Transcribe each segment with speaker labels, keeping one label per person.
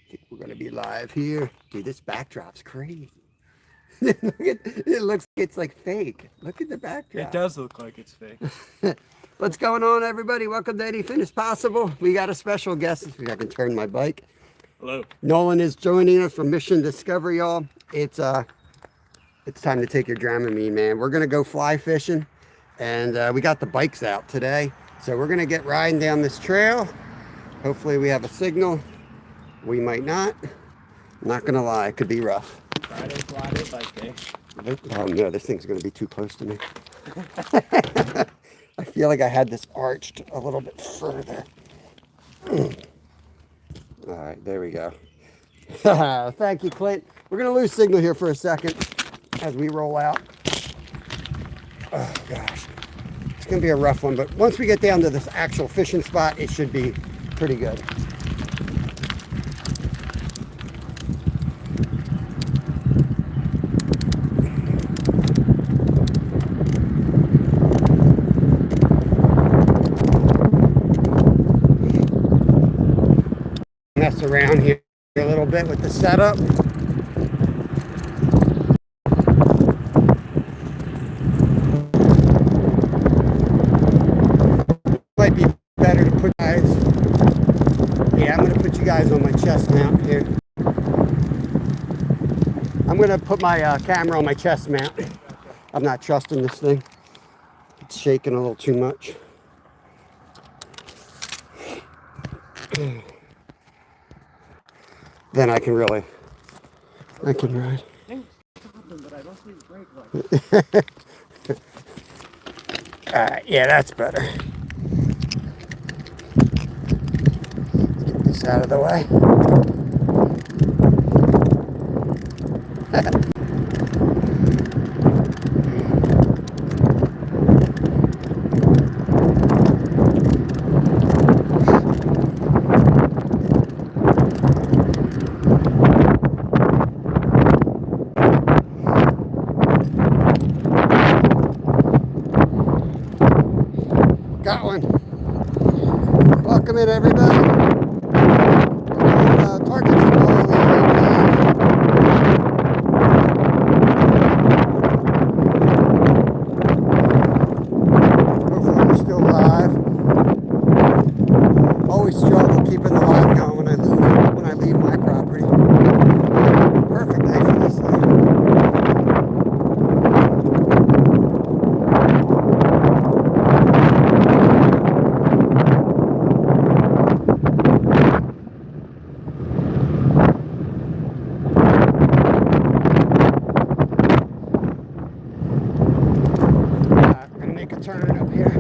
Speaker 1: I think we're gonna be live here. Dude, this backdrop's crazy. It looks like it's like fake. Look at the backdrop.
Speaker 2: It does look like it's fake.
Speaker 1: What's going on, everybody? Welcome to Anything is Possible. We got a special guest. If I can turn my bike.
Speaker 2: Hello.
Speaker 1: Nolan is joining us from Mission Discovery, y'all. It's time to take your Dramamine, man. We're gonna go fly fishing, and we got the bikes out today. So we're gonna get riding down this trail. Hopefully we have a signal. We might not. I'm not gonna lie, it could be rough.
Speaker 2: Flyday, bike day.
Speaker 1: Oh no, this thing's gonna be too close to me. I feel like I had this arched a little bit further. All right, there we go. Thank you, Clint. We're gonna lose signal here for a second as we roll out. Oh gosh, it's gonna be a rough one, but once we get down to this actual fishing spot, it should be pretty good. Mess around here a little bit with the setup. Might be better to put guys. Yeah, I'm gonna put you guys on my chest mount here. I'm gonna put my camera on my chest mount. I'm not trusting this thing. It's shaking a little too much. Then I can ride. Yeah, that's better. Let's get this out of the way. Got one. Welcome in, everybody. Target slowly. Hopefully we're still live. Always struggle keeping the live going when I leave my property. Perfect day for this thing. Turn up here.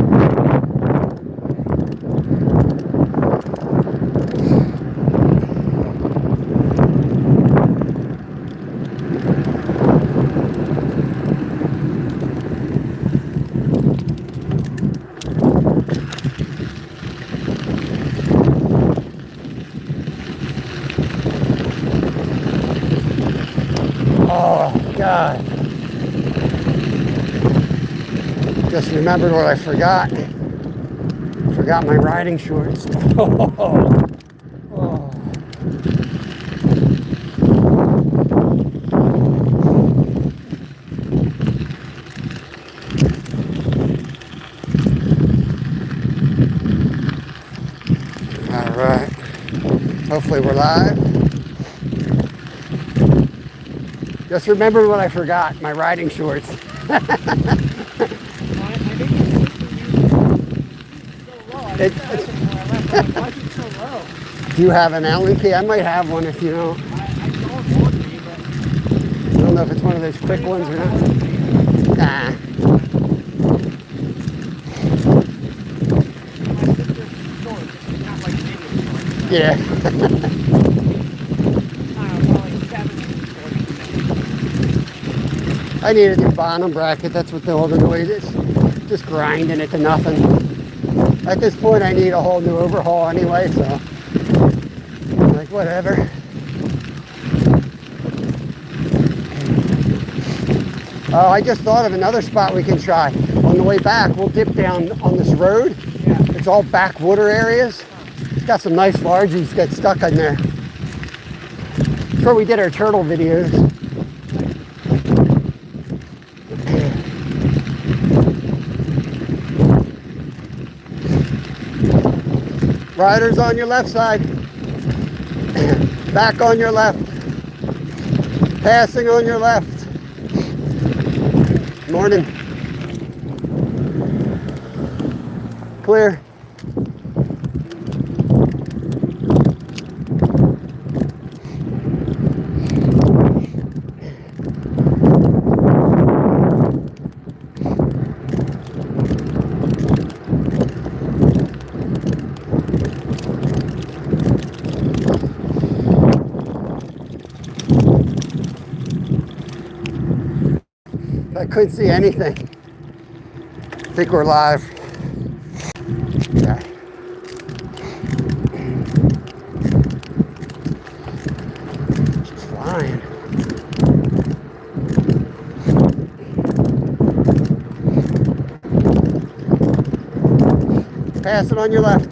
Speaker 1: Oh God. Just remembered what I forgot. Forgot my riding shorts. Oh. All right. Hopefully we're live. Just remembered what I forgot. My riding shorts. Do you have an Allen key? I might have one if you don't. I don't know if it's one of those quick ones or not. Nah. Yeah. I need a new bottom bracket. That's what all the noise is. Just grinding it to nothing. At this point, I need a whole new overhaul anyway, so like whatever. Oh, I just thought of another spot we can try. On the way back, we'll dip down on this road. Yeah. It's all backwater areas. It's got some nice largies get stuck in there. where we did our turtle videos. Riders on your left side. Back on your left. Passing on your left. Morning. Clear. I couldn't see anything. I think we're live. Yeah. Just flying. Pass it on your left.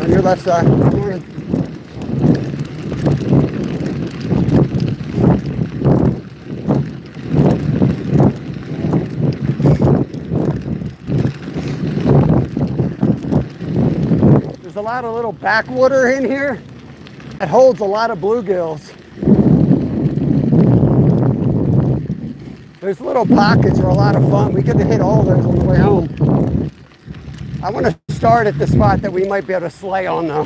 Speaker 1: On your left side. Morning. There's a lot of little backwater in here that holds a lot of bluegills. Those little pockets are a lot of fun. We could have hit all those on the way home. I want to start at the spot that we might be able to slay on though.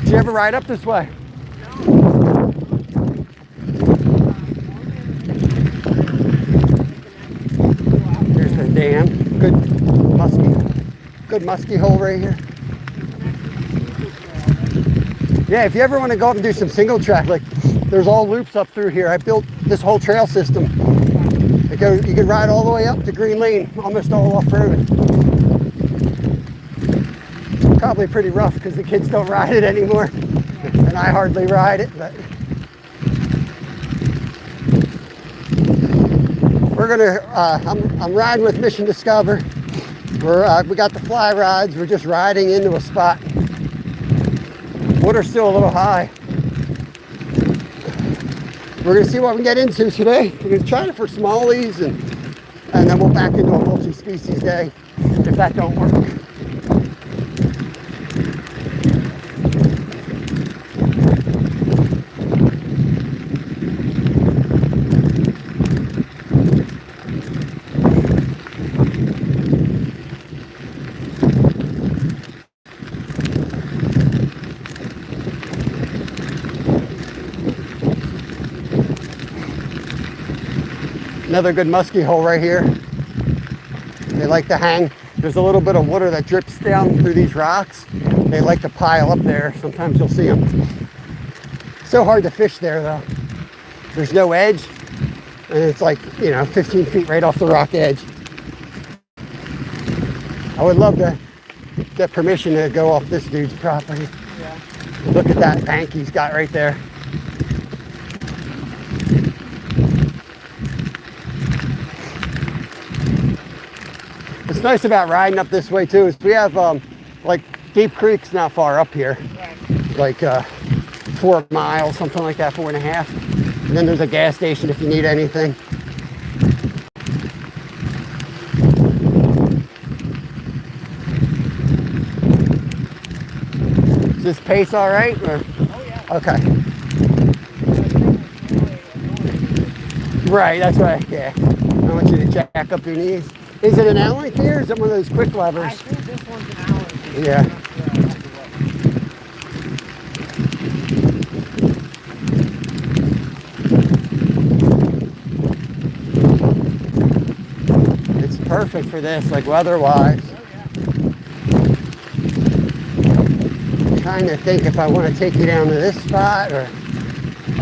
Speaker 1: Did you ever ride up this way? Here's the dam. Good musky hole right here. Yeah, if you ever want to go up and do some single track, like there's all loops up through here. I built this whole trail system. You can ride all the way up to Green Lane, almost all off road. Probably pretty rough because the kids don't ride it anymore, and I hardly ride it. But we're gonna. I'm riding with Mission Discover. We got the fly rods. We're just riding into a spot. Water's still a little high. We're gonna see what we get into today. We're gonna try it for smallies and then we'll back into a multi-species day if that don't work. Another good musky hole right here. They like to hang. There's a little bit of water that drips down through these rocks. They like to pile up there. Sometimes you'll see them. So hard to fish there though. There's no edge. And it's like, 15 feet right off the rock edge. I would love to get permission to go off this dude's property. Yeah. Look at that bank he's got right there. What's nice about riding up this way too is we have like Deep Creek's not far up here, right. Like 4 miles, something like that, 4.5. And then there's a gas station if you need anything. Is this pace all right? Or? Oh yeah. Okay. Right, that's right. Yeah. I want you to jack up your knees. Is it an Allen key or is it one of those quick levers?
Speaker 3: I think this one's an Allen key.
Speaker 1: Yeah. It's perfect for this, like weather-wise. I'm trying to think if I want to take you down to this spot or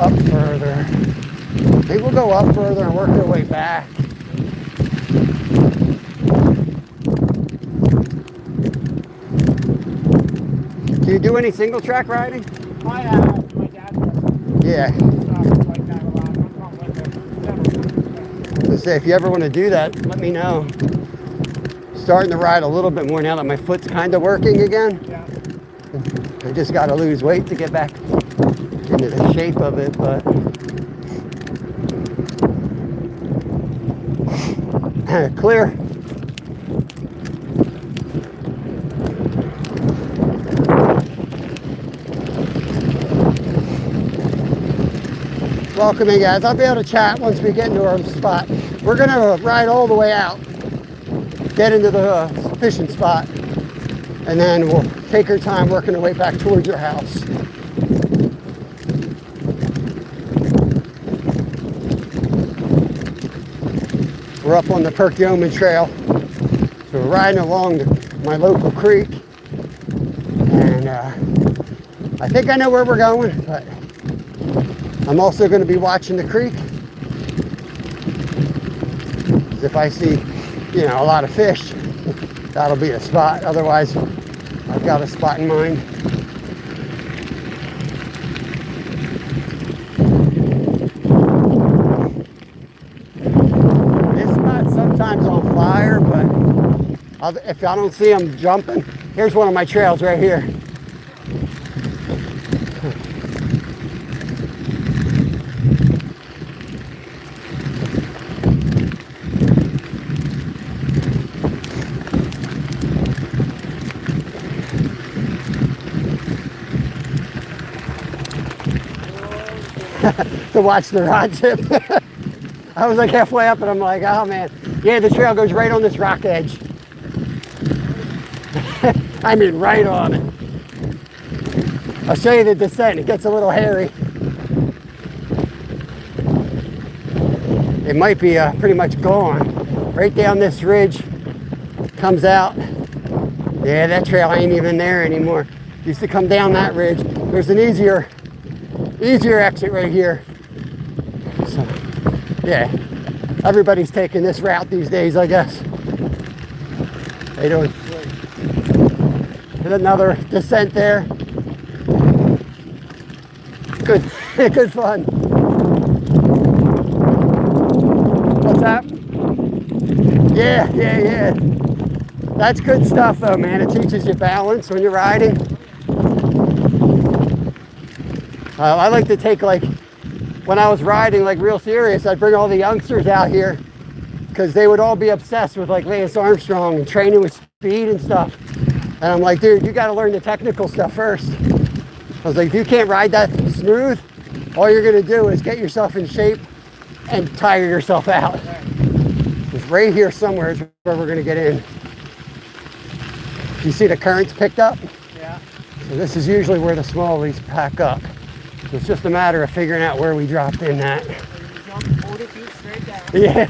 Speaker 1: up further. I think we'll go up further and work our way back. Do you do any single track riding?
Speaker 3: I have. My dad does.
Speaker 1: Yeah.
Speaker 3: Stuff like that a lot. I'm not like it.
Speaker 1: Let's say if you ever want to do that, let me know. Starting to ride a little bit more now that my foot's kind of working again.
Speaker 3: Yeah.
Speaker 1: I just got to lose weight to get back into the shape of it, but clear. Welcome in, guys. I'll be able to chat once we get into our spot. We're gonna ride all the way out, get into the fishing spot, and then we'll take our time working our way back towards your house. We're up on the Perkiomen Trail. So we're riding along my local creek. And I think I know where we're going, but I'm also going to be watching the creek. If I see, a lot of fish, that'll be a spot. Otherwise, I've got a spot in mind. This spot's sometimes on fire, but if I don't see them jumping, here's one of my trails right here. To watch the rod tip. I was like halfway up and I'm like, oh man. Yeah, the trail goes right on this rock edge. I mean, right on it. I'll show you the descent. It gets a little hairy. It might be pretty much gone. Right down this ridge, comes out. Yeah, that trail ain't even there anymore. Used to come down that ridge. There's an easier exit right here. So, yeah, everybody's taking this route these days, I guess. How you doing? There's another descent there. Good, good fun. What's that? Yeah. That's good stuff though, man. It teaches you balance when you're riding. I like to take, when I was riding real serious, I'd bring all the youngsters out here because they would all be obsessed with Lance Armstrong and training with speed and stuff. And I'm like, dude, you got to learn the technical stuff first. I was like, if you can't ride that smooth, all you're going to do is get yourself in shape and tire yourself out. It's right here somewhere is where we're going to get in. You see the currents picked up?
Speaker 3: Yeah.
Speaker 1: So this is usually where the smallies pack up. So it's just a matter of figuring out where we dropped in that.
Speaker 3: So you jump 40 feet straight down.
Speaker 1: Yeah.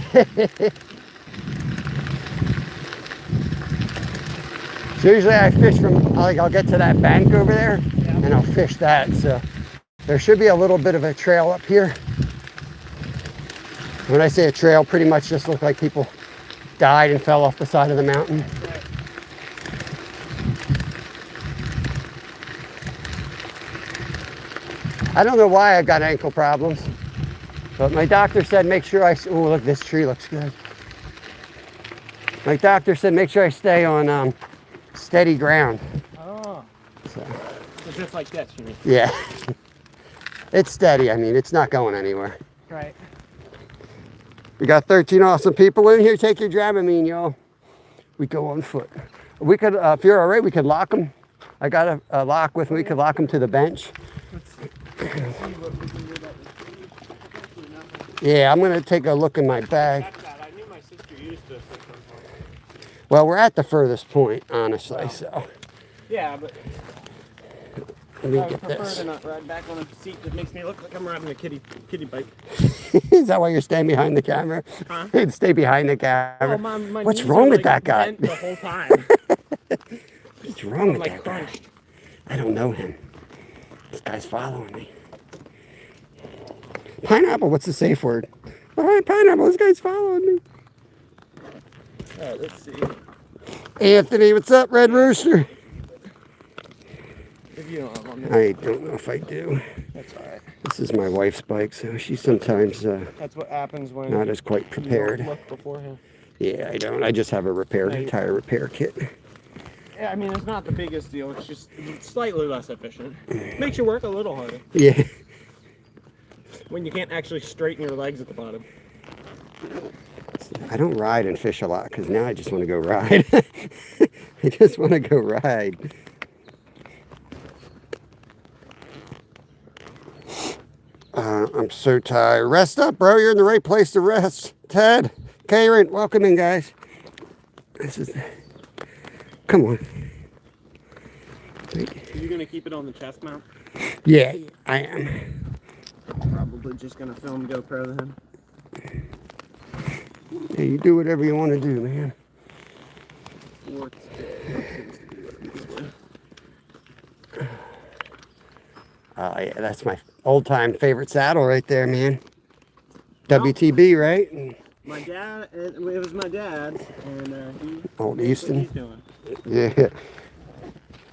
Speaker 1: So usually I fish from, I'll get to that bank over there, and I'll fish that. So there should be a little bit of a trail up here. When I say a trail, pretty much just look like people died and fell off the side of the mountain. I don't know why I've got ankle problems, but my doctor said make sure oh look, this tree looks good. My doctor said make sure I stay on steady ground.
Speaker 3: Oh.
Speaker 1: So
Speaker 3: Just like this, you mean?
Speaker 1: yeah. It's steady. I mean, it's not going anywhere.
Speaker 3: Right.
Speaker 1: We got 13 awesome people in here. Take your Dramamine, y'all. We go on foot. We could, if you're all right, we could lock them. I got a lock with me. We could lock them to the bench. Yeah, I'm gonna take a look in my bag.
Speaker 3: I knew my sister used this at some point.
Speaker 1: Well, we're at the furthest point, honestly, so.
Speaker 3: Yeah, but
Speaker 1: Let me
Speaker 3: I would
Speaker 1: get
Speaker 3: prefer
Speaker 1: this.
Speaker 3: to not ride back on a seat that makes me look like I'm riding a kiddie bike.
Speaker 1: Is that why you're staying behind the camera?
Speaker 3: Huh?
Speaker 1: Stay behind the camera.
Speaker 3: Oh, my
Speaker 1: What's
Speaker 3: knees
Speaker 1: wrong
Speaker 3: are,
Speaker 1: with that guy?
Speaker 3: bent the whole time.
Speaker 1: What's wrong
Speaker 3: I'm
Speaker 1: with that guy?
Speaker 3: crunched.
Speaker 1: I don't know him. This guy's following me. Pineapple, what's the safe word? All right, pineapple, this guy's following me.
Speaker 3: All right, let's see.
Speaker 1: Anthony, what's up, Red Rooster?
Speaker 3: If you don't have on there.
Speaker 1: I don't know if I do.
Speaker 3: That's all right.
Speaker 1: This is my wife's bike, so she's sometimes
Speaker 3: That's what happens when
Speaker 1: not as quite
Speaker 3: you don't
Speaker 1: prepared.
Speaker 3: look beforehand.
Speaker 1: Yeah, I don't. I just have a tire repair kit.
Speaker 2: I mean, it's not the biggest deal. It's just slightly less efficient. Makes your work a little harder
Speaker 1: Yeah.
Speaker 2: when you can't actually straighten your legs at the bottom.
Speaker 1: I don't ride and fish a lot because now I just want to go ride. I just want to go ride. I'm so tired. Rest up, bro. You're in the right place to rest. Ted, Karen, welcome in, guys. This is. Come on.
Speaker 2: Are you gonna keep it on the chest mount?
Speaker 1: Yeah, I am.
Speaker 2: Probably just gonna film GoPro then.
Speaker 1: Yeah, you do whatever you want to do, man. Oh, yeah, that's my old-time favorite saddle right there, man. WTB, right?
Speaker 2: My dad, it was my dad's, and he.
Speaker 1: Old
Speaker 2: that's what
Speaker 1: Houston.
Speaker 2: he's doing.
Speaker 1: Yeah.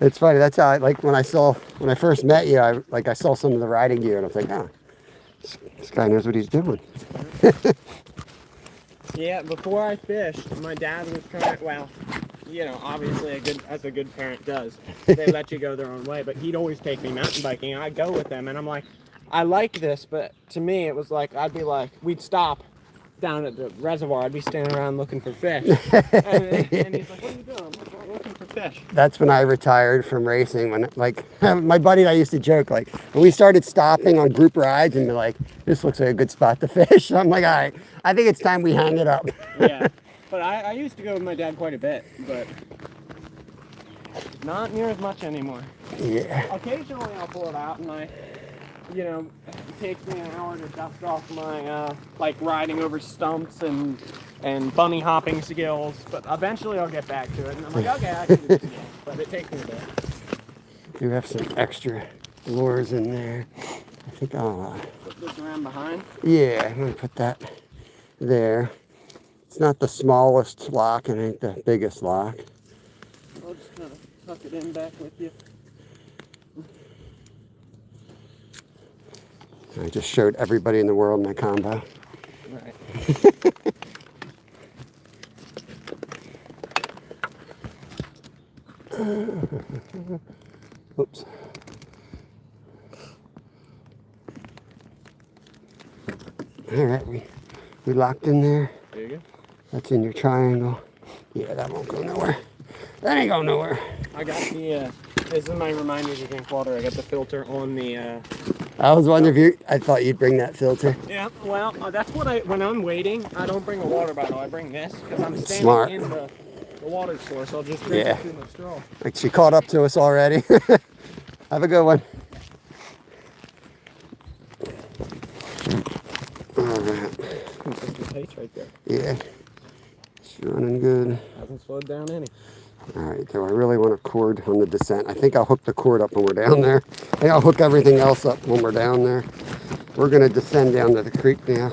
Speaker 1: It's funny. That's how I, like, when I first met you, I saw some of the riding gear, and I was like, oh, this guy knows what he's doing.
Speaker 2: Yeah, before I fished, my dad was trying. Well, you know, obviously, as a good parent does, they let you go their own way. But he'd always take me mountain biking. I'd go with them, and I'm like, I like this, but to me, it was like we'd stop down at the reservoir. I'd be standing around looking for fish, and he's like, "What are you doing?" I'm like, "I'm looking for fish."
Speaker 1: That's when I retired from racing. When, like, my buddy and I used to joke, like, when we started stopping on group rides and be like, this looks like a good spot to fish. I'm like, all right, I think it's time we hang it up.
Speaker 2: Yeah, but I used to go with my dad quite a bit, but not near as much anymore.
Speaker 1: Yeah.
Speaker 2: Occasionally I'll pull it out and it takes me an hour to dust off my like riding over stumps and bunny hopping skills, but eventually I'll get back to it and I'm like, okay, I can do this again, but it takes me a bit.
Speaker 1: Do have some extra lures in there. I think I'll,
Speaker 2: Put this around behind.
Speaker 1: yeah, I'm gonna put that there. It's not the smallest lock, it ain't the biggest lock.
Speaker 2: I'll just kind of tuck it in back with you.
Speaker 1: I just showed everybody in the world my combo.
Speaker 2: Right.
Speaker 1: Oops. All right, we locked in there.
Speaker 2: There you go.
Speaker 1: That's in your triangle. Yeah, that won't go nowhere. That ain't going nowhere.
Speaker 2: I got the, this is my reminder to drink water. I got the filter on the,
Speaker 1: I was wondering I thought you'd bring that filter.
Speaker 2: yeah, well, that's what when I'm waiting, I don't bring a water bottle. I bring this because I'm standing
Speaker 1: Smart.
Speaker 2: in the water source. I'll just drink
Speaker 1: Yeah.
Speaker 2: it through my straw.
Speaker 1: Like, she caught up to us already. Have a good one. All right.
Speaker 2: That's the pace right there.
Speaker 1: Yeah. She's running good.
Speaker 2: Hasn't slowed down any.
Speaker 1: All right, do I really want a cord on the descent? I think I'll hook the cord up when we're down there. I think I'll hook everything else up when we're down there. We're gonna descend down to the creek now.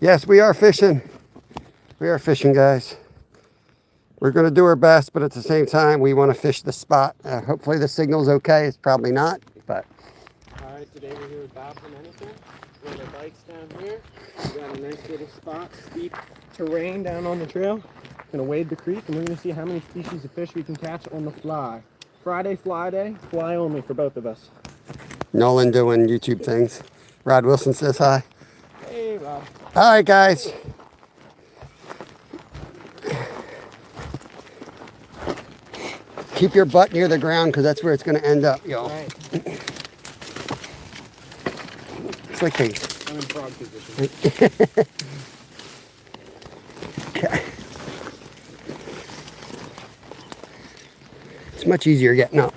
Speaker 1: Yes, we are fishing. We are fishing, guys. We're gonna do our best, but at the same time, we wanna fish the spot. Hopefully the signal's okay. It's probably not, but.
Speaker 2: All right, today we're here with Bob from Anything. We have our bikes down here. We got a nice little spot, steep terrain down on the trail. Gonna wade the creek and we're gonna see how many species of fish we can catch on the fly. Friday, fly day, fly only for both of us.
Speaker 1: Nolan doing YouTube things. Rod Wilson says hi.
Speaker 2: Hey, Rob.
Speaker 1: All right, guys. Keep your butt near the ground because that's where it's going to end up, y'all.
Speaker 2: All right.
Speaker 1: It's like a...
Speaker 2: I'm in frog position.
Speaker 1: Okay. It's much easier getting up.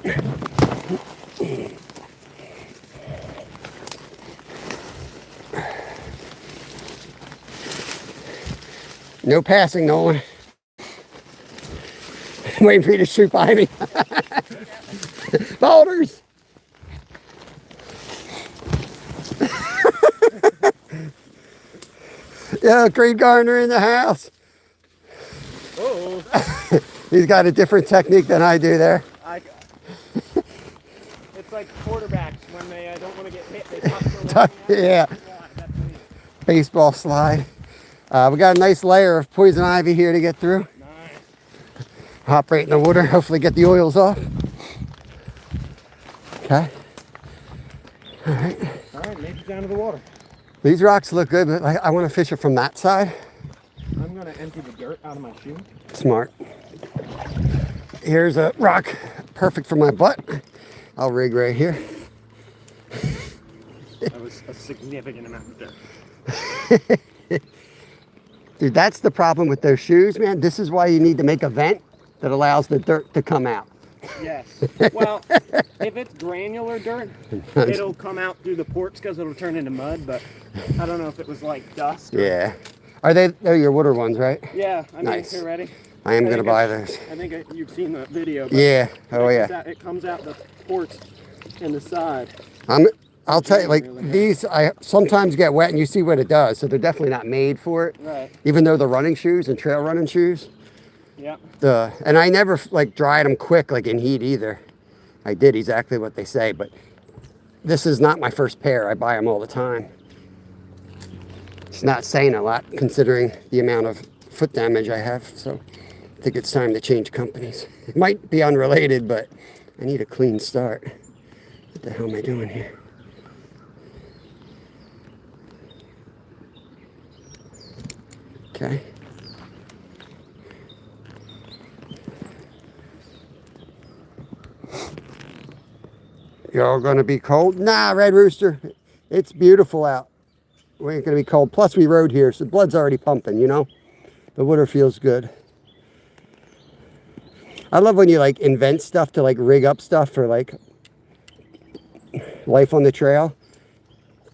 Speaker 1: No passing, Nolan. I'm waiting for you to shoot by me. Boulders! Yeah, Green Gardener in the house.
Speaker 2: Oh,
Speaker 1: He's got a different technique than I do there.
Speaker 2: it's like quarterbacks when they don't want to get hit. They tuck their
Speaker 1: Yeah,
Speaker 2: That's me.
Speaker 1: baseball slide. We got a nice layer of poison ivy here to get through.
Speaker 2: Nice.
Speaker 1: Hop right in the water, hopefully get the oils off. Okay. All right.
Speaker 2: All right, make it down to the water.
Speaker 1: These rocks look good, but I want to fish it from that side.
Speaker 2: I'm gonna empty the dirt out of my shoe.
Speaker 1: Smart. Here's a rock perfect for my butt. I'll rig right here.
Speaker 2: That was a significant amount of dirt.
Speaker 1: Dude, that's the problem with those shoes, man. This is why you need to make a vent that allows the dirt to come out.
Speaker 2: Yes. Well, if it's granular dirt, it'll come out through the ports because it'll turn into mud, but I don't know if it was like dust.
Speaker 1: Yeah. They're your water ones, right?
Speaker 2: Yeah, I mean,
Speaker 1: Nice.
Speaker 2: you're ready.
Speaker 1: I am going to buy those.
Speaker 2: I think you've seen the video. But
Speaker 1: Yeah. Oh, yeah.
Speaker 2: It comes out the ports and the side.
Speaker 1: I'll tell you, like, these, I sometimes get wet and you see what it does. So they're definitely not made for it.
Speaker 2: Right.
Speaker 1: Even though they're running shoes and trail running shoes.
Speaker 2: Yeah.
Speaker 1: And I never, like, dried them quick, like, in heat either. I did exactly what they say, but this is not my first pair. I buy them all the time. It's not saying a lot considering the amount of foot damage I have, so I think it's time to change companies. It might be unrelated, but I need a clean start. What the hell am I doing here? Okay. Y'all gonna be cold? Nah, Red Rooster. It's beautiful out. We ain't gonna be cold. Plus we rode here, so blood's already pumping, you know? The water feels good. I love when you like invent stuff to like rig up stuff for like life on the trail.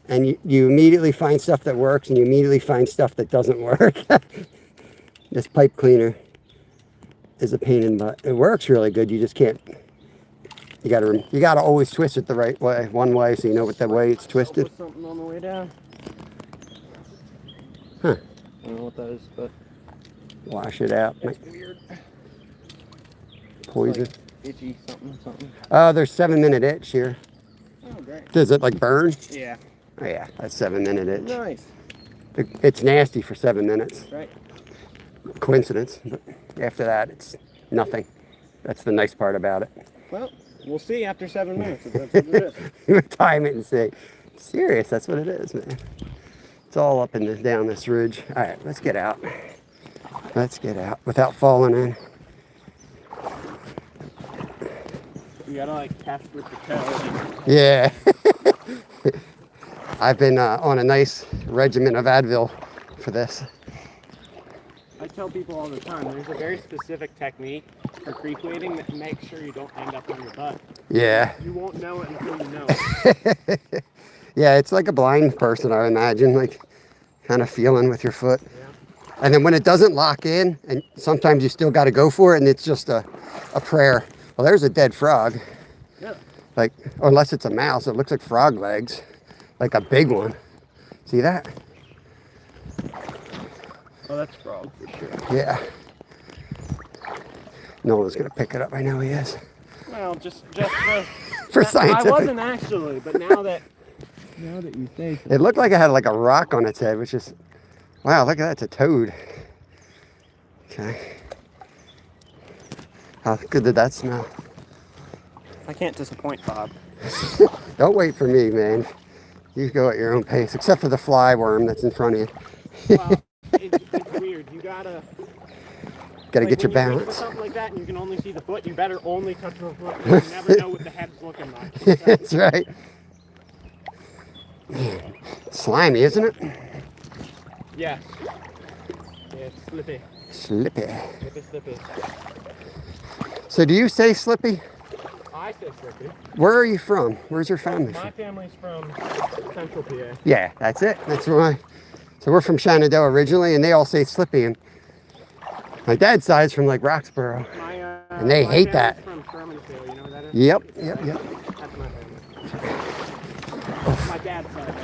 Speaker 1: And you immediately find stuff that works and you immediately find stuff that doesn't work. This pipe cleaner is a pain in the butt. It works really good, you just can't. You gotta always twist it the right way, one way, so you know what the way it's twisted.
Speaker 2: With something on the way down.
Speaker 1: Huh.
Speaker 2: I don't know what that is, but
Speaker 1: Wash it out.
Speaker 2: it's weird.
Speaker 1: Poison.
Speaker 2: Like itchy something.
Speaker 1: Oh, there's 7-minute itch here.
Speaker 2: Oh, great.
Speaker 1: Does it like burn?
Speaker 2: Yeah.
Speaker 1: Oh yeah, that's 7-minute itch.
Speaker 2: Nice.
Speaker 1: It's nasty for 7 minutes.
Speaker 2: Right.
Speaker 1: Coincidence, but after that, it's nothing. That's the nice part about it.
Speaker 2: Well, we'll see after 7 minutes if that's what it is.
Speaker 1: Time it and say, serious, that's what it is, man. It's all up and down this ridge. All right, let's get out. Let's get out without falling in.
Speaker 2: You gotta like test with the toe.
Speaker 1: Yeah. I've been on a nice regimen of Advil for this.
Speaker 2: I tell people all the time, there's a very specific technique for creek wading that makes sure you don't end up on your butt.
Speaker 1: Yeah.
Speaker 2: You won't know it until you know it.
Speaker 1: Yeah, it's like a blind person, I imagine, like kind of feeling with your foot.
Speaker 2: Yeah.
Speaker 1: And then when it doesn't lock in, and sometimes you still got to go for it, and it's just a prayer. Well, there's a dead frog.
Speaker 2: Yeah.
Speaker 1: Like, unless it's a mouse, it looks like frog legs. Like a big one. See that?
Speaker 2: Oh, that's frog for sure.
Speaker 1: Yeah. No one's going to pick it up. I know he is.
Speaker 2: Well, just
Speaker 1: For scientific.
Speaker 2: I wasn't actually, but now that you say so.
Speaker 1: It looked like it had like a rock on its head, which is, wow, look at that, it's a toad. Okay. How good did that smell?
Speaker 2: I can't disappoint Bob.
Speaker 1: Don't wait for me, man. You go at your own pace, except for the fly worm that's in front of you.
Speaker 2: Well, it's weird. You gotta
Speaker 1: Get your
Speaker 2: when you wait for
Speaker 1: balance.
Speaker 2: something like that and you can only see the foot, you better only touch the foot. You never know what the head's looking like.
Speaker 1: That's right. Man, slimy, isn't it?
Speaker 2: Yeah. Yeah, it's slippy.
Speaker 1: Slippy.
Speaker 2: Slippy.
Speaker 1: So do you say slippy?
Speaker 2: I say slippy.
Speaker 1: Where are you from? Where's your family
Speaker 2: My
Speaker 1: from?
Speaker 2: family's from Central PA.
Speaker 1: Yeah, that's it. That's why. So we're from Shenandoah originally, and they all say slippy. And my dad's side's from like Roxborough. And they hate that.
Speaker 2: From Shermansville, you know what that is?
Speaker 1: Yep.
Speaker 2: That's my family. My dad's side.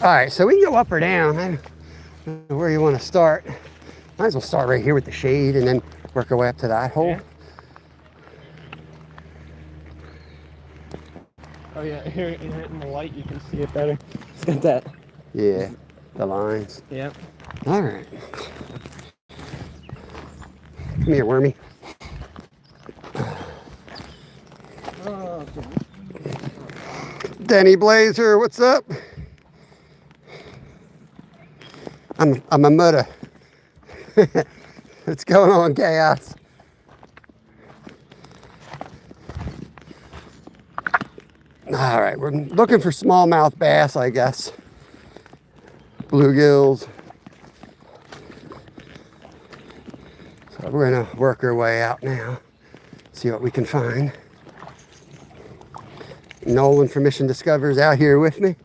Speaker 1: All right, so we can go up or down. I don't know where you want to start. Might as well start right here with the shade and then work our way up to that hole.
Speaker 2: Yeah. Oh yeah, here in the light you can see it better. It's got that.
Speaker 1: Yeah, the lines.
Speaker 2: Yep.
Speaker 1: All right. Come here, Wormy.
Speaker 2: Oh,
Speaker 1: Denny Blazer, what's up? I'm a mudder. What's going on, Chaos? All right, we're looking for smallmouth bass, I guess. Bluegills. So we're gonna work our way out now, see what we can find. Nolan from Mission Discover's out here with me.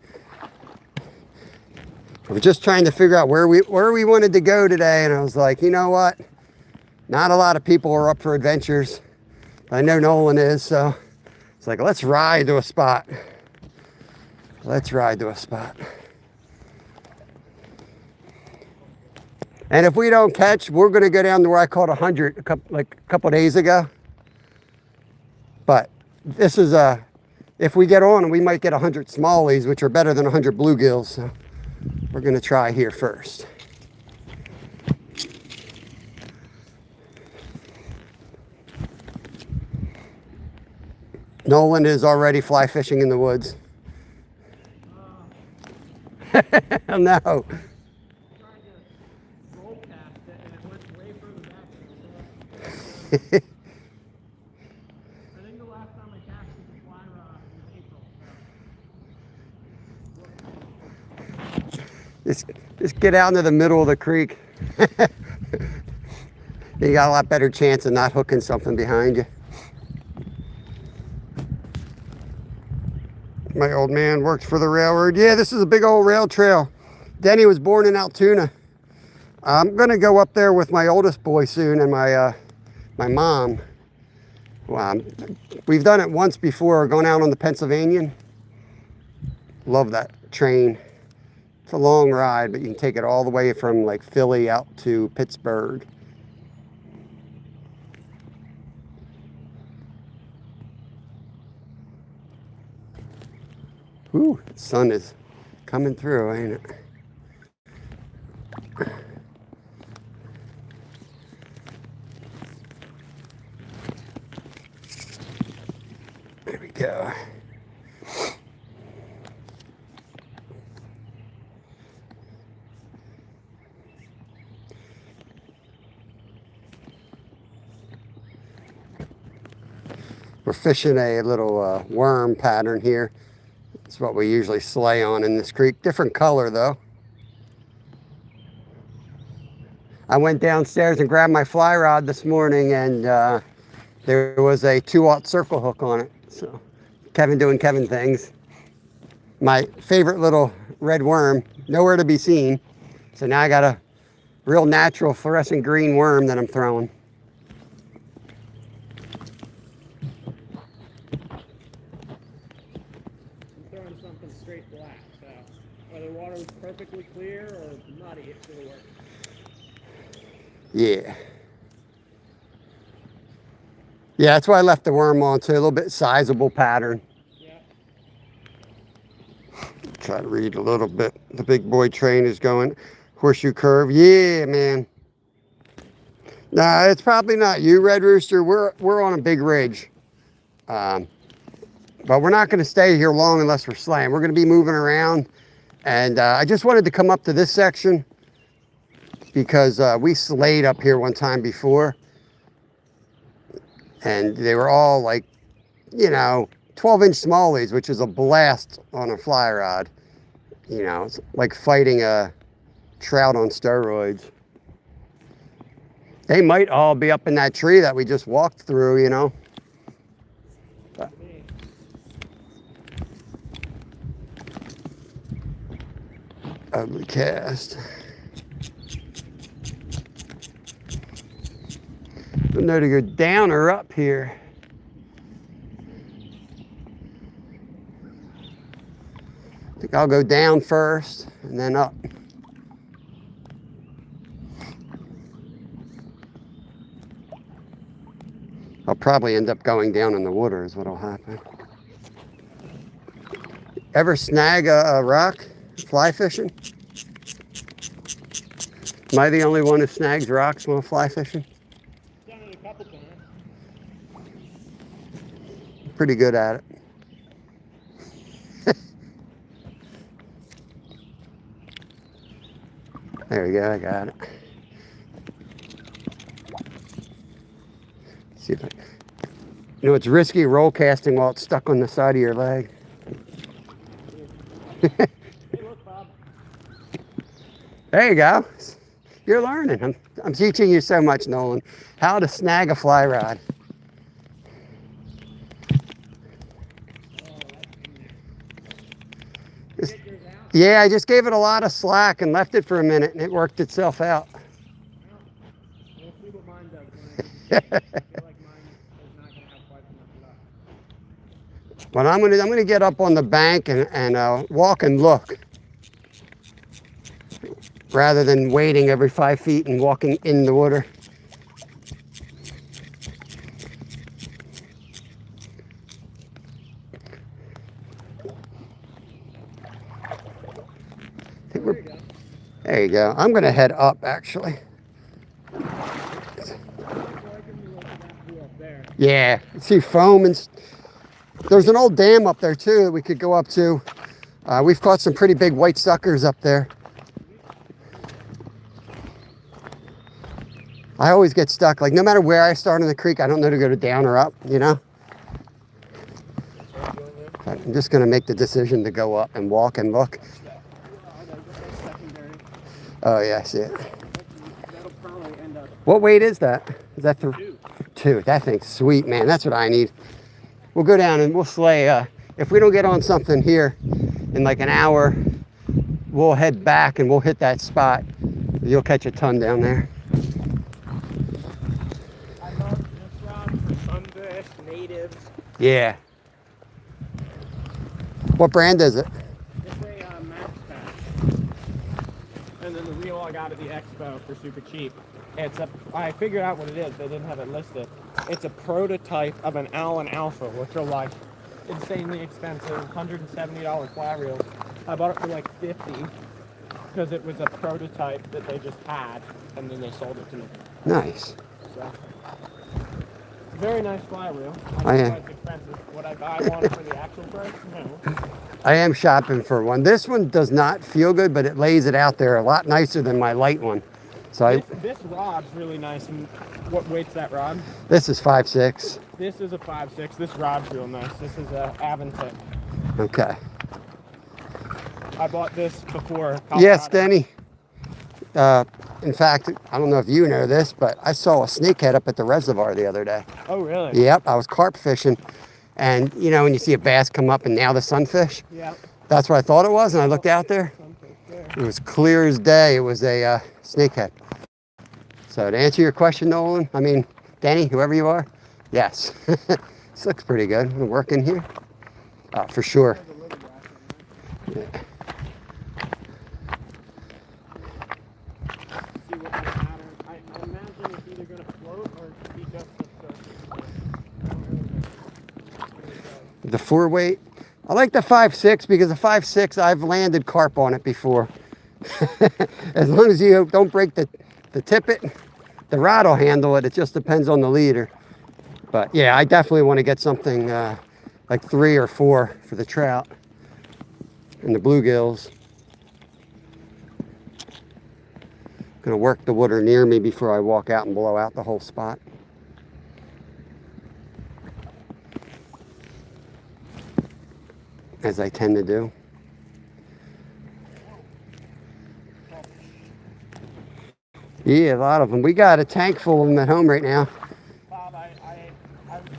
Speaker 1: We're just trying to figure out where we wanted to go today, and I was like, you know what? Not a lot of people are up for adventures. I know Nolan is, so it's like, let's ride to a spot. Let's ride to a spot. And if we don't catch, we're gonna go down to where I caught 100 a couple days ago. But this is if we get on, we might get 100 smallies, which are better than 100 bluegills. So we're gonna try here first. Nolan is already fly fishing in the woods. No.
Speaker 2: roll past it and it went way further back. I think the last time I cast was a fly rod in April.
Speaker 1: Just get out into the middle of the creek. You got a lot better chance of not hooking something behind you. My old man worked for the railroad. Yeah, this is a big old rail trail. Denny was born in Altoona. I'm gonna go up there with my oldest boy soon and my mom. We've done it once before, going out on the Pennsylvanian. Love that train. It's a long ride, but you can take it all the way from like Philly out to Pittsburgh. Ooh, the sun is coming through, ain't it? There we go. We're fishing a little worm pattern here. It's what we usually slay on in this creek. Different color though. I went downstairs and grabbed my fly rod this morning, and there was a 2/0 circle hook on it. So Kevin doing Kevin things. My favorite little red worm, nowhere to be seen. So now I got a real natural fluorescent green worm that I'm throwing.
Speaker 2: Throwing something straight black, so whether the water was perfectly clear or muddy, it should have worked.
Speaker 1: Yeah. Yeah, that's why I left the worm on too. A little bit sizable pattern.
Speaker 2: Yeah.
Speaker 1: Try to read a little bit. The big boy train is going horseshoe curve. Yeah, man. Nah, it's probably not you, Red Rooster. We're on a big ridge. But we're not going to stay here long unless we're slaying. We're going to be moving around. And I just wanted to come up to this section because we slayed up here one time before. And they were all like, you know, 12-inch smallies, which is a blast on a fly rod. You know, it's like fighting a trout on steroids. They might all be up in that tree that we just walked through, you know. But ugly cast. Don't know to go down or up here. I think I'll go down first and then up. I'll probably end up going down in the water is what'll happen. Ever snag a rock fly fishing? Am I the only one who snags rocks while fly fishing?
Speaker 2: Yeah,
Speaker 1: pretty good at it. There we go, I got it. See if I, you know, it's risky roll casting while it's stuck on the side of your leg.
Speaker 2: Hey, look, Bob.
Speaker 1: There you go. You're learning. I'm teaching you so much, Nolan. How to snag a fly rod. Yeah, I just gave it a lot of slack and left it for a minute, and it worked itself out.
Speaker 2: We'll see what mine does when I feel like mine is not going to have quite enough luck.
Speaker 1: But I'm gonna get up on the bank and walk and look, rather than waiting every 5 feet and walking in the water. There you go. I'm gonna head up actually. Yeah, see foam and there's an old dam up there too that we could go up to. We've caught some pretty big white suckers up there. I always get stuck, like no matter where I start in the creek, I don't know to go to down or up, you know? But I'm just gonna make the decision to go up and walk and look. Oh yeah, I see it. What weight is that? Is that 3? 2. That thing's sweet, man. That's what I need. We'll go down and we'll slay. If we don't get on something here in like an hour, we'll head back and we'll hit that spot. You'll catch a ton down there.
Speaker 2: I love this rod for sunfish, natives.
Speaker 1: Yeah. What brand is it?
Speaker 2: It's a Max Pack. And then the reel I got at the expo for super cheap. I figured out what it is. They didn't have it listed. It's a prototype of an Allen Alpha, which are like insanely expensive, $170 fly reels. I bought it for like $50 because it was a prototype that they just had, and then they sold it to me.
Speaker 1: Nice.
Speaker 2: So, it's a very nice fly reel.
Speaker 1: I
Speaker 2: know
Speaker 1: am.
Speaker 2: it's expensive. Would I buy one for the actual price? No.
Speaker 1: I am shopping for one. This one does not feel good, but it lays it out there a lot nicer than my light one. So
Speaker 2: This rod's really nice. And what weight's that rod?
Speaker 1: this is 5.6.
Speaker 2: This is a 5.6. This rod's real nice. This is a Avantech.
Speaker 1: Okay.
Speaker 2: I bought this before Colorado.
Speaker 1: Yes, Denny. In fact, I don't know if you know this, but I saw a snakehead up at the reservoir the other day.
Speaker 2: Oh, really?
Speaker 1: Yep, I was carp fishing. And you know, when you see a bass come up and now the sunfish,
Speaker 2: Yeah.
Speaker 1: that's what I thought it was. And I looked out there, it was clear as day. It was a snakehead. So to answer your question, Nolan, I mean, Danny, whoever you are, yes. This looks pretty good. I'm working here. For sure. Yeah.
Speaker 2: See what the pattern. I imagine it's either going to float or be just a
Speaker 1: The 4 weight. I like the 5.6 because the 5.6, I've landed carp on it before. As long as you don't break the tippet, the rod will handle it. It just depends on the leader. But yeah, I definitely want to get something like 3 or 4 for the trout and the bluegills. Gonna work the water near me before I walk out and blow out the whole spot. As I tend to do. Yeah, a lot of them. We got a tank full of them at home right now.
Speaker 2: Bob, I remember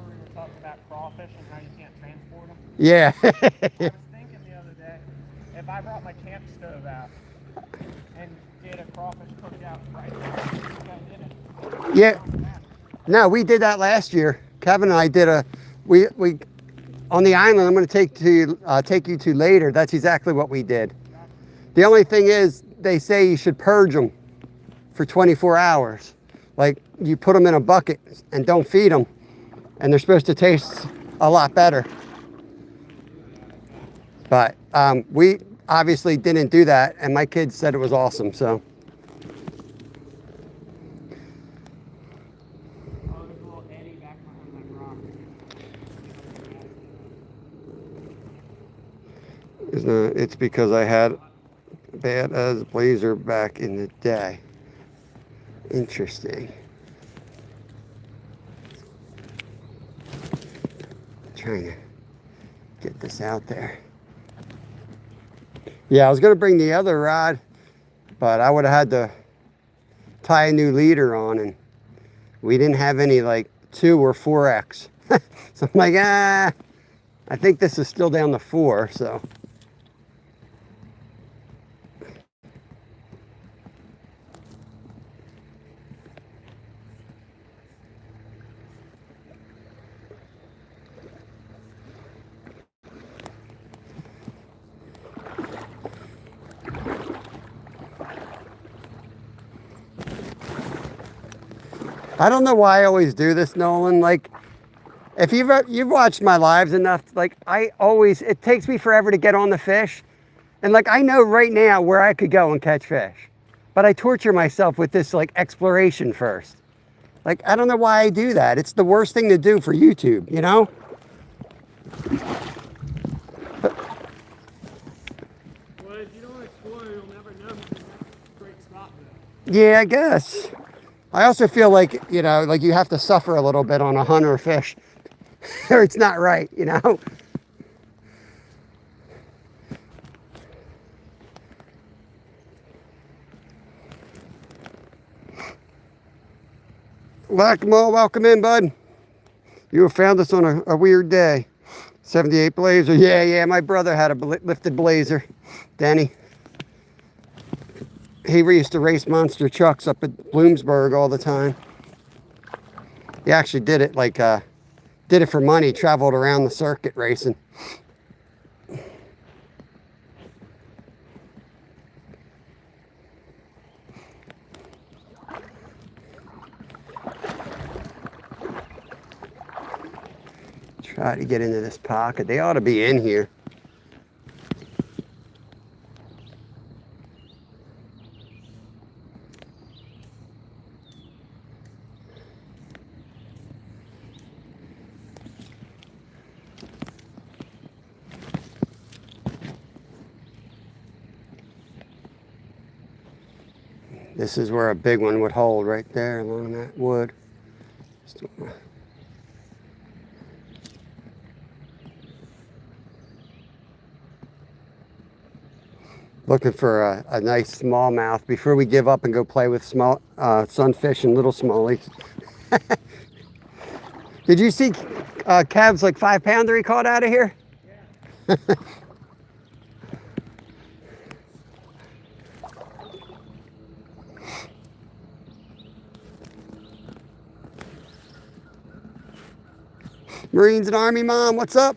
Speaker 2: we were talking about crawfish and how you can't transport them.
Speaker 1: Yeah.
Speaker 2: I was thinking the other day, if I brought my camp stove out and did a crawfish cookout right there, you guys did it?
Speaker 1: Yeah. No, we did that last year. Kevin and I did we on the island I'm going to take you to later. That's exactly what we did. The only thing is they say you should purge them for 24 hours. Like you put them in a bucket and don't feed them, and they're supposed to taste a lot better. But we obviously didn't do that, and my kids said it was awesome. So. It's because I had bad as blazer back in the day. Interesting. Trying to get this out there. Yeah, I was going to bring the other rod, but I would have had to tie a new leader on, and we didn't have any like 2 or 4X. So I'm like, I think this is still down to 4, so. I don't know why I always do this, Nolan. Like, if you've watched my lives enough, like it takes me forever to get on the fish. And like, I know right now where I could go and catch fish, but I torture myself with this like exploration first. Like, I don't know why I do that. It's the worst thing to do for YouTube, you know?
Speaker 2: Well, if you don't explore, you'll never know because that's a great spot though.
Speaker 1: Yeah, I guess. I also feel like, like you have to suffer a little bit on a hunt or a fish or it's not right, you know? Whack-a-mole, welcome in, bud. You have found us on a weird day. 78 Blazer. Yeah, my brother had a lifted Blazer. Denny. He used to race monster trucks up at Bloomsburg all the time. He actually did it did it for money, traveled around the circuit racing. Try to get into this pocket. They ought to be in here. This is where a big one would hold, right there along that wood. Looking for a nice smallmouth before we give up and go play with small sunfish and little smallies. Did you see Cav's like 5-pounder he caught out of here? Yeah. Marines and Army Mom, what's up?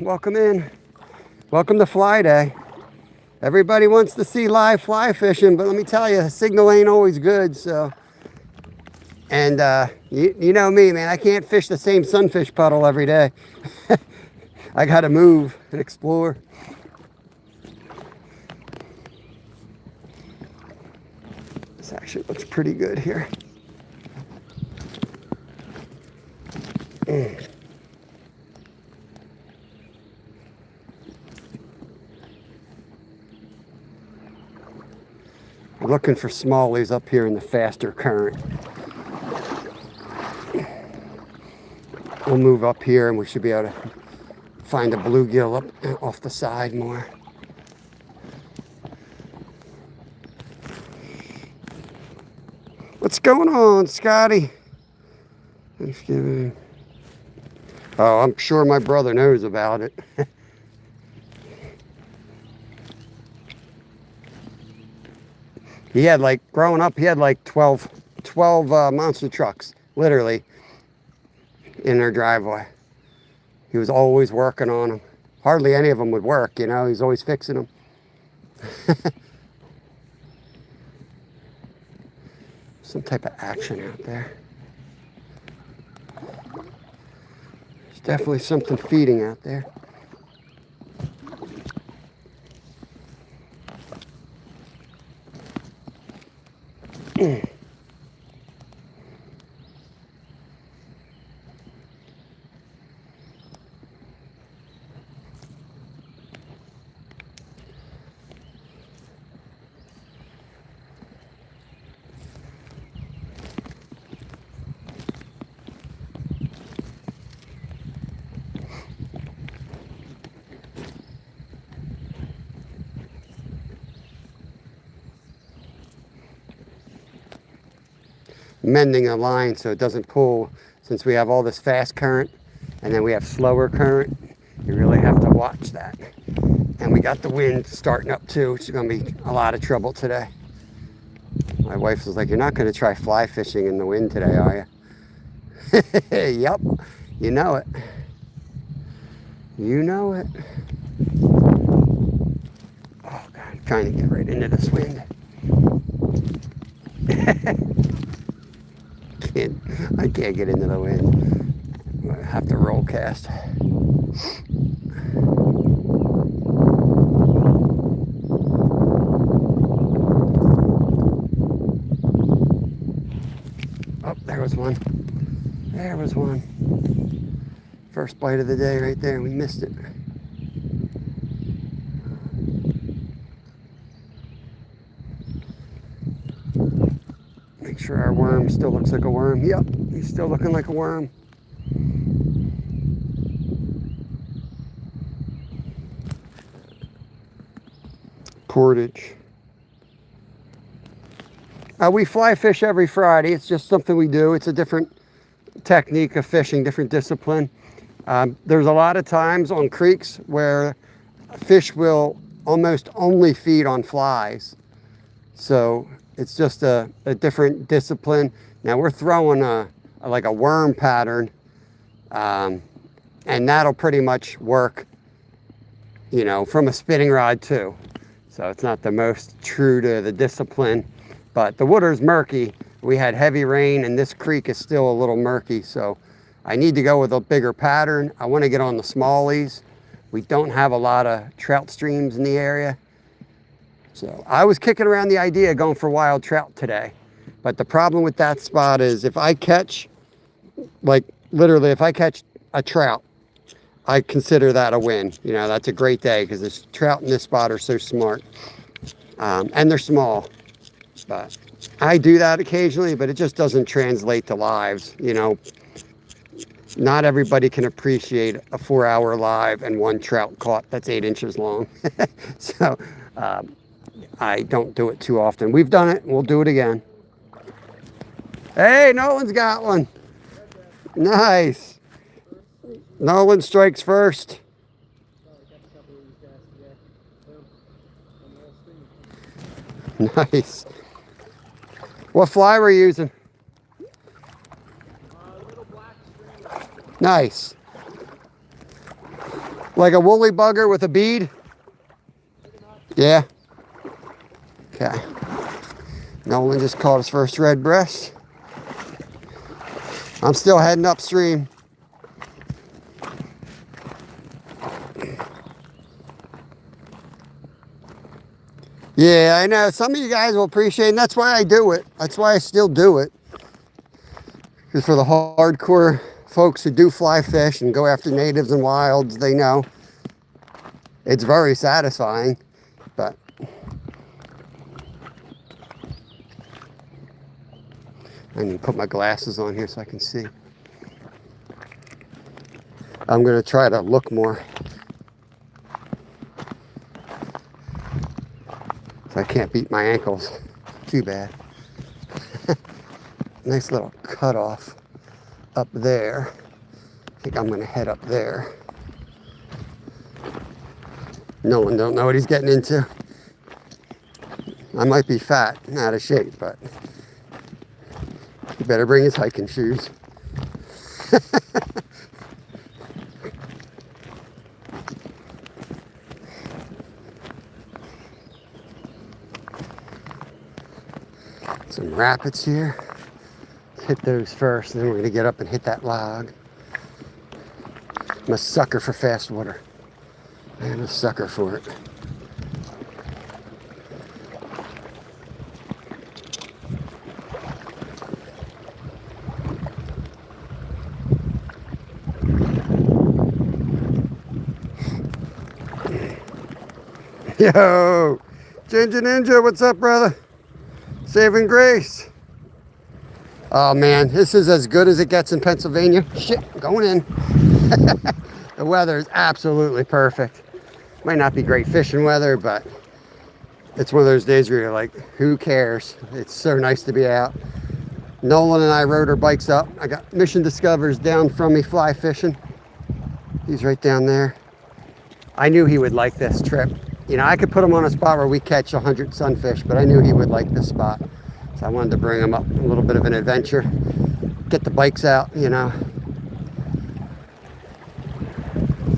Speaker 1: Welcome in. Welcome to Flyday. Everybody wants to see live fly fishing, but let me tell you, the signal ain't always good, so. And you know me, man, I can't fish the same sunfish puddle every day. I gotta move and explore. This actually looks pretty good here. We're looking for smallies up here in the faster current. We'll move up here and we should be able to find a bluegill up off the side more. What's going on, Scotty? Thanksgiving. Oh, I'm sure my brother knows about it. He had growing up, he had 12 monster trucks, literally, in their driveway. He was always working on them. Hardly any of them would work, he's always fixing them. Some type of action out there. There's definitely something feeding out there. mending the line so it doesn't pull. Since we have all this fast current and then we have slower current, you really have to watch that. And we got the wind starting up too, which is going to be a lot of trouble today. My wife was like, "You're not going to try fly fishing in the wind today, are you?" Yep, you know it. You know it. Oh God, I'm trying to get right into this wind. I can't get into the wind. I have to roll cast. Oh, there was one. There was one. First bite of the day right there. We missed it. Make sure our worm still looks like a worm. Yep, he's still looking like a worm. Portage. We fly fish every Friday. It's just something we do. It's a different technique of fishing, different discipline. There's a lot of times on creeks where fish will almost only feed on flies. So it's just a different discipline. Now we're throwing like a worm pattern, and that'll pretty much work, you know, from a spinning rod too. So it's not the most true to the discipline, but the water's murky. We had heavy rain and this creek is still a little murky. So I need to go with a bigger pattern. I want to get on the smallies. We don't have a lot of trout streams in the area. So I was kicking around the idea of going for wild trout today. But the problem with that spot is if I catch, like literally if I catch a trout, I consider that a win. You know, that's a great day because the trout in this spot are so smart. And they're small. But I do that occasionally, but it just doesn't translate to lives. You know, not everybody can appreciate a 4-hour live and one trout caught that's 8 inches long. So I don't do it too often. We've done it. We'll do it again. Hey, Nolan's got one. Nice. Nolan strikes first. Nice. What fly were you using? Nice. Like a woolly bugger with a bead? Yeah. Okay. Nolan just caught his first red breast. I'm still heading upstream. Yeah, I know. Some of you guys will appreciate it, and that's why I do it. That's why I still do it. Because for the hardcore folks who do fly fish and go after natives and wilds, they know it's very satisfying. But I need to put my glasses on here so I can see. I'm going to try to look more. So I can't beat my ankles too bad. Nice little cutoff up there. I think I'm going to head up there. No one don't know what he's getting into. I might be fat and out of shape, but he better bring his hiking shoes. Some rapids here. Let's hit those first, and then we're going to get up and hit that log. I'm a sucker for fast water. I'm a sucker for it. Yo, Ginger Ninja, what's up, brother? Saving grace. Oh man, this is as good as it gets in Pennsylvania. Shit, going in. The weather is absolutely perfect. Might not be great fishing weather, but it's one of those days where you're like, who cares? It's so nice to be out. Nolan and I rode our bikes up. I got Mission Discover's down from me fly fishing. He's right down there. I knew he would like this trip. You know, I could put him on a spot where we catch 100 sunfish, but I knew he would like this spot. So I wanted to bring him up, a little bit of an adventure. Get the bikes out, you know.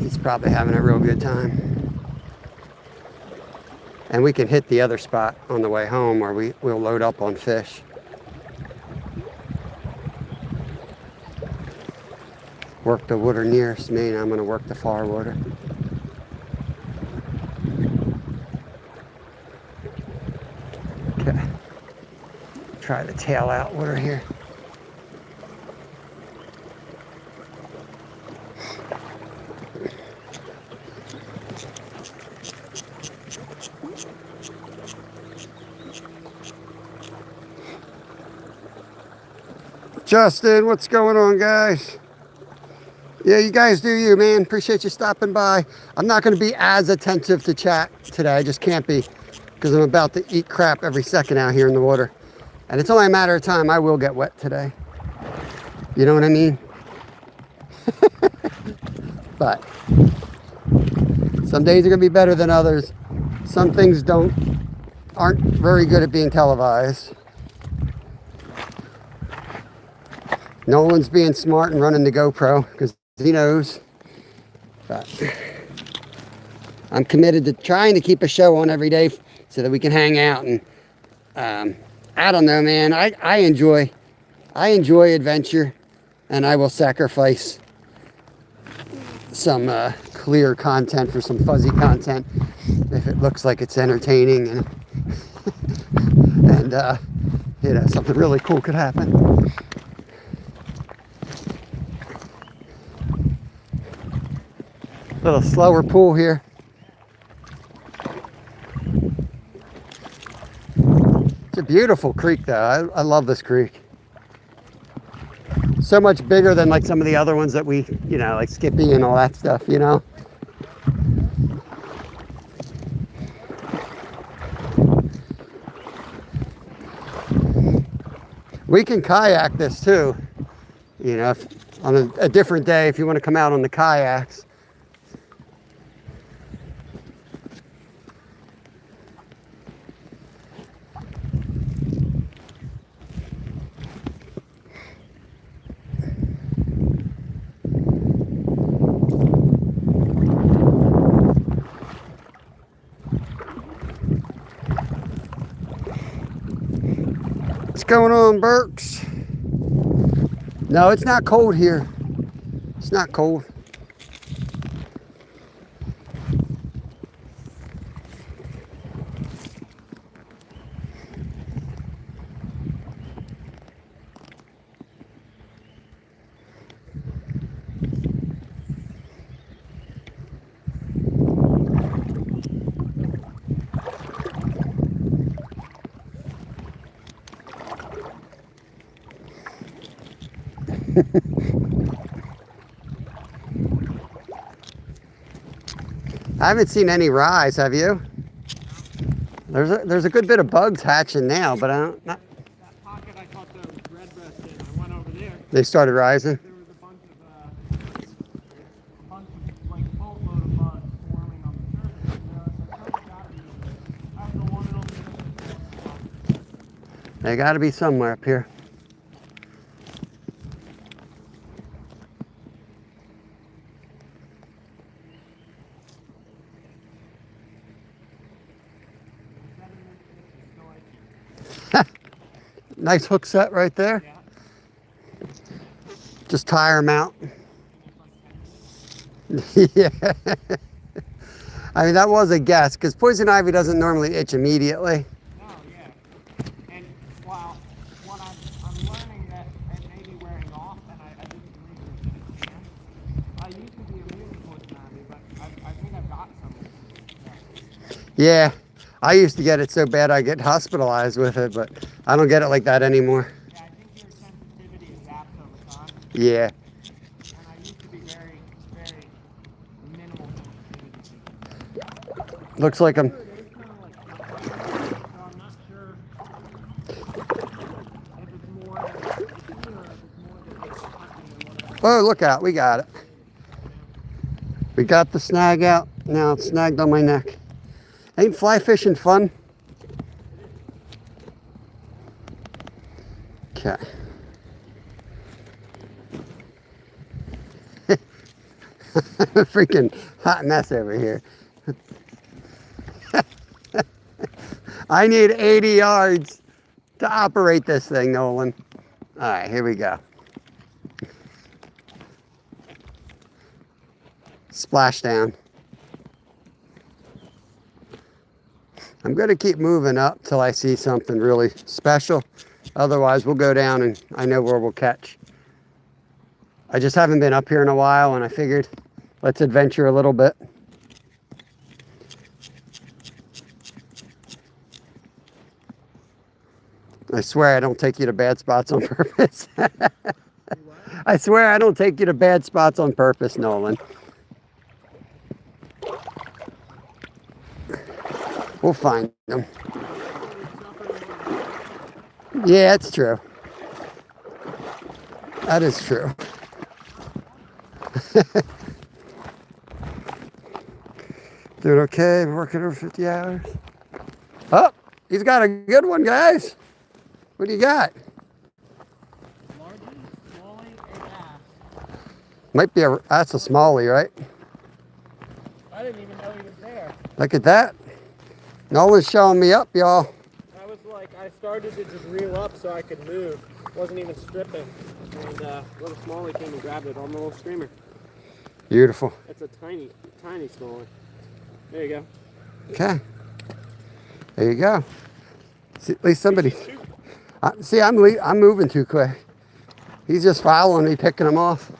Speaker 1: He's probably having a real good time. And we can hit the other spot on the way home where we'll load up on fish. Work the water nearest me, and I'm going to work the far water. Okay. Try the tail out water here. Justin, what's going on, guys? Yeah, you guys do you, man. Appreciate you stopping by. I'm not going to be as attentive to chat today. I just can't be because I'm about to eat crap every second out here in the water. And it's only a matter of time. I will get wet today. You know what I mean? But some days are going to be better than others. Some things aren't very good at being televised. Nolan's being smart and running the GoPro because he knows. But I'm committed to trying to keep a show on every day so that we can hang out. And I don't know, man. I enjoy adventure, and I will sacrifice some clear content for some fuzzy content if it looks like it's entertaining and and you know, something really cool could happen. A little slower pool here. It's a beautiful creek though. I love this creek. So much bigger than like some of the other ones that we, you know, like Skippy and all that stuff, you know. We can kayak this too, you know, if, on a different day if you want to come out on the kayaks. What's going on, Burks? No, it's not cold here. It's not cold. I haven't seen any rise, have you? There's a good bit of bugs hatching now, but I don't.
Speaker 2: That pocket I caught the redbreast in, I went over there.
Speaker 1: They started rising.
Speaker 2: There was a bunch of like boatload of bugs swarming on the surface. And I was like, gotta be. I have no one else.
Speaker 1: They got to be somewhere up here. Nice hook set right there.
Speaker 2: Yeah.
Speaker 1: Just tire them out. Yeah. I mean, that was a guess because poison ivy doesn't normally itch immediately.
Speaker 2: No, yeah. And while what I'm learning that it may be wearing off, and I didn't research it again. I used to be immune to poison ivy, but I think I've got some.
Speaker 1: Yeah. I used to get it so bad I get hospitalized with it, but I don't get it like that anymore.
Speaker 2: Yeah, I think your sensitivity adapts over time.
Speaker 1: Yeah.
Speaker 2: And I used to be very, very minimal sensitivity.
Speaker 1: Looks like I'm.
Speaker 2: So I'm not sure if it's more
Speaker 1: Oh, look out. We got it. We got the snag out. Now it's snagged on my neck. Ain't fly fishing fun? Okay. Freaking hot mess over here. I need 80 yards to operate this thing, Nolan. All right, here we go. Splashdown. I'm going to keep moving up till I see something really special. Otherwise, we'll go down and I know where we'll catch. I just haven't been up here in a while and I figured let's adventure a little bit. I swear I don't take you to bad spots on purpose. I swear I don't take you to bad spots on purpose, Nolan. We'll find them. Yeah, it's true. That is true. Doing okay, working over 50 hours. Oh, he's got a good one, guys. What do you got? Might be that's a smallie, right?
Speaker 2: I didn't even know he was there.
Speaker 1: Look at that. Nolan's showing me up, y'all.
Speaker 2: I was like, I started to just reel up so I could move. Wasn't even stripping. And little smallie came and grabbed it on the little streamer.
Speaker 1: Beautiful.
Speaker 2: It's a tiny, tiny smallie. There you go.
Speaker 1: Okay. There you go. See, at least somebody. See, I'm moving too quick. He's just following me, picking them off.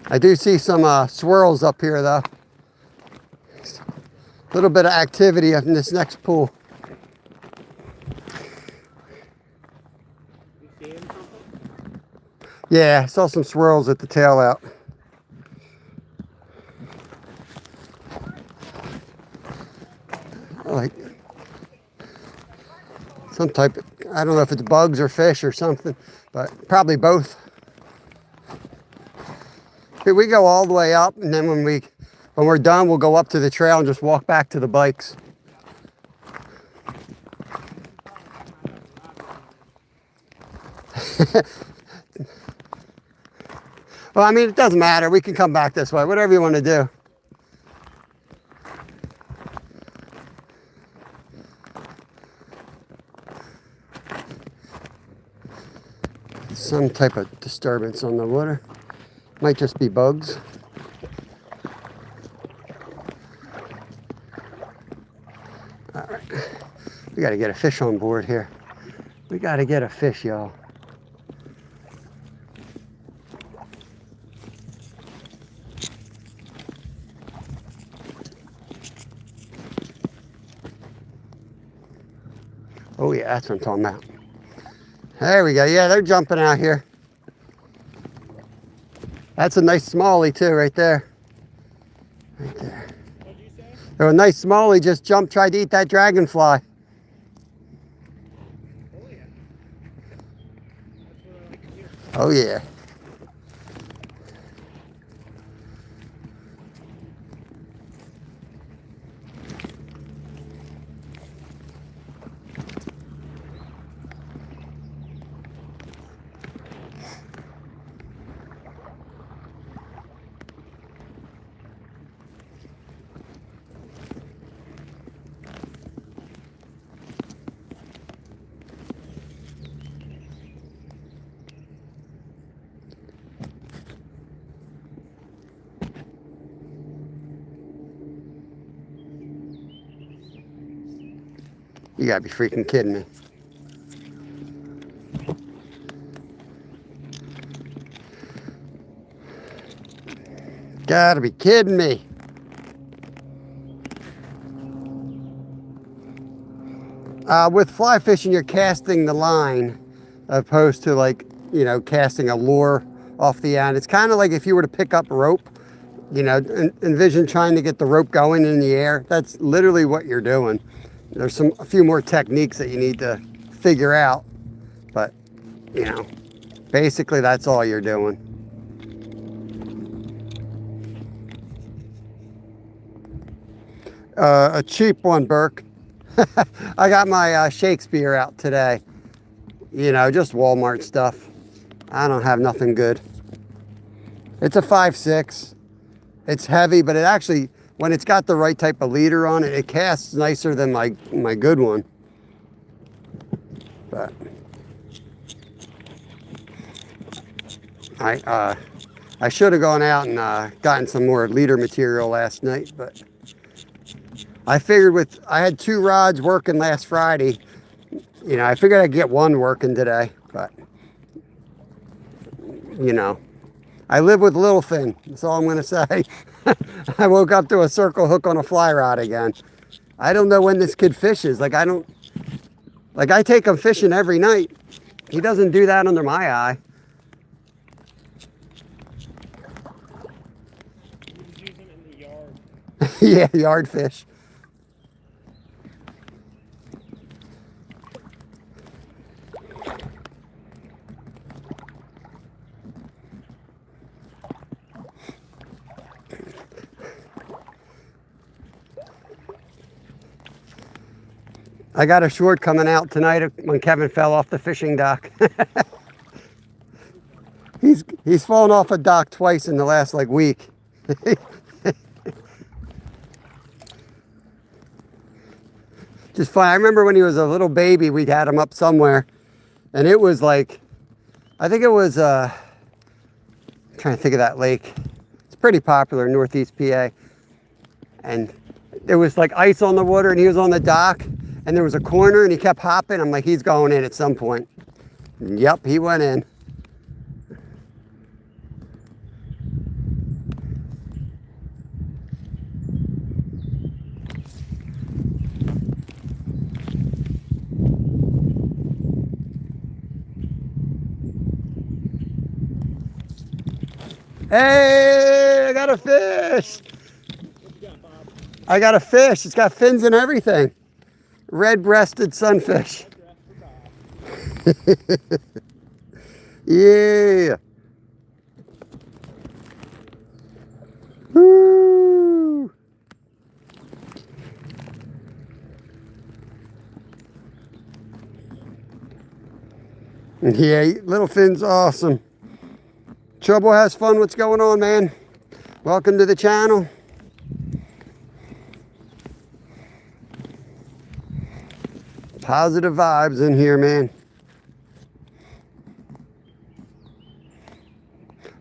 Speaker 1: I do see some swirls up here, though. A little bit of activity in this next pool.
Speaker 2: You seeing something?
Speaker 1: Yeah, I saw some swirls at the tail out. Like some type of, I don't know if it's bugs or fish or something, but probably both. Here we go all the way up, and then when we're done, we'll go up to the trail and just walk back to the bikes. Well, I mean, it doesn't matter. We can come back this way, whatever you want to do. Some type of disturbance on the water. Might just be bugs. All right. We got to get a fish on board here. We got to get a fish, y'all. Oh yeah, that's what I'm talking about. There we go. Yeah, they're jumping out here. That's a nice smallie too, right there. Right there.
Speaker 2: What'd you say?
Speaker 1: Oh, a nice smallie just jumped, tried to eat that dragonfly.
Speaker 2: Oh yeah. That's what I like to hear.
Speaker 1: Oh yeah. You gotta be freaking kidding me. Gotta be kidding me. With fly fishing, you're casting the line opposed to, like, you know, casting a lure off the end. It's kind of like if you were to pick up rope, you know, envision trying to get the rope going in the air. That's literally what you're doing. There's a few more techniques that you need to figure out, but you know, basically that's all you're doing. A cheap one, Burke. I got my Shakespeare out today. You know, just Walmart stuff. I don't have nothing good. It's a 5.6. It's heavy, but it actually, when it's got the right type of leader on it, it casts nicer than my good one. But I should have gone out and gotten some more leader material last night, but I figured I had 2 rods working last Friday. You know, I figured I'd get 1 working today, but you know, I live with Littlefin. That's all I'm going to say. I woke up to a circle hook on a fly rod again. I don't know when this kid fishes. Like, I take him fishing every night. He doesn't do that under my eye.
Speaker 2: He's using it in the yard.
Speaker 1: Yeah, yard fish. I got a short coming out tonight when Kevin fell off the fishing dock. He's fallen off a dock twice in the last like week. Just fun. I remember when he was a little baby, we had him up somewhere, and it was like, I think it was I'm trying to think of that lake. It's pretty popular in Northeast PA, and there was like ice on the water, and he was on the dock. And there was a corner and he kept hopping. I'm like, he's going in at some point. And yep, he went in. Hey, I got a fish. I got a fish. It's got fins and everything. Red-breasted sunfish. Yeah. Woo. Yeah, little fin's awesome. Trouble has fun. What's going on, man? Welcome to the channel. Positive vibes in here, man.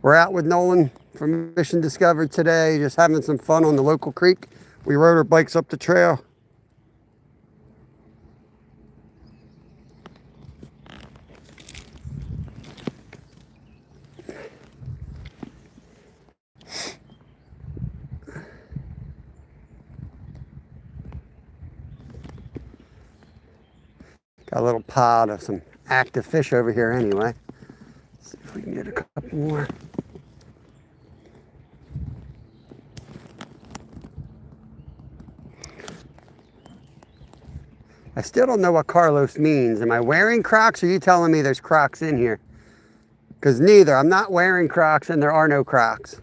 Speaker 1: We're out with Nolan from Mission Discovered today, just having some fun on the local creek. We rode our bikes up the trail. Got a little pod of some active fish over here anyway. Let's see if we can get a couple more. I still don't know what Carlos means. Am I wearing Crocs or are you telling me there's Crocs in here? Because neither. I'm not wearing Crocs and there are no Crocs.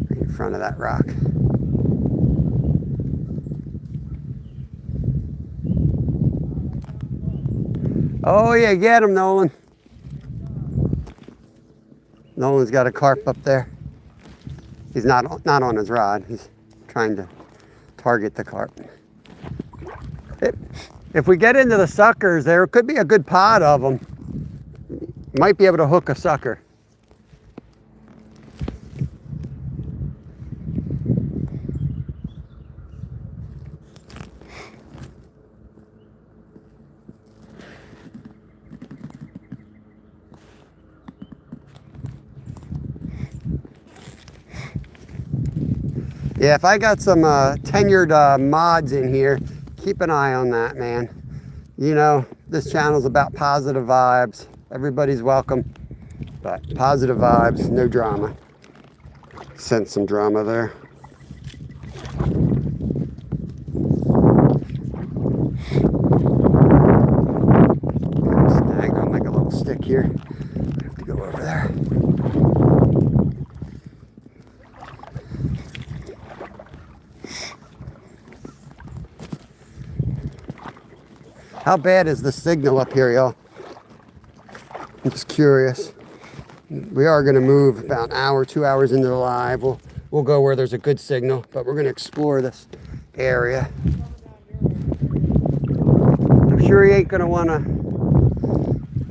Speaker 1: In front of that rock. Oh yeah, get him, Nolan. Nolan's got a carp up there. He's not on his rod. He's trying to target the carp. If we get into the suckers, there could be a good pod of them. Might be able to hook a sucker. Yeah, if I got some tenured mods in here, keep an eye on that, man. You know, this channel's about positive vibes. Everybody's welcome, but positive vibes, no drama. Sense some drama there. I'm snagged on like a little stick here. I have to go over there. How bad is the signal up here, y'all? I'm just curious. We are going to move about an hour, 2 hours into the live. We'll go where there's a good signal, but we're going to explore this area. I'm sure he ain't going to want to.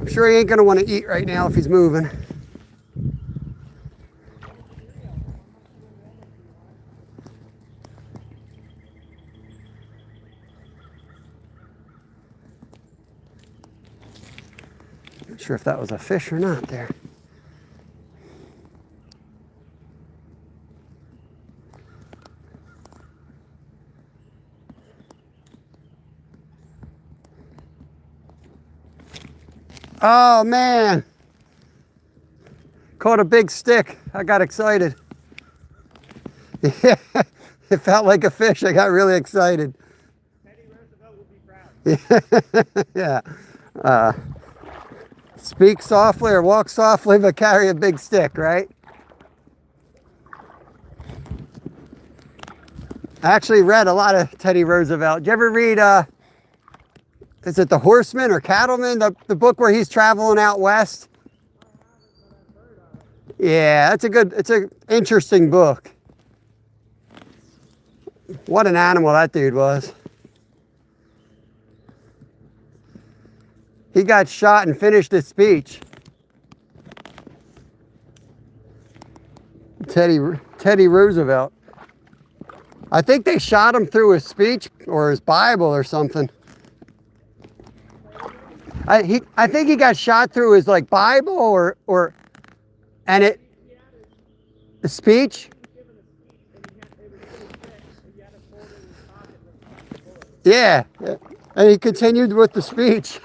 Speaker 1: I'm sure he ain't going to want to eat right now if he's moving. Not sure if that was a fish or not there. Oh man, caught a big stick. I got excited. Yeah, it felt like a fish. I got really excited.
Speaker 2: Teddy Roosevelt will be proud.
Speaker 1: Yeah. Speak softly or walk softly, but carry a big stick, right? I actually read a lot of Teddy Roosevelt. Did you ever read, is it The Horseman or Cattleman, the book where he's traveling out west? Yeah, it's an interesting book. What an animal that dude was. He got shot and finished his speech. Teddy Roosevelt. I think they shot him through his speech or his Bible or something. I think he got shot through his like Bible or the speech. Yeah, and he continued with the speech.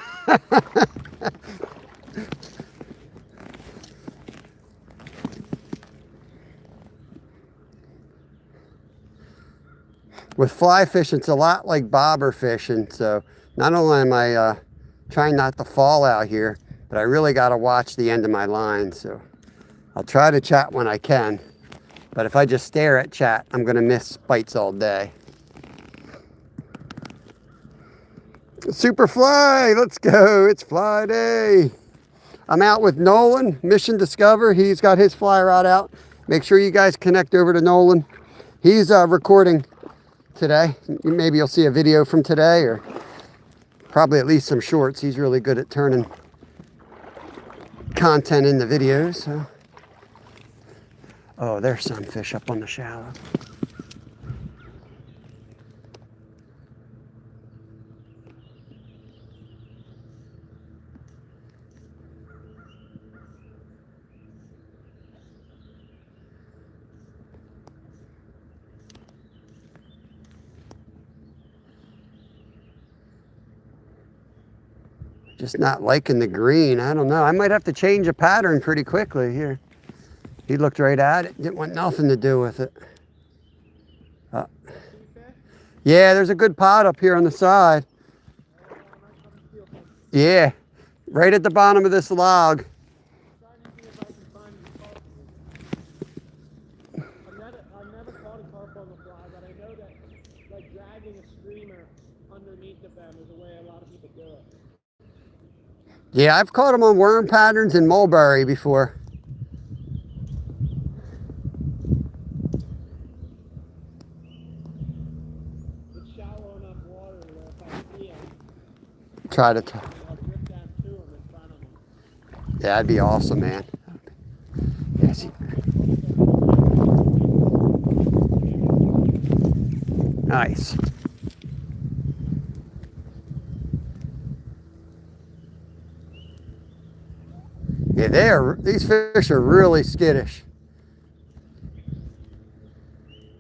Speaker 1: With fly fishing, it's a lot like bobber fishing. So not only am I trying not to fall out here, but I really got to watch the end of my line. So I'll try to chat when I can. But if I just stare at chat, I'm going to miss bites all day. Super fly, let's go. It's Flyday. I'm out with Nolan, Mission Discover. He's got his fly rod out. Make sure you guys connect over to Nolan. He's recording today. Maybe you'll see a video from today or probably at least some shorts. He's really good at turning content into videos. So. Oh, there's some fish up on the shallow. Just not liking the green. I don't know. I might have to change a pattern pretty quickly here. He looked right at it. Didn't want nothing to do with it. Yeah, there's a good pot up here on the side. Yeah, right at the bottom of this log.
Speaker 2: I've never caught a carp on the fly, but I know that like dragging a streamer underneath of them is the way a lot of people do it.
Speaker 1: Yeah, I've caught them on worm patterns in mulberry before.
Speaker 2: It's shallow enough water where if I see them,
Speaker 1: Try to.
Speaker 2: I'll drip down to them in front of them.
Speaker 1: Yeah, that'd be awesome, man. Yeah, see. Nice. Yeah, these fish are really skittish.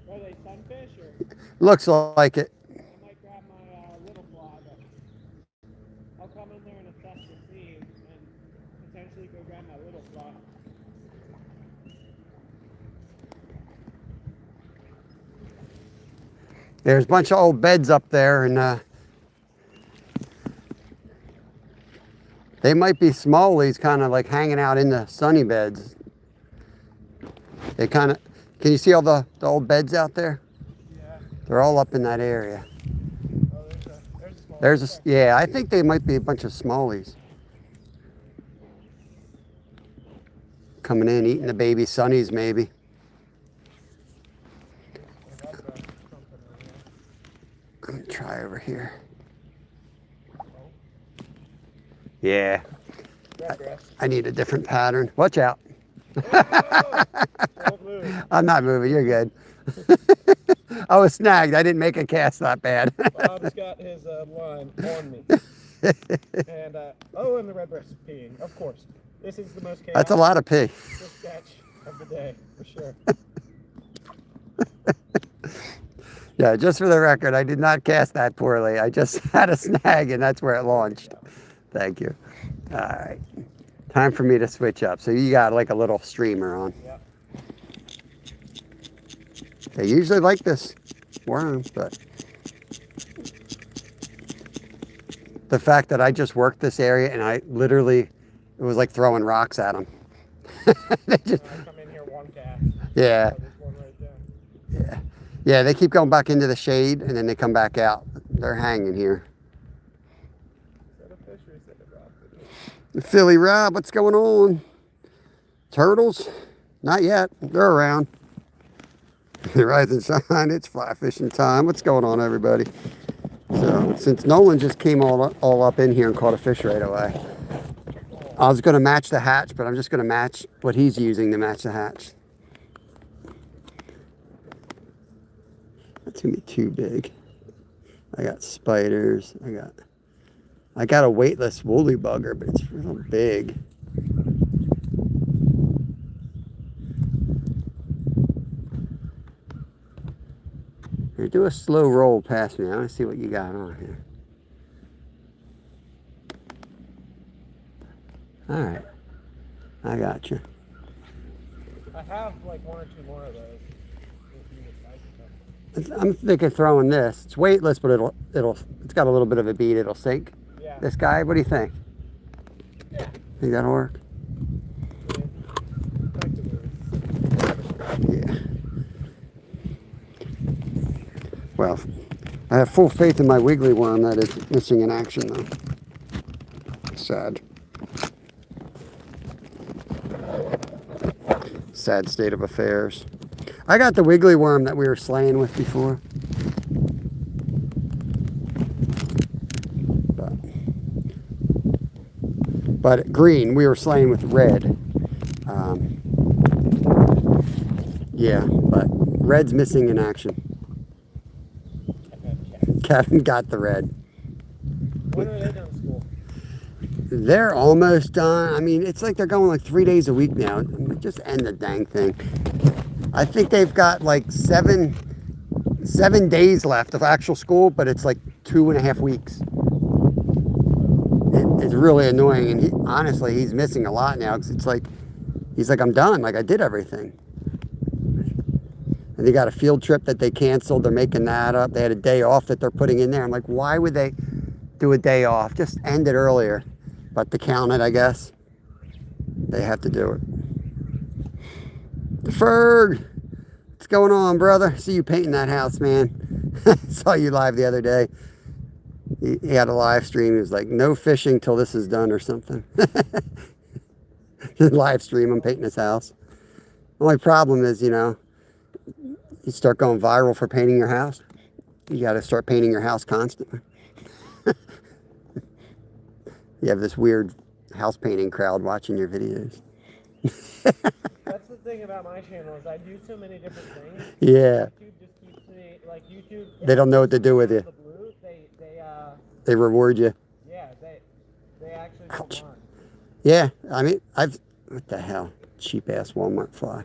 Speaker 2: Are they sunfish or?
Speaker 1: Looks like it.
Speaker 2: I might grab my little fly, but I'll come in there. this spot.
Speaker 1: There's a bunch of old beds up there, and they might be smallies, kind of like hanging out in the sunny beds. They kind of, can you see all the old beds out there?
Speaker 2: Yeah.
Speaker 1: They're all up in that area.
Speaker 2: Oh, there's a small
Speaker 1: There's a, yeah, I think they might be a bunch of smallies. Coming in, eating the baby sunnies, maybe. I'm gonna try over here. Yeah, I need a different pattern. Watch out.
Speaker 2: Don't move.
Speaker 1: I'm not moving, you're good. I was snagged. I didn't make a cast that bad.
Speaker 2: Bob's got his line on me. And, and the redbreast peeing, of course. This is the most chaotic
Speaker 1: That's a lot of pee.
Speaker 2: catch of the day, for sure.
Speaker 1: Yeah, just for the record, I did not cast that poorly. I just had a snag, and that's where it launched. Thank you. All right. Time for me to switch up. So you got like a little streamer on.
Speaker 2: Yep.
Speaker 1: They usually like this worm, but the fact that I just worked this area and I literally, it was like throwing rocks at them. They just,
Speaker 2: I come in here one cast.
Speaker 1: yeah,
Speaker 2: Oh, there's one right there.
Speaker 1: yeah. Yeah, they keep going back into the shade and then they come back out. They're hanging here.
Speaker 2: Is that a fish or is that a rock?
Speaker 1: Philly Rob, what's going on? Turtles? Not yet. They're around. Rise and shine. It's fly fishing time. What's going on, everybody? So, since Nolan just came all up in here and caught a fish right away, I was going to match the hatch, but I'm just going to match what he's using to match the hatch. That's going to be too big. I got spiders. I got a weightless woolly bugger, but it's real big. Here, do a slow roll past me. I want to see what you got on here. All right. I got you.
Speaker 2: I have like one or two more of those. If you would like them.
Speaker 1: I'm thinking throwing this. It's weightless, but it's got a little bit of a bead. It'll sink.
Speaker 2: Yeah.
Speaker 1: This guy, what do you think?
Speaker 2: Yeah.
Speaker 1: Think that'll work? Yeah. Well, I have full faith in my wiggly worm that is missing in action, though. Sad. Sad state of affairs. I got the wiggly worm that we were slaying with before. But green, we were slaying with red. Yeah, but red's missing in action. Kevin got the red.
Speaker 2: When are they done school?
Speaker 1: They're almost done. I mean, it's like they're going like 3 days a week now. Just end the dang thing. I think they've got like seven days left of actual school, but it's like 2.5 weeks. It's really annoying, and honestly, he's missing a lot now because it's like, he's like, I'm done. Like, I did everything. And they got a field trip that they canceled. They're making that up. They had a day off that they're putting in there. I'm like, why would they do a day off? Just end it earlier. But to count it, I guess, they have to do it. Ferg, what's going on, brother? See you painting that house, man. Saw you live the other day. He had a live stream. He was like, no fishing till this is done or something. Live stream, I'm painting his house. Only problem is, you know, you start going viral for painting your house. You got to start painting your house constantly. You have this weird house painting crowd watching your videos.
Speaker 2: That's the thing about my channel is I do so many different things.
Speaker 1: Yeah.
Speaker 2: YouTube just keeps me, like YouTube.
Speaker 1: They don't know what to do with you.
Speaker 2: The blue,
Speaker 1: They reward you.
Speaker 2: yeah, they actually
Speaker 1: Ouch.
Speaker 2: don't mind.
Speaker 1: Yeah, I mean, what the hell? Cheap ass Walmart fly.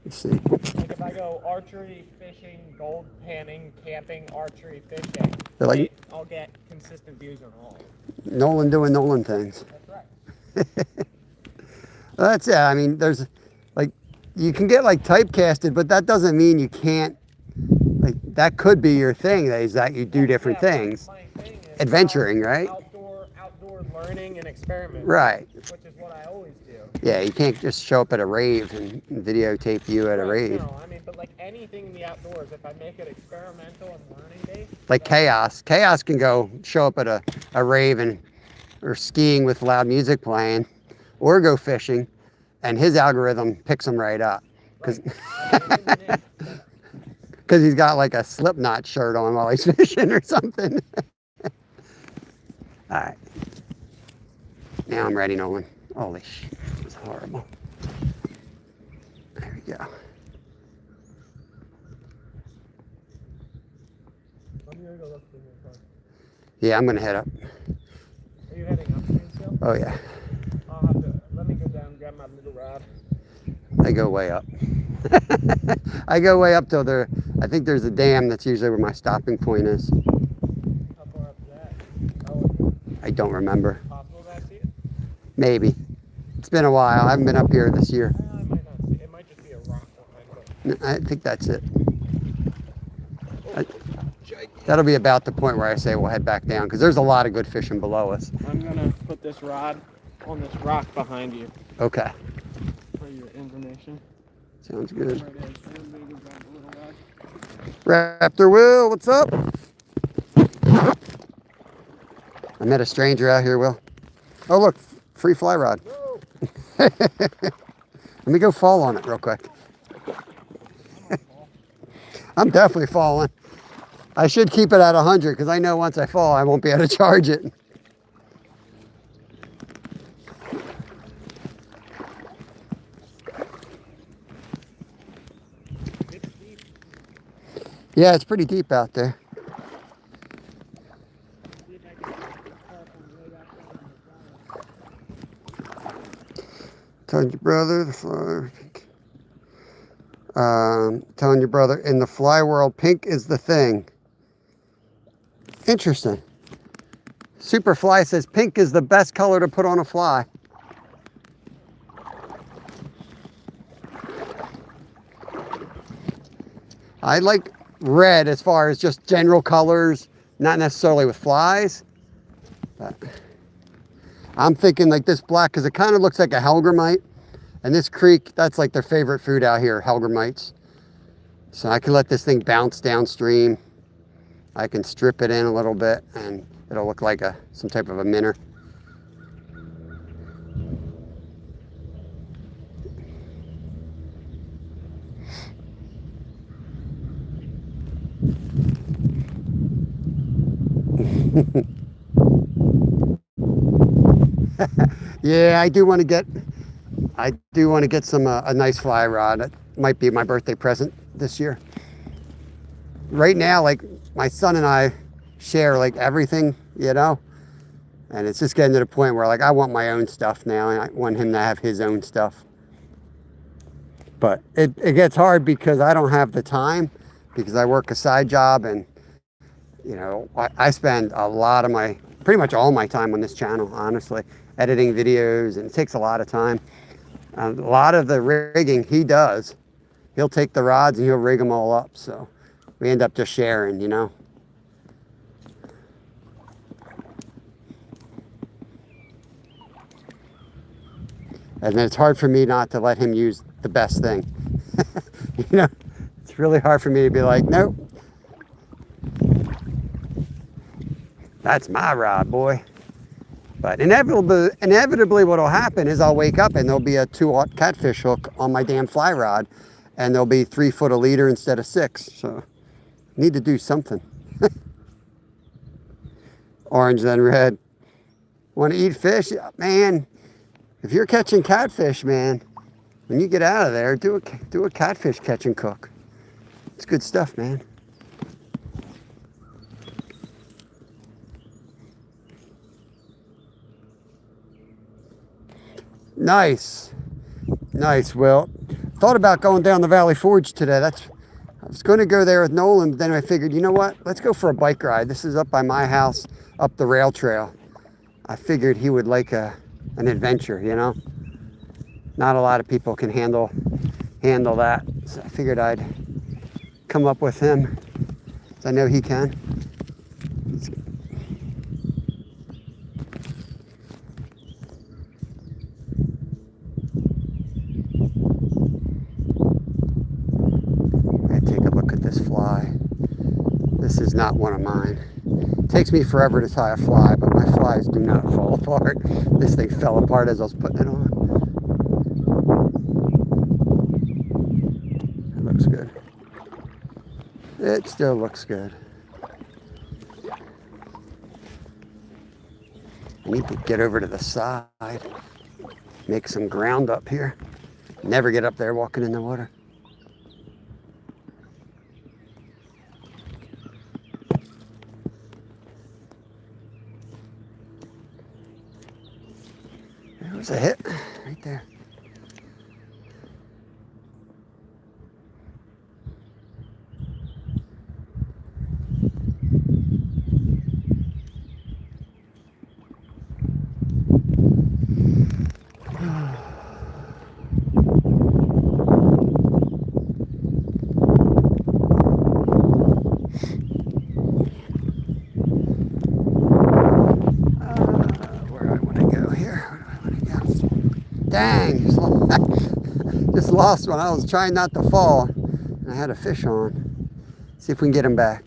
Speaker 1: Let's see.
Speaker 2: Like if I go archery, fishing, gold panning, camping, archery, fishing,
Speaker 1: They're like-
Speaker 2: I'll get consistent views on all.
Speaker 1: Nolan doing Nolan things.
Speaker 2: That's right.
Speaker 1: That's it. I mean, there's like, you can get like typecasted, but that doesn't mean you can't, like, that could be your thing, is that you do different things.
Speaker 2: My thing is
Speaker 1: Adventuring, right?
Speaker 2: outdoor learning and experimenting.
Speaker 1: Right.
Speaker 2: Which is what I always do.
Speaker 1: Yeah, you can't just show up at a rave and videotape you at a rave.
Speaker 2: No, I mean, but like anything in the outdoors, if I make it experimental and learning based.
Speaker 1: Like Chaos. Chaos can go show up at a rave or skiing with loud music playing, or go fishing, and his algorithm picks him right up. Because he's got like a Slipknot shirt on while he's fishing or something. All right. Now I'm ready, Nolan. Holy shit, this was horrible. There we go.
Speaker 2: I'm gonna go look through your car.
Speaker 1: Yeah, I'm gonna head up.
Speaker 2: Are you heading upstream still?
Speaker 1: Oh yeah,
Speaker 2: I'll have to, let me go down and grab my little rod.
Speaker 1: I go way up. I go way up till there, I think there's a dam that's usually where my stopping point is.
Speaker 2: How far up is that? Oh,
Speaker 1: I don't remember.
Speaker 2: possible that I see it?
Speaker 1: Maybe. It's been a while. I haven't been up here this year.
Speaker 2: I might not see it. It might just be a rock behind it.
Speaker 1: I think that's it. That'll be about the point where I say we'll head back down, because there's a lot of good fishing below us.
Speaker 2: I'm gonna put this rod on this rock behind you
Speaker 1: Okay.
Speaker 2: for your information.
Speaker 1: Sounds good.
Speaker 2: Right there. I'm gonna go grab the little rod.
Speaker 1: Raptor Will, what's up? I met a stranger out here, Will. Oh, look, free fly rod. Let me go fall on it real quick. I'm definitely falling. I should keep it at 100, because I know once I fall, I won't be able to charge it. Yeah, it's pretty deep out there. Telling your brother the fly. Telling your brother in the fly world, pink is the thing. Interesting. Superfly says pink is the best color to put on a fly. I like red as far as just general colors, not necessarily with flies. But I'm thinking like this black, because it kind of looks like a hellgrammite. And this creek, that's like their favorite food out here, hellgrammites. So I can let this thing bounce downstream. I can strip it in a little bit and it'll look like some type of a minnow. Yeah, I do want to get some a nice fly rod. It might be my birthday present this year. Right now, like my son and I share like everything, you know, and it's just getting to the point where like I want my own stuff now, and I want him to have his own stuff. But it gets hard because I don't have the time, because I work a side job, and you know, I spend a lot of pretty much all my time on this channel, honestly, editing videos, and it takes a lot of time. A lot of the rigging he does. He'll take the rods and he'll rig them all up, so we end up just sharing, you know. And then it's hard for me not to let him use the best thing. You know, it's really hard for me to be like, nope. That's my rod, boy. But inevitably what will happen is I'll wake up and there'll be a 2/0 catfish hook on my damn fly rod, and there'll be 3 foot a leader instead of 6. So need to do something. Orange then red. Want to eat fish? Man, if you're catching catfish, man, when you get out of there, do a catfish catch and cook. It's good stuff, man. Nice. Nice, Will. Thought about going down the Valley Forge today. I was going to go there with Nolan, but then I figured, you know what? Let's go for a bike ride. This is up by my house, up the rail trail. I figured he would like an adventure, you know? Not a lot of people can handle that. So I figured I'd come up with him. I know he can. Take a look at this fly. This is not one of mine. It takes me forever to tie a fly, but my flies do not fall apart. This thing fell apart as I was putting it on. It looks good. It still looks good. I need to get over to the side, make some ground up here. Never get up there walking in the water. There's a hit right there. Dang, just lost one. I was trying not to fall. And I had a fish on. See if we can get him back.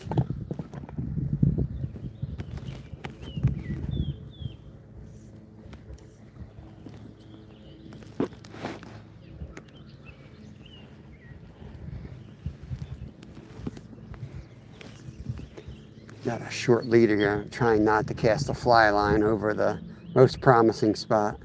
Speaker 1: Got a short leader here. I'm trying not to cast a fly line over the most promising spot.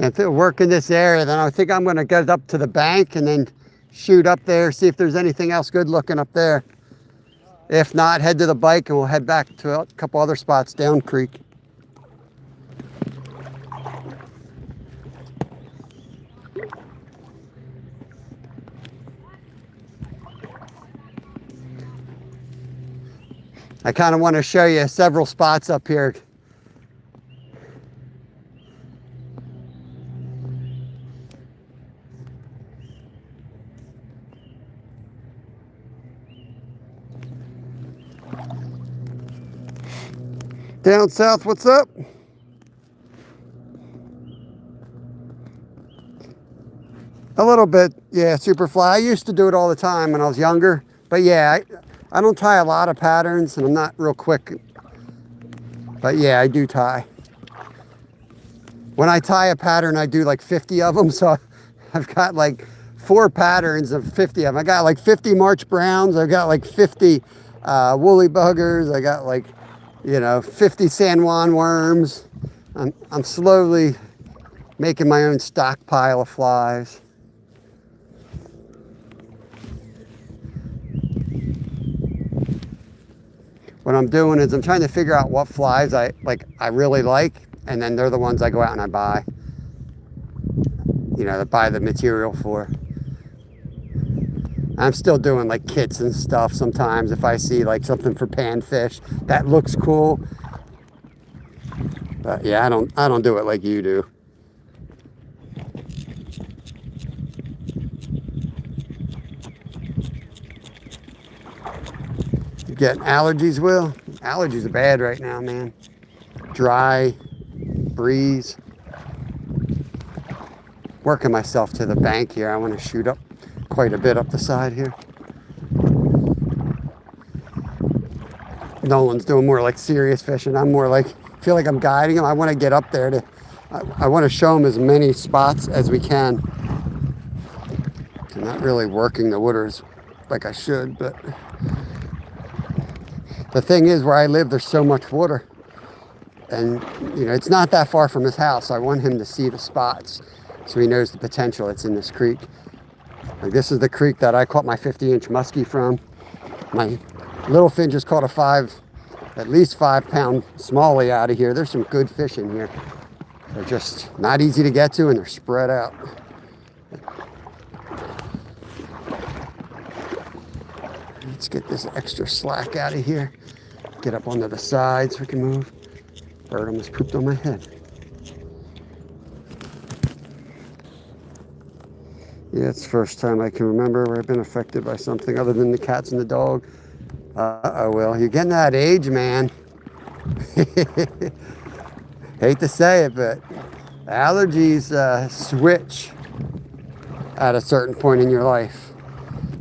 Speaker 1: If it'll work in this area, then I think I'm going to get up to the bank and then shoot up there, see if there's anything else good looking up there. If not, head to the bike and we'll head back to a couple other spots down creek. I kind of want to show you several spots up here. Down south, what's up? A little bit, yeah, Superfly. I used to do it all the time when I was younger. But yeah, I don't tie a lot of patterns and I'm not real quick. But yeah, I do tie. When I tie a pattern, I do like 50 of them. So I've got like 4 patterns of 50 of them. I got like 50 March Browns. I've got like 50 woolly buggers. I got like, 50 San Juan worms. I'm slowly making my own stockpile of flies. What I'm doing is I'm trying to figure out what flies I really like, and then they're the ones I go out and I buy. To buy the material for. I'm still doing like kits and stuff sometimes if I see like something for panfish that looks cool. But yeah, I don't do it like you do. You getting allergies, Will? Allergies are bad right now, man. Dry, breeze. Working myself to the bank here. I want to shoot up quite a bit up the side here. Nolan's doing more like serious fishing. I'm more like, feel like I'm guiding him. I want to get up there I want to show him as many spots as we can. I'm not really working the waters like I should, but the thing is where I live, there's so much water. And, it's not that far from his house. I want him to see the spots so he knows the potential that's in this creek. Like this is the creek that I caught my 50-inch muskie from. My Little fin just caught at least 5-pound smallie out of here. There's some good fish in here. They're just not easy to get to, and they're spread out. Let's get this extra slack out of here. Get up onto the side so we can move. Bird almost pooped on my head. Yeah, it's the first time I can remember where I've been affected by something other than the cats and the dog. Uh-oh, Will, you're getting that age, man. Hate to say it, but allergies switch at a certain point in your life.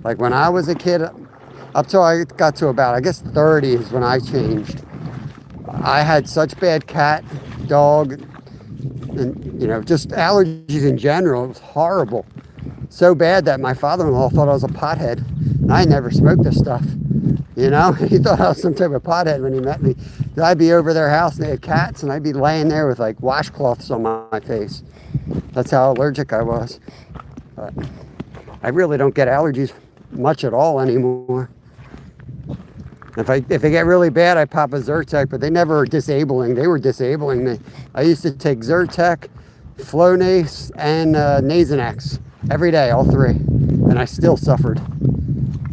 Speaker 1: Like when I was a kid, up till I got to about, I guess 30 is when I changed. I had such bad cat, dog, and just allergies in general. It was horrible. So bad that my father-in-law thought I was a pothead. And I never smoked this stuff. He thought I was some type of pothead when he met me. I'd be over their house and they had cats, and I'd be laying there with like washcloths on my face. That's how allergic I was. But I really don't get allergies much at all anymore. If they get really bad, I pop a Zyrtec, but they never were disabling. They were disabling me. I used to take Zyrtec, Flonase, and Nasonex every day, all three, and I still suffered.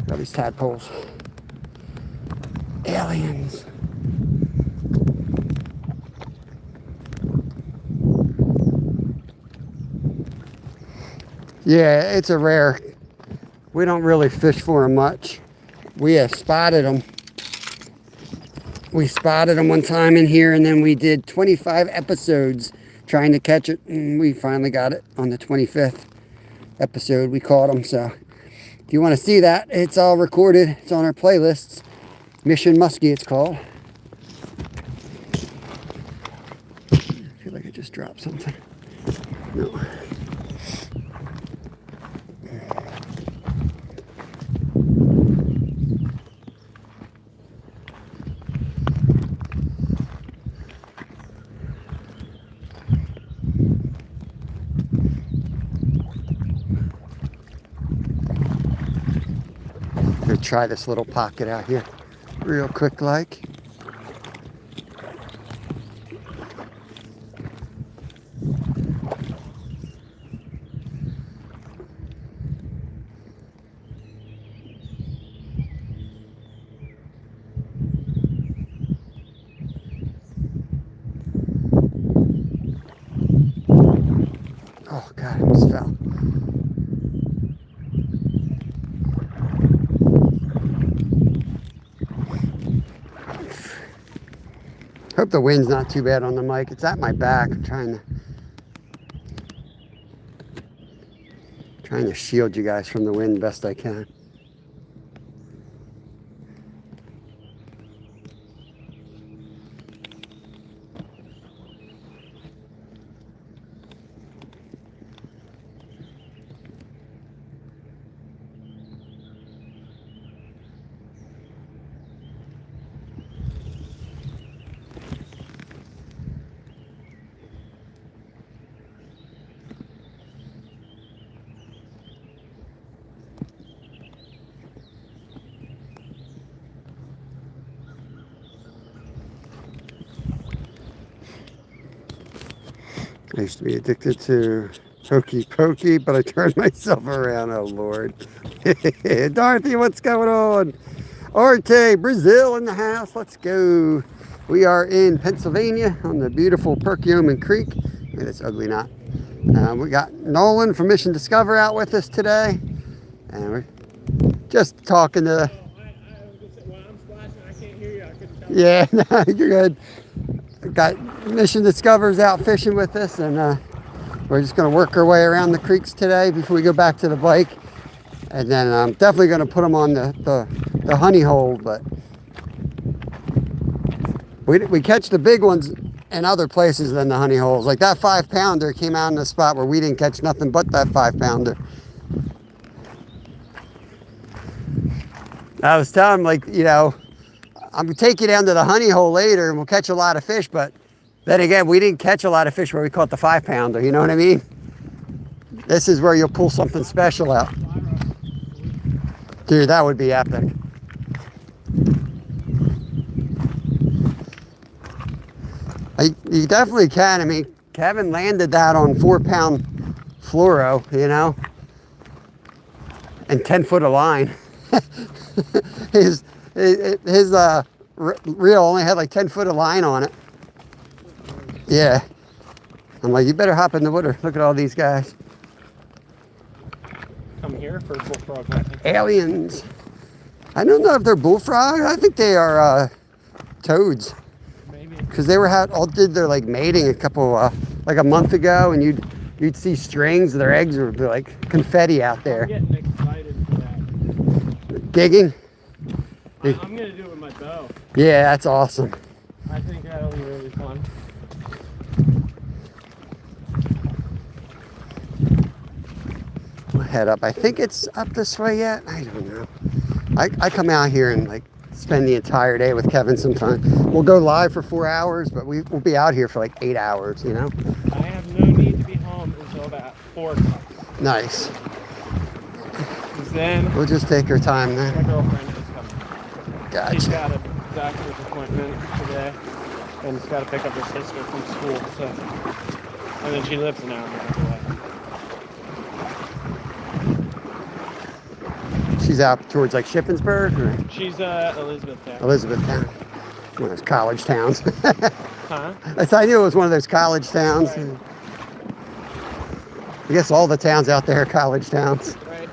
Speaker 1: Got these tadpoles. Aliens. Yeah, it's a rare. We don't really fish for them much. We have spotted them. We spotted them one time in here, and then we did 25 episodes trying to catch it, and we finally got it on the 25th episode. We caught them. So if you want to see that, it's all recorded. It's on our playlists. Mission Muskie, it's called. I feel like I just dropped something. No. I'm gonna try this little pocket out here real quick like. Oh God, I almost fell. Hope the wind's not too bad on the mic. It's at my back. I'm trying to shield you guys from the wind best I can. I used to be addicted to Hokey Pokey, but I turned myself around. Oh, Lord. Dorothy, what's going on? Arte, Brazil in the house. Let's go. We are in Pennsylvania on the beautiful Perkiomen Creek. Look at this ugly knot. We got Nolan from Mission Discover out with us today. And we're just talking to...
Speaker 2: Well, I'm splashing. I can't hear you. I couldn't tell.
Speaker 1: Yeah, no, you're good. Got Mission Discover's out fishing with us, and we're just going to work our way around the creeks today before we go back to the bike. And then I'm definitely going to put them on the honey hole, but we catch the big ones in other places than the honey holes. Like that 5-pounder came out in a spot where we didn't catch nothing but that 5-pounder. I was telling him, like, I'm gonna take you down to the honey hole later and we'll catch a lot of fish, but then again, we didn't catch a lot of fish where we caught the 5-pounder, you know what I mean? This is where you'll pull something special out. Dude, that would be epic. You definitely can. I mean, Kevin landed that on 4-pound fluoro, you know, and 10 foot of line. his reel only had like 10 foot of line on it. Yeah. I'm like, you better hop in the water. Look at all these guys.
Speaker 2: Come here for bullfrog hunting.
Speaker 1: Aliens. I don't know if they're bullfrogs. I think they are toads.
Speaker 2: Maybe.
Speaker 1: Because they were all did their like mating like a month ago, and you'd see strings. Their eggs would be like confetti out there.
Speaker 2: I'm getting excited for that.
Speaker 1: Gigging.
Speaker 2: I'm gonna do it with my bow.
Speaker 1: Yeah, that's awesome.
Speaker 2: I think that'll be really fun.
Speaker 1: We'll head up. I think it's up this way yet. I don't know. I come out here and like spend the entire day with Kevin sometime. We'll go live for 4 hours, but we'll be out here for like 8 hours, you know?
Speaker 2: I have no need to be home until about 4 o'clock.
Speaker 1: Nice.
Speaker 2: 'Cause then
Speaker 1: We'll just take our time
Speaker 2: my
Speaker 1: then.
Speaker 2: girlfriend is coming. She's
Speaker 1: Gotcha.
Speaker 2: got a doctor's appointment today, and she's got to pick up her sister from school. So, and then she lives an hour and a half away.
Speaker 1: She's out towards like Shippensburg or
Speaker 2: She's Elizabethtown.
Speaker 1: Elizabethtown. One of those college towns.
Speaker 2: Huh?
Speaker 1: I knew it was one of those college towns.
Speaker 2: Right.
Speaker 1: I guess all the towns out there are college towns.
Speaker 2: Right.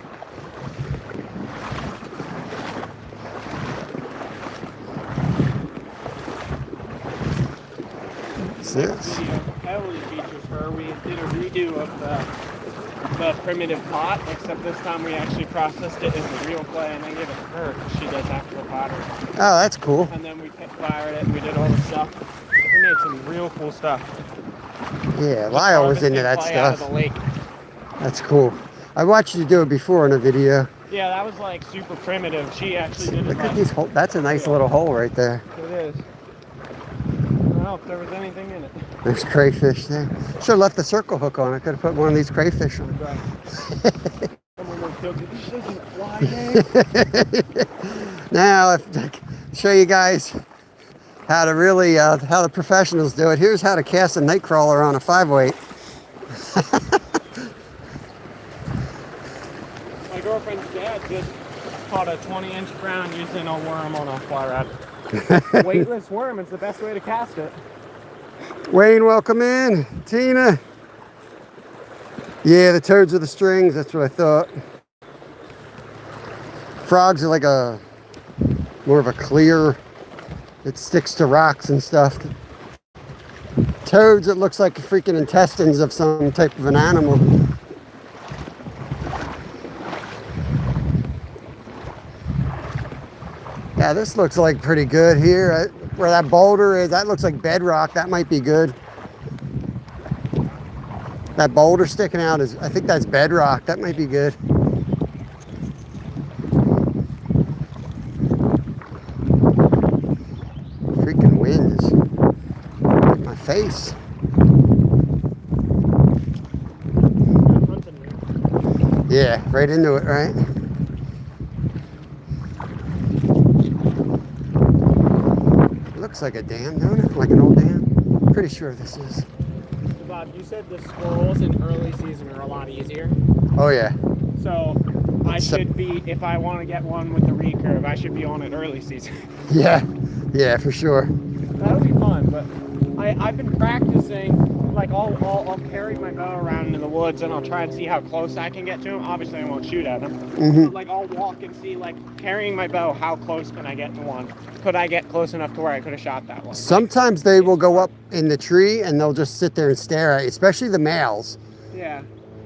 Speaker 1: What's this?
Speaker 2: Heavily features her. We did a redo of the primitive pot, except this time we actually processed it into real clay, and I gave it to her because she does actual pottery.
Speaker 1: Oh, that's cool.
Speaker 2: And then we pit fired it, and we did all the stuff. We made some real cool stuff.
Speaker 1: Yeah, Lyle was into that
Speaker 2: Harvesting clay out of
Speaker 1: stuff.
Speaker 2: the lake.
Speaker 1: That's cool. I watched you do it before in a video.
Speaker 2: Yeah, that was like super primitive. She actually did it.
Speaker 1: Look at
Speaker 2: like,
Speaker 1: these holes. That's a nice little hole right there.
Speaker 2: It is. I don't know if there was anything in it.
Speaker 1: There's crayfish there. Should have left the circle hook on. I could have put one of these crayfish on.
Speaker 2: Someone was joking, this isn't Flyday.
Speaker 1: Now, show you guys how to really, how the professionals do it. Here's how to cast a night crawler on a 508.
Speaker 2: My girlfriend's dad just caught a 20-inch crown using a worm on a fly rod. Weightless worm, it's the best way to cast it.
Speaker 1: Wayne, welcome in. Tina. Yeah, the toads are the strings. That's what I thought. Frogs are like more of a clear. It sticks to rocks and stuff. Toads, it looks like freaking intestines of some type of an animal. Yeah, this looks like pretty good here. Where that boulder is, that looks like bedrock. That might be good. That boulder sticking out is, I think that's bedrock. That might be good. Freaking wind is in my face. Yeah, right into it, right? Looks like a dam, don't it? Like an old dam. Pretty sure this is.
Speaker 2: Bob, you said the squirrels in early season are a lot easier.
Speaker 1: Oh yeah.
Speaker 2: So I should be, if I want to get one with the recurve, I should be on it early season.
Speaker 1: Yeah. Yeah, for sure.
Speaker 2: That'll be fun, but I've been practicing. Like I'll carry my bow around into the woods and I'll try and see how close I can get to them. Obviously, I won't shoot at them. But like I'll walk and see, like carrying my bow, how close can I get to one? Could I get close enough to where I could have shot that one?
Speaker 1: Sometimes they will go up in the tree and they'll just sit there and stare at you, especially the males.
Speaker 2: Yeah.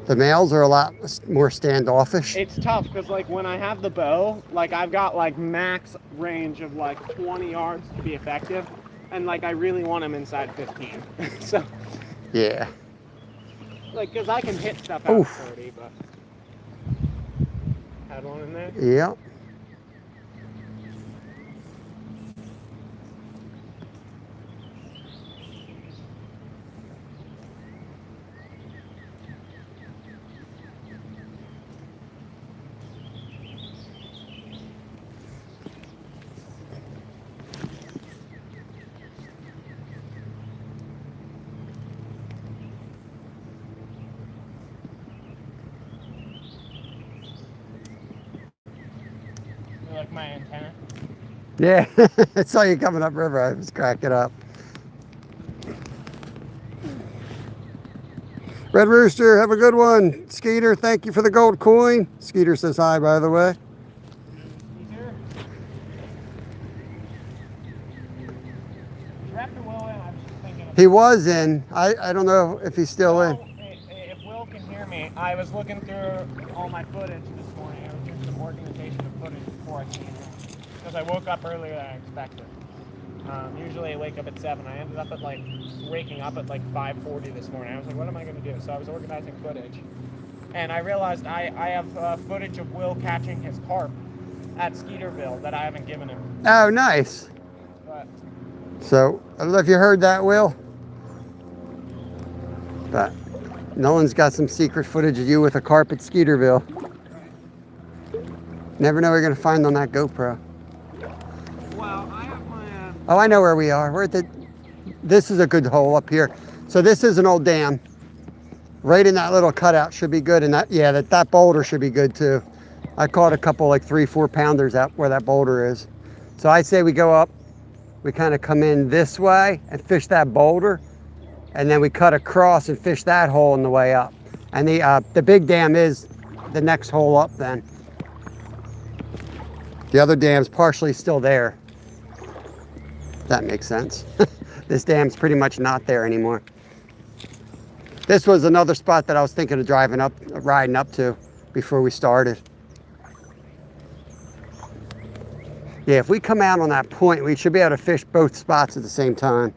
Speaker 1: The males are a lot more standoffish.
Speaker 2: It's tough because like when I have the bow, like I've got like max range of like 20 yards to be effective, and like I really want them inside 15. So.
Speaker 1: Yeah.
Speaker 2: Like, because I can hit stuff out of 30, but. Had one in there?
Speaker 1: Yep. Yeah, I saw you coming up river. I was cracking up. Red Rooster, have a good one. Skeeter, thank you for the gold coin. Skeeter says hi, by the way.
Speaker 2: After Will in, I was just thinking of
Speaker 1: He was in. I don't know if he's still in.
Speaker 2: if Will can hear me, I was looking through all my footage this morning. I was doing some organization of footage before I came in because I woke up earlier than I expected. Usually I wake up at 7. I ended up at waking up at 5:40 this morning. I was like, what am I going to do? So I was organizing footage, and I realized I have footage of Will catching his carp at Skeeterville that I haven't given him.
Speaker 1: Oh, nice.
Speaker 2: But
Speaker 1: So, I don't know if you heard that, Will. But Nolan's got some secret footage of you with a carp at Skeeterville. Never know what you're going to find on that GoPro.
Speaker 2: well, I have my
Speaker 1: Oh, I know where we are. We're at the... This is a good hole up here. So this is an old dam. Right in that little cutout should be good. And that boulder should be good too. I caught a couple 3-4 pounders out where that boulder is. So I say we go up. We kind of come in this way and fish that boulder. And then we cut across and fish that hole on the way up. And the big dam is the next hole up then. The other dam's partially still there. That makes sense. This dam's pretty much not there anymore. This was another spot that I was thinking of riding up to before we started. Yeah, if we come out on that point, we should be able to fish both spots at the same time.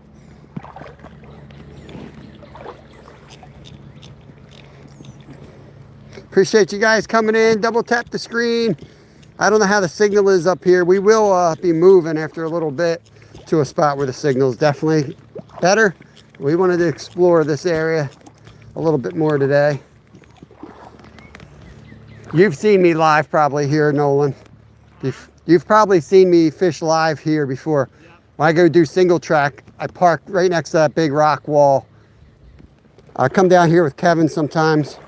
Speaker 1: Appreciate you guys coming in. Double tap the screen. I don't know how the signal is up here. We will be moving after a little bit to a spot where the signal is definitely better. We wanted to explore this area a little bit more today. You've seen me live probably here, Nolan. You've probably seen me fish live here before. When I go do single track, I park right next to that big rock wall. I come down here with Kevin sometimes.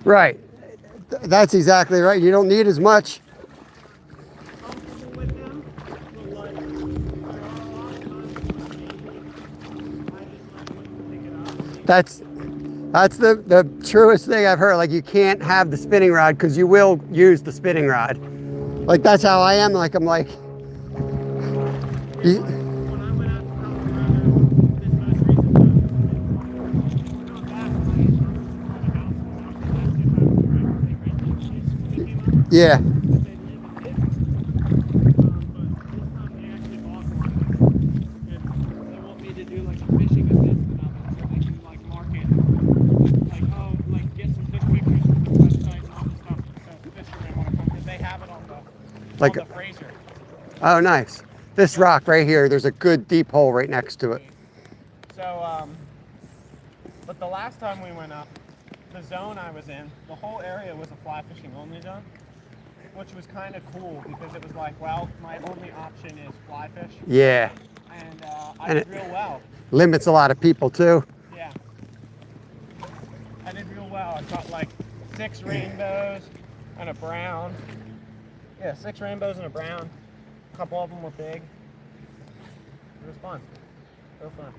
Speaker 1: Right. That's exactly right. You don't need as much. That's the truest thing I've heard. You can't have the spinning rod because you will use the spinning rod. That's how I am. I'm like, yeah.
Speaker 2: On the Fraser.
Speaker 1: Oh, nice. This rock right here, there's a good deep hole right next to it.
Speaker 2: So, but the last time we went up, the zone I was in, the whole area was a fly fishing only zone, which was kind of cool because it was well, my only option is fly fish.
Speaker 1: Yeah.
Speaker 2: And I did real well.
Speaker 1: Limits a lot of people too.
Speaker 2: Yeah. I did real well. I caught 6 rainbows and a brown. Yeah, 6 rainbows and a brown. A couple of them were big. It was fun. So fun.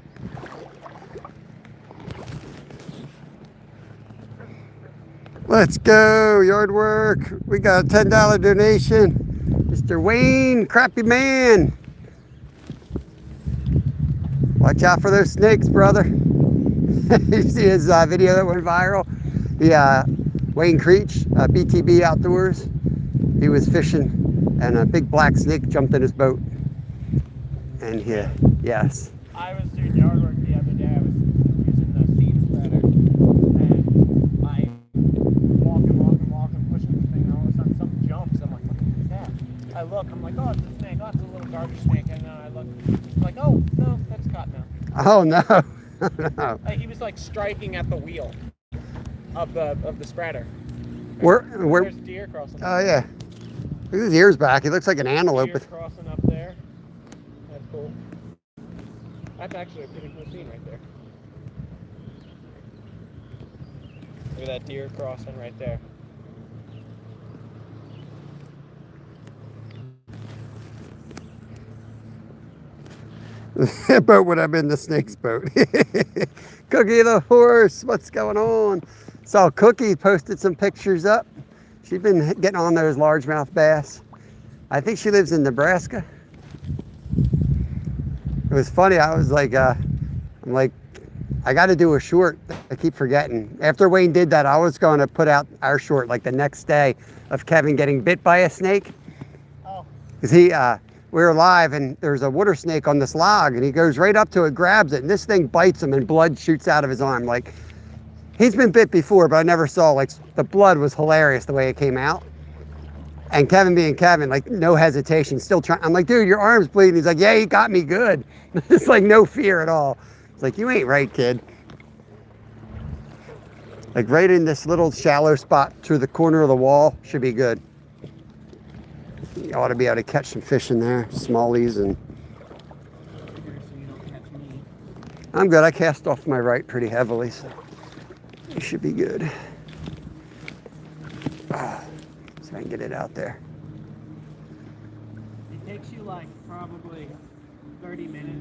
Speaker 1: Let's go, yard work. We got a $10 donation. Mr. Wayne, crappy man. Watch out for those snakes, brother. You see his video that went viral? Wayne Creech, BTB Outdoors. He was fishing and a big black snake jumped in his boat. And yes.
Speaker 2: I was doing yard work the other day. I was using the seed spreader and I walking, pushing the thing, and all of a sudden something jumps. I'm like, what is that? I look, I'm like, oh, it's a snake. Oh, it's a little garter snake. And then I look, I'm like, oh, no, that's caught now.
Speaker 1: Oh, no. No.
Speaker 2: He was striking at the wheel of the spreader.
Speaker 1: Where?
Speaker 2: There's deer crossing.
Speaker 1: Oh, yeah. Look at his ears back. He looks like an antelope.
Speaker 2: Deer crossing up there. That's cool. That's actually a pretty cool scene right there. Look at that deer crossing right there.
Speaker 1: That boat would have been the snake's boat. Cookie the horse, what's going on? Saw Cookie posted some pictures up. She's been getting on those largemouth bass. I think she lives in Nebraska. It was funny. I was like, I'm like, I got to do a short. I keep forgetting. After Wayne did that, I was going to put out our short like the next day of Kevin getting bit by a snake.
Speaker 3: Oh.
Speaker 1: Because we were live and there's a water snake on this log and he goes right up to it, grabs it, and this thing bites him and blood shoots out of his arm. Like, he's been bit before, but I never saw, like, the blood was hilarious the way it came out. And Kevin being Kevin, like, no hesitation, still trying. I'm like, dude, your arm's bleeding. He's like, yeah, he got me good. It's like no fear at all. It's like, you ain't right, kid. Like right in this little shallow spot to the corner of the wall should be good. You ought to be able to catch some fish in there, smallies, and I'm good. I cast off my right pretty heavily, so you should be good. So I can get it out there.
Speaker 2: It takes you like probably 30 minutes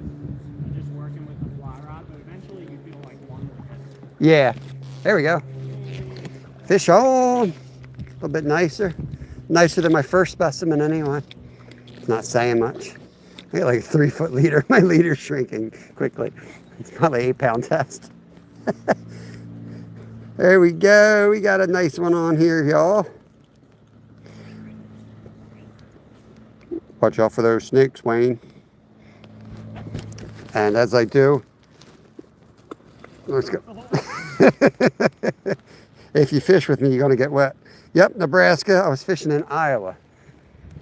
Speaker 2: of just working with the fly rod, but eventually you feel like one with it.
Speaker 1: Yeah, there we go. Fish on. A little bit nicer. Nicer than my first specimen anyway. It's not saying much. I got like a 3-foot leader. My leader's shrinking quickly. It's probably 8-pound test. There we go. We got a nice one on here, y'all. Watch out for those snakes, Wayne. And as I do, let's go. If you fish with me, you're going to get wet. Yep, Nebraska. I was fishing in Iowa.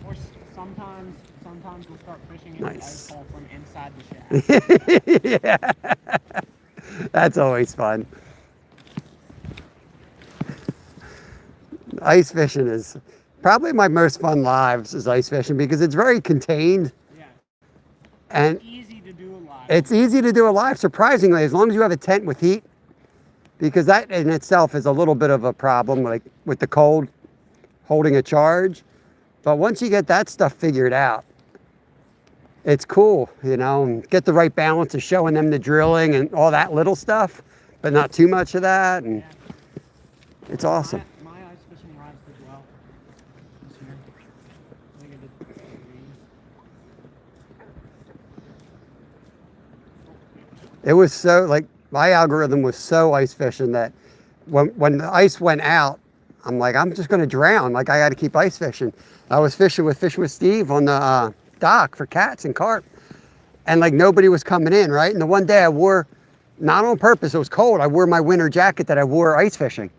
Speaker 2: Or sometimes we'll start fishing in
Speaker 1: Nice.
Speaker 2: the ice hole from inside the shack.
Speaker 1: Yeah. That's always fun. Ice fishing is probably my most fun lives is ice fishing because it's very contained.
Speaker 2: Yeah.
Speaker 1: And
Speaker 2: Easy to do alive.
Speaker 1: it's easy to do it live, surprisingly, as long as you have a tent with heat. Because that in itself is a little bit of a problem, like with the cold, holding a charge. But once you get that stuff figured out, it's cool, you know, and get the right balance of showing them the drilling and all that little stuff, but not too much of that. And it's awesome.
Speaker 2: My ice fishing rods did well this year. I think I did 3.
Speaker 1: It was so, like, my algorithm was so ice fishing that when the ice went out, I'm like, I'm just going to drown. Like, I got to keep ice fishing. I was fishing with Steve on the dock for cats and carp. And, like, nobody was coming in, right? And the one day I wore, not on purpose, it was cold, I wore my winter jacket that I wore ice fishing.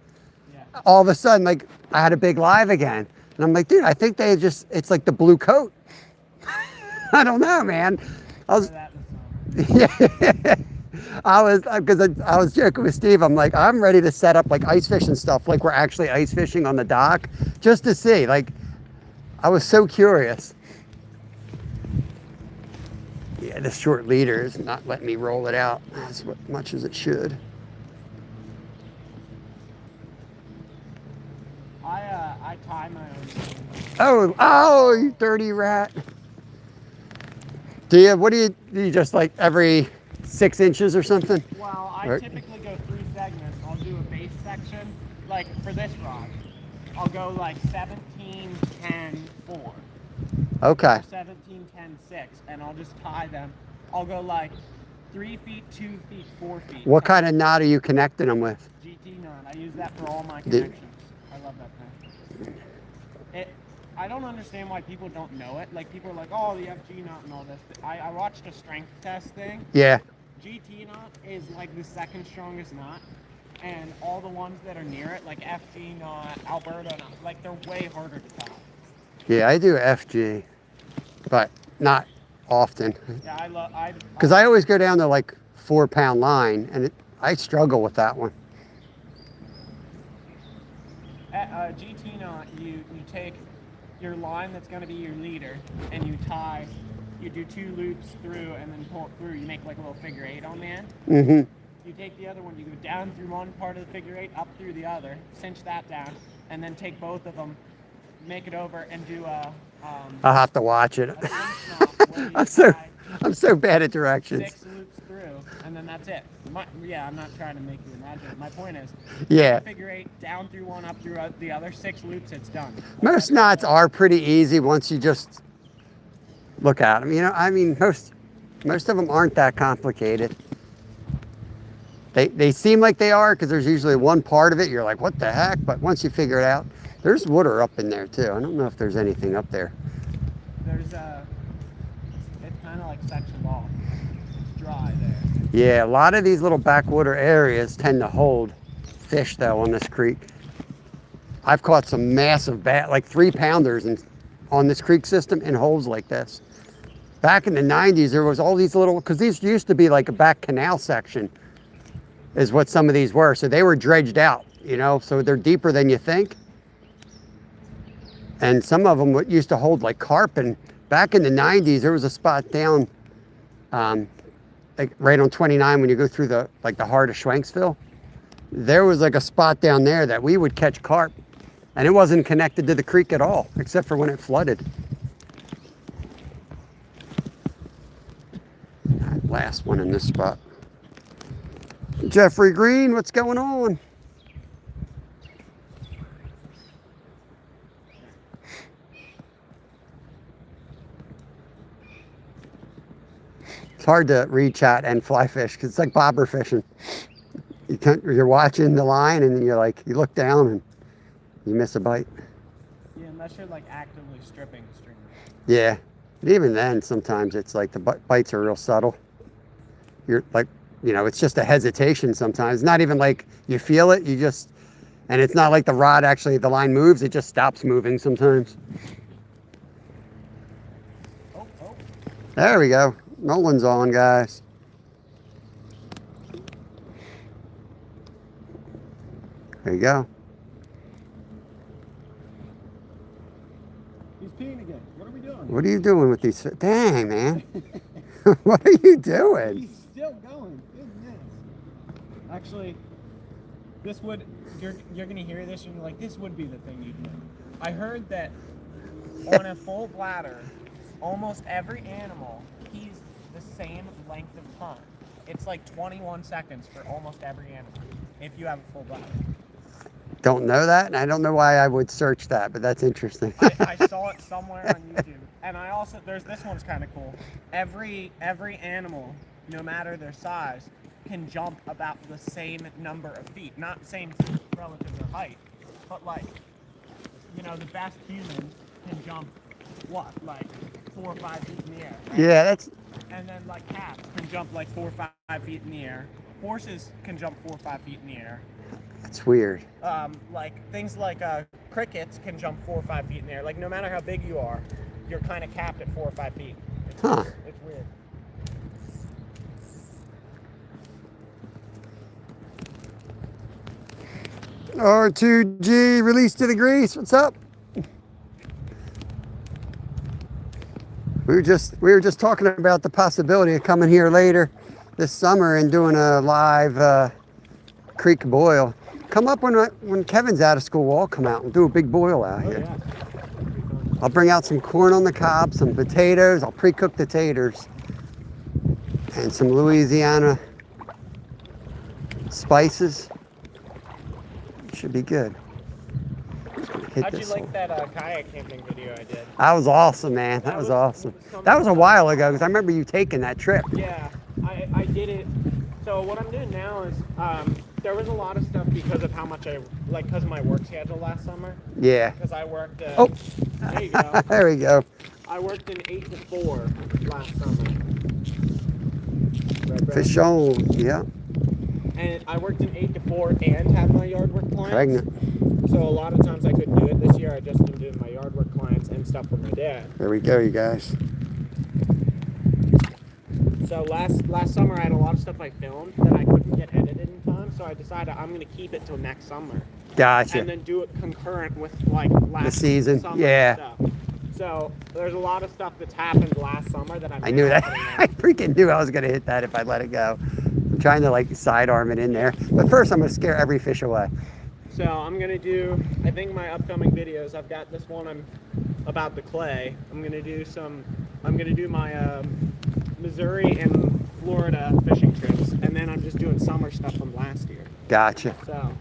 Speaker 2: Yeah.
Speaker 1: All of a sudden, like, I had a big live again. And I'm like, dude, I think they just, it's like the blue coat. I don't know, man. I was, yeah. I was joking with Steve. I'm like, I'm ready to set up like ice fishing stuff, like we're actually ice fishing on the dock, just to see. Like, I was so curious. Yeah, this short leader is not letting me roll it out as much as it should.
Speaker 2: I tie my own.
Speaker 1: Oh, you dirty rat. Do you just like every 6 inches or something?
Speaker 2: Well, I typically go 3 segments. I'll do a base section, like for this rod. I'll go like 17, 10, 4.
Speaker 1: Okay.
Speaker 2: Or 17, 10, 6, and I'll just tie them. I'll go like 3 feet, 2 feet, 4 feet.
Speaker 1: What kind of knot are you connecting them with?
Speaker 2: GT knot. I use that for all my connections. I love that thing. I don't understand why people don't know it. Like, people are like, oh, the FG knot and all this. I watched a strength test thing.
Speaker 1: Yeah.
Speaker 2: GT knot is like the second strongest knot. And all the ones that are near it, like FG knot, Alberta knot, like they're way harder to tie.
Speaker 1: Yeah, I do FG, but not often.
Speaker 2: Yeah, I love.
Speaker 1: Because I always go down to like 4-pound line, and I struggle with that one.
Speaker 2: GT knot, you take your line that's going to be your leader, and you do 2 loops through and then pull it through. You make like a little figure 8 on the end.
Speaker 1: Mm-hmm.
Speaker 2: You take the other one, you go down through one part of the figure 8, up through the other, cinch that down, and then take both of them, make it over, and do a
Speaker 1: I'll have to watch it.
Speaker 2: a cinch knot where you tie
Speaker 1: I'm so bad at directions.
Speaker 2: 6 loops through, and then that's it. I'm not trying to make you imagine it. My point is,
Speaker 1: Yeah.
Speaker 2: figure 8, down through one, up through the other, 6 loops, it's done.
Speaker 1: Most knots are pretty easy once you just look at them. You know, I mean, most of them aren't that complicated. They seem like they are because there's usually one part of it you're like, what the heck? But once you figure it out, there's water up in there too. I don't know if there's anything up there.
Speaker 2: There's it's kind of like sectioned off. It's dry there.
Speaker 1: Yeah, a lot of these little backwater areas tend to hold fish though on this creek. I've caught some massive like 3-pounders on this creek system in holes like this. Back in the 90s, there was all these little, because these used to be like a back canal section is what some of these were. So they were dredged out, you know, so they're deeper than you think. And some of them used to hold like carp. And back in the 90s, there was a spot down like right on 29 when you go through the heart of Schwenksville. There was like a spot down there that we would catch carp. And it wasn't connected to the creek at all, except for when it flooded. That last one in this spot. Jeffrey Green, what's going on? It's hard to read chat and fly fish because it's like bobber fishing. You're watching the line and then you're like, you look down and you miss a bite.
Speaker 2: Yeah, unless you're like actively stripping the string.
Speaker 1: Yeah, but even then, sometimes it's like the bites are real subtle. You're like, you know, it's just a hesitation sometimes. It's not even like you feel it, and it's not like the rod actually, the line moves, it just stops moving sometimes.
Speaker 2: Oh.
Speaker 1: There we go. Nolan's on, guys. There you go.
Speaker 3: He's peeing again. What are we doing?
Speaker 1: What are you doing with these? Dang, man. What are you doing?
Speaker 3: He's still going. Goodness.
Speaker 2: Actually, this would, you're gonna hear this and you're like, this would be the thing you'd do. I heard that on a full bladder, almost every animal pees the same length of time. It's like 21 seconds for almost every animal if you have a full bladder.
Speaker 1: Don't know that, and I don't know why I would search that, but that's interesting.
Speaker 2: I saw it somewhere on YouTube. And I also, this one's kind of cool. Every animal, no matter their size, can jump about the same number of feet. Not the same relative to their height, but like, you know, the best humans can jump, what, like 4 or 5 feet in the air. Right?
Speaker 1: Yeah, that's...
Speaker 2: And then like cats can jump like 4 or 5 feet in the air. Horses can jump 4 or 5 feet in the air.
Speaker 1: That's weird.
Speaker 2: Like things like crickets can jump 4 or 5 feet in the air. Like no matter how big you are, you're kind of capped at 4 or 5 feet. It's weird.
Speaker 1: R2G, release to the grease. What's up? We were just talking about the possibility of coming here later this summer and doing a live creek boil. Come up when Kevin's out of school. We'll all come out and do a big boil out here.
Speaker 2: Yeah.
Speaker 1: I'll bring out some corn on the cob, some potatoes. I'll pre-cook the taters and some Louisiana spices. Should be good.
Speaker 2: How'd you like that kayak camping video I did?
Speaker 1: That was awesome, man. That was awesome. That was a while ago because I remember you taking that trip.
Speaker 2: Yeah, I did it. So what I'm doing now is there was a lot of stuff because of how much because of my work schedule last summer.
Speaker 1: Yeah.
Speaker 2: Because I worked.
Speaker 1: Oh.
Speaker 2: There you go.
Speaker 1: There we go.
Speaker 2: I worked in 8 to 4 last summer. Right,
Speaker 1: Fish on. Yeah.
Speaker 2: And I worked in 8 to 4 and had my yard work clients.
Speaker 1: Pregnant.
Speaker 2: So a lot of times I couldn't do it. This year I just been doing my yard work clients and stuff with my dad.
Speaker 1: There we go, you guys.
Speaker 2: So last summer I had a lot of stuff I filmed that I couldn't get edited in time, so I decided I'm gonna keep it till next summer.
Speaker 1: Gotcha.
Speaker 2: And then do it concurrent with like last
Speaker 1: season,
Speaker 2: summer
Speaker 1: yeah.
Speaker 2: stuff. So there's a lot of stuff that's happened last summer that
Speaker 1: I knew that. I freaking knew I was gonna hit that if I let it go. I'm trying to like sidearm it in there. But first I'm gonna scare every fish away.
Speaker 2: So I'm gonna do, I think my upcoming videos, I've got this one about the clay. I'm gonna do my Missouri and Florida fishing trips, and then I'm just doing summer stuff from last year.
Speaker 1: Gotcha.
Speaker 2: So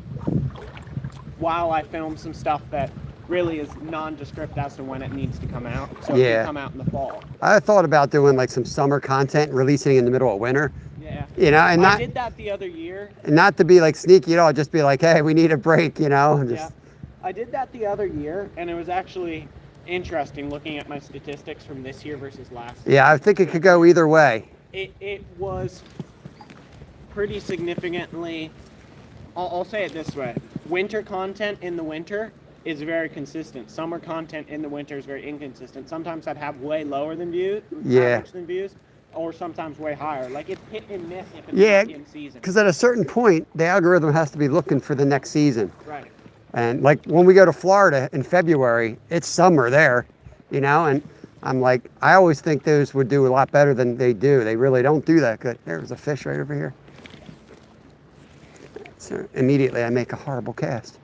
Speaker 2: while I film some stuff that really is nondescript as to when it needs to come out, so it can come out in the fall.
Speaker 1: I thought about doing like some summer content and releasing in the middle of winter.
Speaker 2: Yeah.
Speaker 1: You know, and
Speaker 2: I did that the other year.
Speaker 1: And not to be like sneaky at all, just be like, hey, we need a break, you know? And just,
Speaker 2: yeah. I did that the other year, and it was actually interesting looking at my statistics from this year versus last year.
Speaker 1: Yeah, I think it could go either way.
Speaker 2: It was pretty significantly, I'll say it this way. Winter content in the winter is very consistent. Summer content in the winter is very inconsistent. Sometimes I'd have way lower than views, average than views, or sometimes way higher. Like it's hit and miss if it's not in season.
Speaker 1: Because at a certain point, the algorithm has to be looking for the next season.
Speaker 2: Right.
Speaker 1: And like when we go to Florida in February, it's summer there, you know, and I'm like, I always think those would do a lot better than they do. They really don't do that good. There's a fish right over here. So immediately I make a horrible cast.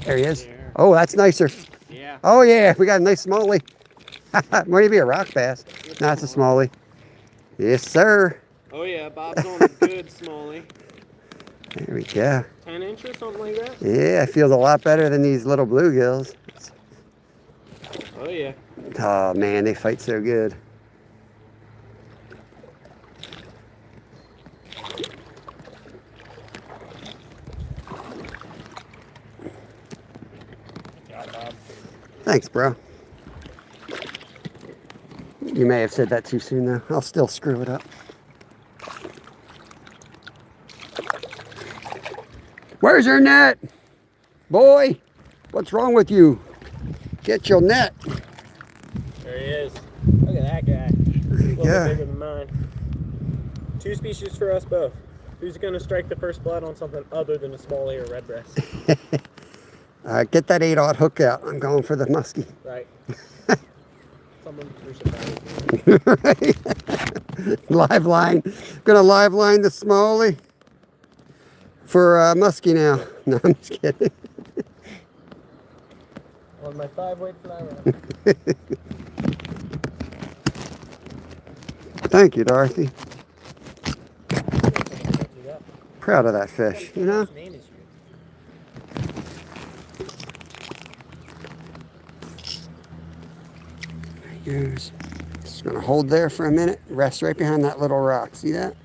Speaker 1: There he is. Oh, that's nicer.
Speaker 2: Yeah.
Speaker 1: Oh yeah, we got a nice smallie. Might be a rock bass. No, it's a smallie. Yes, sir.
Speaker 2: Oh yeah, Bob's on a good smallie.
Speaker 1: There we go.
Speaker 2: 10 inches, something like that?
Speaker 1: Yeah, it feels a lot better than these little bluegills.
Speaker 2: Oh yeah.
Speaker 1: Oh man, they fight so good. Thanks, bro. You may have said that too soon, though. I'll still screw it up. Where's your net? Boy, what's wrong with you? Get your net.
Speaker 2: There he is. Look at that guy. A little bit bigger than mine. 2 species for us both. Who's going to strike the first blood on something other than a smallie or redbreast?
Speaker 1: Get that 8/0 hook out. I'm going for the muskie.
Speaker 2: Right. Someone we should buy.
Speaker 1: Live line. Gonna live line the smallie for muskie now. No, I'm just kidding.
Speaker 2: On my 5-weight fly rod.
Speaker 1: Thank you, Dorothy. Proud of that fish, you know? Goes. Just gonna hold there for a minute, rest right behind that little rock. See that?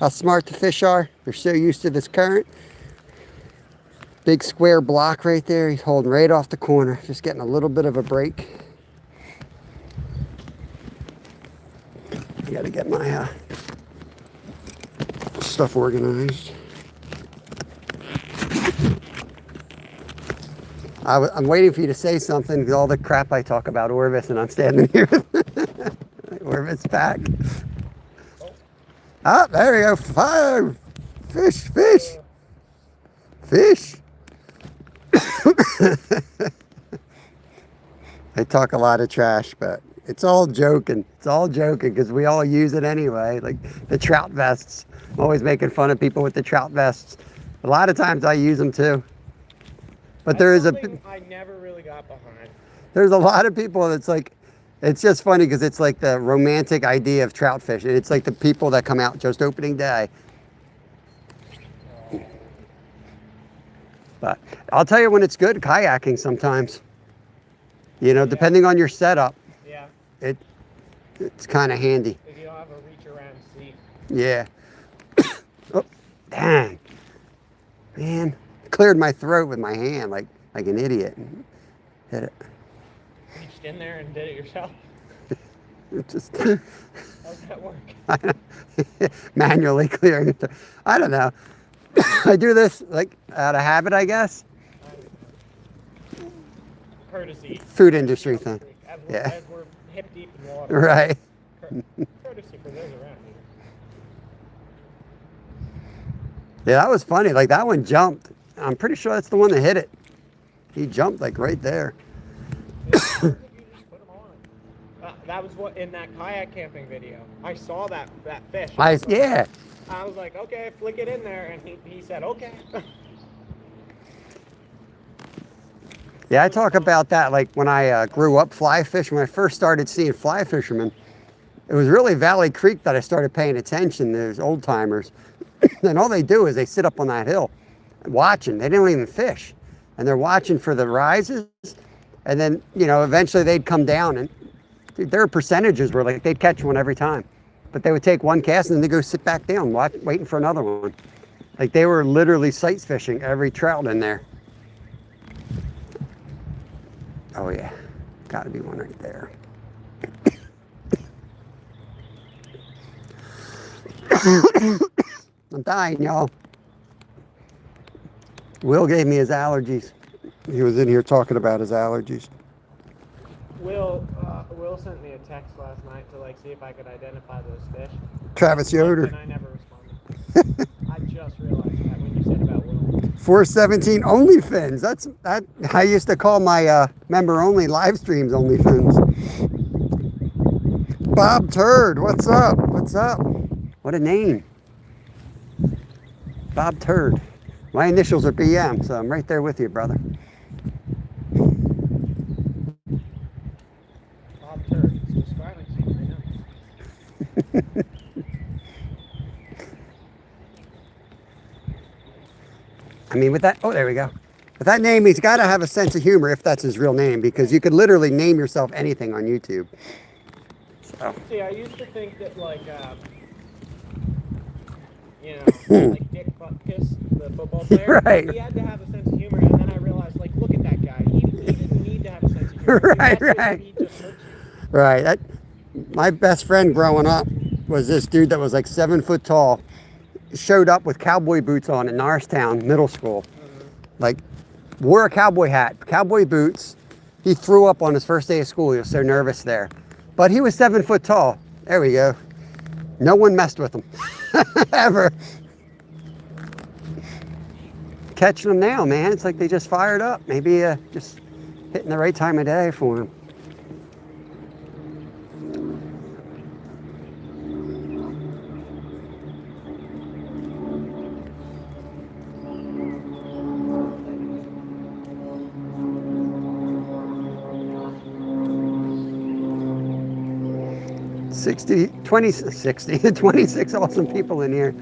Speaker 1: How smart the fish are. They're so used to this current. Big square block right there. He's holding right off the corner. Just getting a little bit of a break. I gotta get my stuff organized. I'm waiting for you to say something with all the crap I talk about Orvis, and I'm standing here with Orvis pack. Ah, there we go. Fire! Fish, fish, fish. I talk a lot of trash, but it's all joking. It's all joking because we all use it anyway. Like the trout vests. I'm always making fun of people with the trout vests. A lot of times I use them too. But there is
Speaker 2: I never really got behind.
Speaker 1: There's a lot of people that's like, it's just funny because it's like the romantic idea of trout fishing. It's like the people that come out just opening day. But I'll tell you when it's good kayaking sometimes. You know, depending on your setup.
Speaker 2: Yeah.
Speaker 1: It's kind of handy.
Speaker 2: If you don't have a reach around seat.
Speaker 1: Yeah. Oh, dang. Man. Cleared my throat with my hand like an idiot. Hit it.
Speaker 2: Reached in there and did it yourself?
Speaker 1: Just
Speaker 2: how'd that work?
Speaker 1: Manually clearing it. I don't know. I do this like out of habit, I guess.
Speaker 2: Courtesy.
Speaker 1: Food industry thing.
Speaker 2: As
Speaker 1: Yeah.
Speaker 2: we're hip deep in water.
Speaker 1: Right.
Speaker 2: Courtesy for those around here.
Speaker 1: Yeah, that was funny. Like that one jumped. I'm pretty sure that's the one that hit it. He jumped like right there.
Speaker 2: Did you just put 'em on? That was what in that kayak camping video. I saw that fish.
Speaker 1: Yeah.
Speaker 2: I was like, okay, flick it in there, and he said, okay.
Speaker 1: Yeah, I talk about that like when I grew up fly fishing, when I first started seeing fly fishermen, it was really Valley Creek that I started paying attention. There's old timers. And all they do is they sit up on that hill watching. They don't even fish. And they're watching for the rises. And then, you know, eventually they'd come down and dude, their percentages were like they'd catch one every time. But they would take one cast and then they go sit back down, waiting for another one. Like they were literally sight fishing every trout in there. Oh yeah, gotta be one right there. I'm dying, y'all. Will gave me his allergies. He was in here talking about his allergies.
Speaker 2: Will sent me a text last night to like see if I could identify those fish.
Speaker 1: Travis Yoder.
Speaker 2: And I never responded. I just realized that when you said about Will.
Speaker 1: 417 OnlyFins. That I used to call my member only live streams OnlyFins. Bob Turd, what's up? What's up? What a name. Bob Turd. My initials are BM, so I'm right there with you, brother.
Speaker 2: Bob Turd, subscribing to you right now.
Speaker 1: I mean, with that, oh, there we go. With that name, he's got to have a sense of humor if that's his real name, because you could literally name yourself anything on YouTube. So.
Speaker 2: See, I used to think that, like, you know, like Dick Butkus, the football player,
Speaker 1: right.
Speaker 2: He had to have a sense of humor, and then I realized, like, look at that guy. He didn't need to have a sense of humor.
Speaker 1: Right.
Speaker 2: He just hurts you.
Speaker 1: Right. My best friend growing up was this dude that was like 7 foot tall. Showed up with cowboy boots on in Norristown Middle School. Like, wore a cowboy hat, cowboy boots. He threw up on his first day of school. He was so nervous there. But he was 7 foot tall. There we go. No one messed with him. Ever. Catching them now, man. It's like they just fired up. Maybe just hitting the right time of day for him. Twenty 26 awesome people in here.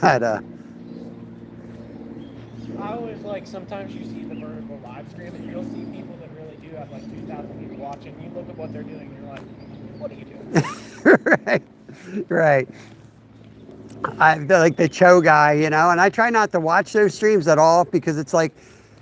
Speaker 1: God,
Speaker 2: I always like, sometimes you see the vertical live stream and you'll see people that really do have like 2,000 people watching. You look at what they're doing and you're like, what are you doing?
Speaker 1: right, right. I like the Cho guy, you know, and I try not to watch those streams at all because it's like,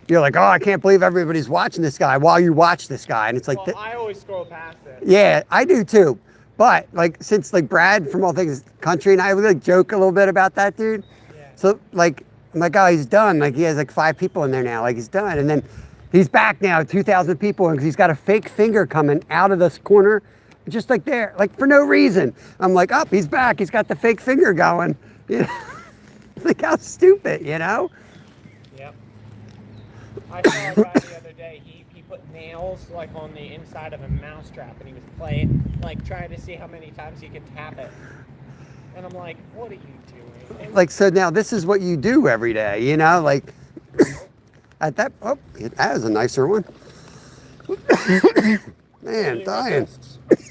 Speaker 1: you're like, oh, I can't believe everybody's watching this guy while you watch this guy. And it's like,
Speaker 2: well, I always scroll past it.
Speaker 1: Yeah, I do too. But like, since like Brad from All Things Country and I would like joke a little bit about that dude.
Speaker 2: Yeah.
Speaker 1: So like, I'm like, oh, he's done. Like he has like 5 people in there now. Like he's done. And then he's back now, 2,000 people. And he's got a fake finger coming out of this corner, just like there, like for no reason. I'm like, oh, he's back. He's got the fake finger going. You know? It's like, how stupid, you know?
Speaker 2: Yep. I saw a guy the other day, he put nails like on the inside of a mousetrap and he was playing, like trying to see how many times he could tap it. And I'm like, what are you doing?
Speaker 1: Like, so now this is what you do every day, you know? Like, at that, oh, that is a nicer one. Man, dying.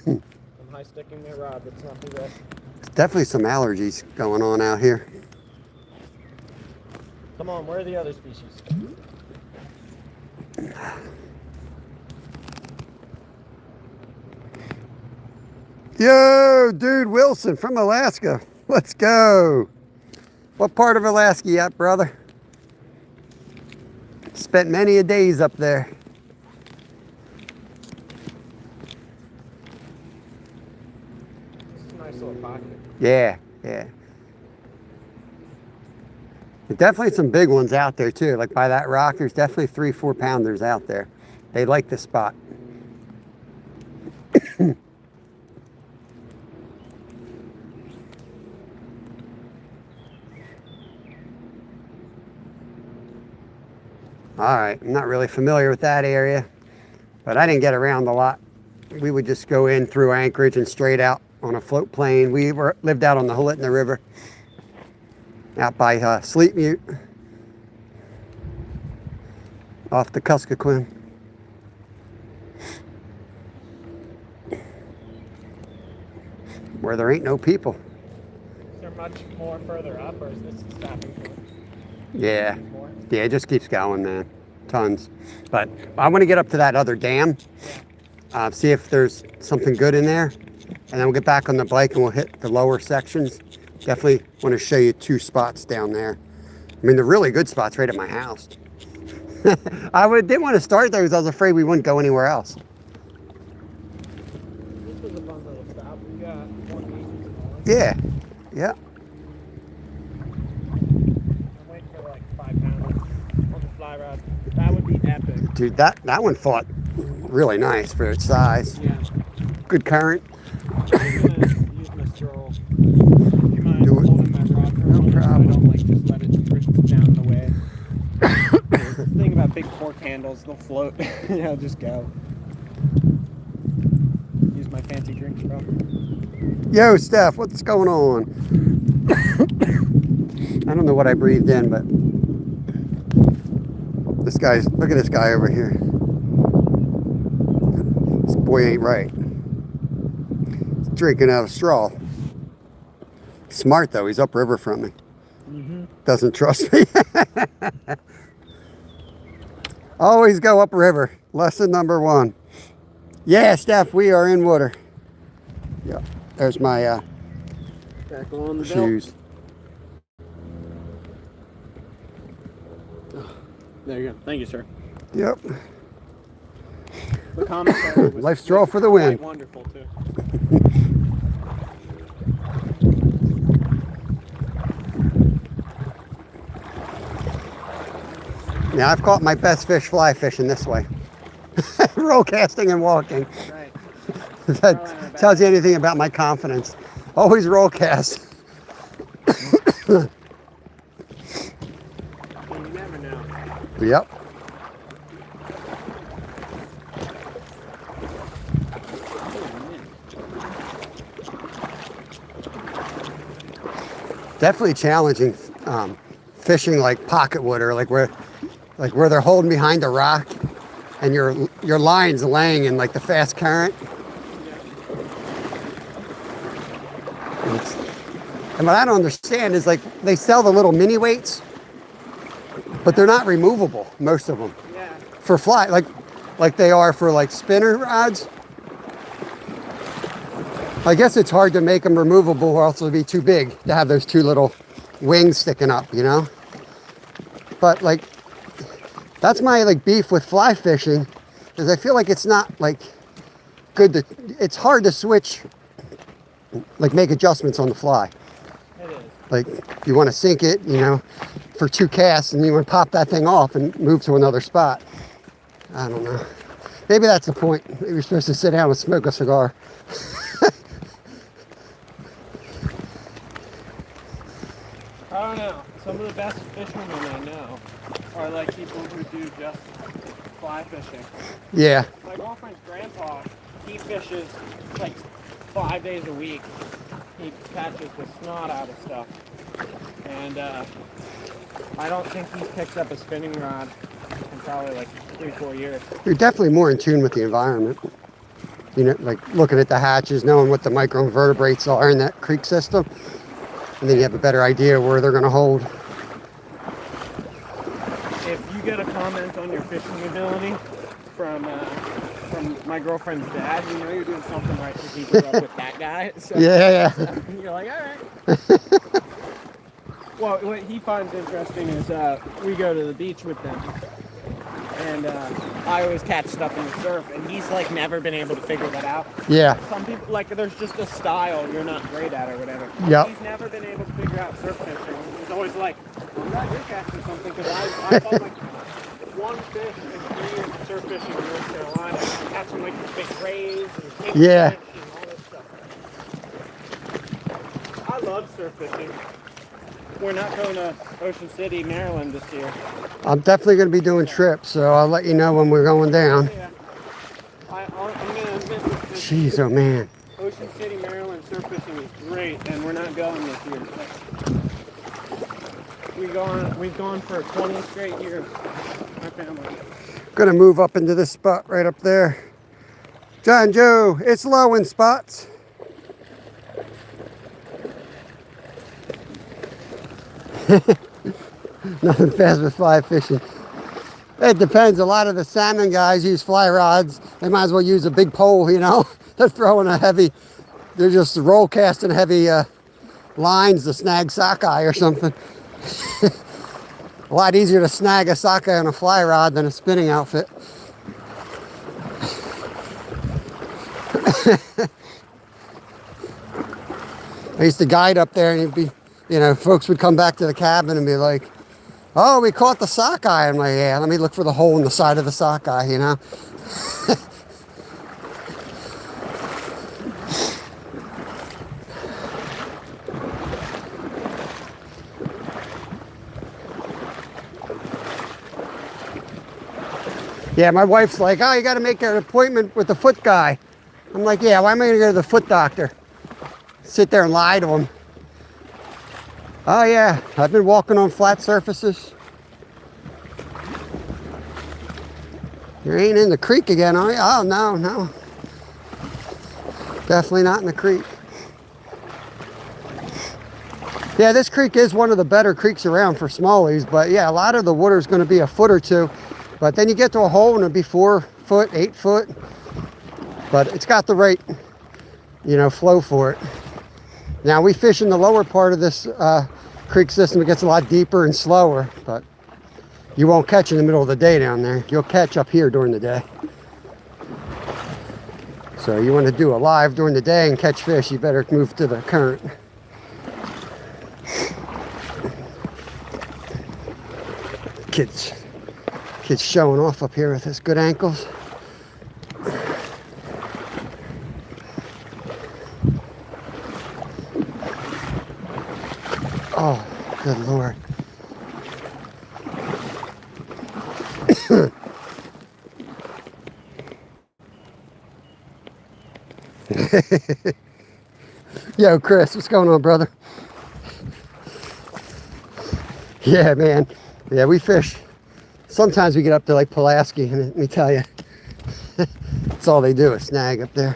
Speaker 2: I'm high sticking my rod, that's not the best.
Speaker 1: Definitely some allergies going on out here.
Speaker 2: Come on, where are the other species?
Speaker 1: Yo, dude, Wilson from Alaska. Let's go. What part of Alaska you at, brother? Spent many a days up there.
Speaker 2: This is a nice little pocket.
Speaker 1: Yeah, yeah. Definitely some big ones out there too. Like by that rock, there's definitely 3-4 pounders out there. They like the spot. All right, I'm not really familiar with that area, but I didn't get around a lot. We would just go in through Anchorage and straight out on a float plane. We lived out on the Hulitna River, out by Sleep Mute, off the Kuskokwim. Where there ain't no people.
Speaker 2: Is there much more further up, or is this the stopping point?
Speaker 1: Yeah,
Speaker 2: More?
Speaker 1: yeah, it just keeps going, man. Tons. But I want to get up to that other dam, see if there's something good in there, and then we'll get back on the bike and we'll hit the lower sections. Definitely want to show you 2 spots down there. I mean, they're really good spots right at my house. Didn't want to start there because I was afraid we wouldn't go anywhere else.
Speaker 2: This was a fun little stop. We got 1
Speaker 1: Yeah, yeah.
Speaker 2: I'm waiting for like 5 pounders on the fly rod. That would be epic.
Speaker 1: Dude, that one fought really nice for its size.
Speaker 2: Yeah.
Speaker 1: Good current.
Speaker 2: I'm gonna use my stroll. Do you mind
Speaker 1: Do it.
Speaker 2: holding my rod for a moment so I
Speaker 1: problem.
Speaker 2: don't like just let it drift down the way? The thing about big fork handles, they'll float. They'll just go. Use my fancy drinks, bro.
Speaker 1: Yo, Steph, what's going on? I don't know what I breathed in, but look at this guy over here. This boy ain't right. He's drinking out of a straw. Smart though, he's upriver from me. Doesn't trust me. Always go upriver. Lesson number 1. Yeah, Steph, we are in water. Yeah, there's my
Speaker 2: Back on the
Speaker 1: shoes.
Speaker 2: There you go. Thank you, sir.
Speaker 1: Yep.
Speaker 2: The commentary was
Speaker 1: Life's draw for the win.
Speaker 2: quite wonderful too.
Speaker 1: Now I've caught my best fish fly fishing this way. Roll casting and walking.
Speaker 2: Right.
Speaker 1: If that tells you anything about my confidence. Always roll cast.
Speaker 2: You never know.
Speaker 1: Yep. Definitely challenging fishing like pocket water, like where they're holding behind a rock and your line's laying in like the fast current. And what I don't understand is like they sell the little mini weights, but they're not removable, most of them.
Speaker 2: Yeah.
Speaker 1: For fly, like they are for like spinner rods. I guess it's hard to make them removable or else it'll be too big to have those 2 little wings sticking up, you know? But like, that's my like beef with fly fishing, is I feel like it's not like good to, it's hard to switch, like make adjustments on the fly.
Speaker 2: It is.
Speaker 1: Like you want to sink it, you know, for 2 casts and you want to pop that thing off and move to another spot. I don't know. Maybe that's the point. Maybe you're supposed to sit down and smoke a cigar.
Speaker 2: I don't know. Some of the best fishermen I know are like people who do just fly fishing.
Speaker 1: Yeah.
Speaker 2: My girlfriend's grandpa, he fishes like 5 days a week. He catches the snot out of stuff. And I don't think he's picked up a spinning rod in probably like 3-4 years.
Speaker 1: You're definitely more in tune with the environment. You know, like looking at the hatches, knowing what the microinvertebrates are in that creek system. And then you have a better idea where they're going to hold.
Speaker 2: If you get a comment on your fishing ability from my girlfriend's dad, you know you're doing something right to keep it up with that guy. So,
Speaker 1: Yeah.
Speaker 2: you're like, all right. Well, what he finds interesting is we go to the beach with them. And I always catch stuff in the surf, and he's like never been able to figure that out.
Speaker 1: Yeah.
Speaker 2: Some people, like, there's just a style you're not great at or whatever.
Speaker 1: Yep.
Speaker 2: He's never been able to figure out surf fishing. He's always like, I'm glad you're catching something because I caught like one fish in 3 years of surf fishing in North Carolina. I'm catching like the big rays and kingfish
Speaker 1: Yeah.
Speaker 2: and all this stuff. I love surf fishing. We're not going to Ocean City, Maryland this year.
Speaker 1: I'm definitely going to be doing trips, so I'll let you know when we're going down.
Speaker 2: Yeah. I'm going to miss it.
Speaker 1: Jeez, oh man.
Speaker 2: Ocean City, Maryland surf fishing is great, and we're not going this year. We've gone for 20 straight years. My family.
Speaker 1: Gonna move up into this spot right up there. John Joe, it's low in spots. Nothing fast with fly fishing. It depends. A lot of the salmon guys use fly rods. They might as well use a big pole, you know. They're throwing a heavy, they're just roll casting heavy lines to snag sockeye or something. A lot easier to snag a sockeye on a fly rod than a spinning outfit. I used to guide up there and it'd be, you know, folks would come back to the cabin and be like, oh, we caught the sockeye. I'm like, yeah, let me look for the hole in the side of the sockeye, you know. Yeah, my wife's like, oh, you got to make an appointment with the foot guy. I'm like, yeah, why am I going to go to the foot doctor? Sit there and lie to him. Oh, yeah, I've been walking on flat surfaces. You ain't in the creek again, are you? Oh, no, no. Definitely not in the creek. Yeah, this creek is one of the better creeks around for smallies, but yeah, a lot of the water's going to be a foot or two. But then you get to a hole and it'll be 4 foot, 8 foot. But it's got the right, you know, flow for it. Now we fish in the lower part of this creek system. It gets a lot deeper and slower, but you won't catch in the middle of the day down there. You'll catch up here during the day. So you want to do a live during the day and catch fish, you better move to the current. Kids showing off up here with his good ankles. Oh, good Lord. Yo, Chris, what's going on, brother? Yeah, man. Yeah, we fish. Sometimes we get up to like Pulaski, and let me tell you, that's all they do is snag up there.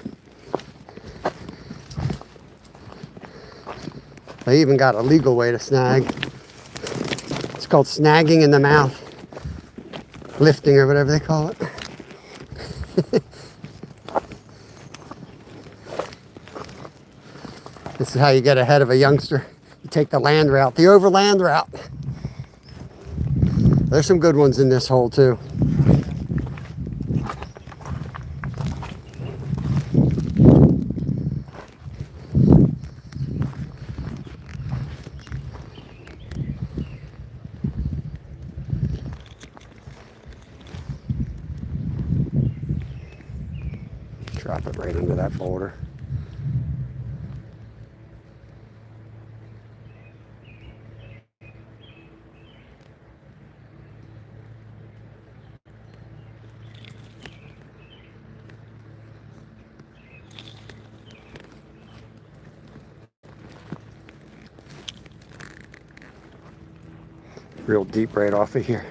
Speaker 1: They even got a legal way to snag. It's called snagging in the mouth. Lifting or whatever they call it. This is how you get ahead of a youngster. You take the land route, the overland route. There's some good ones in this hole too. Drop it right under that boulder. Real deep right off of here.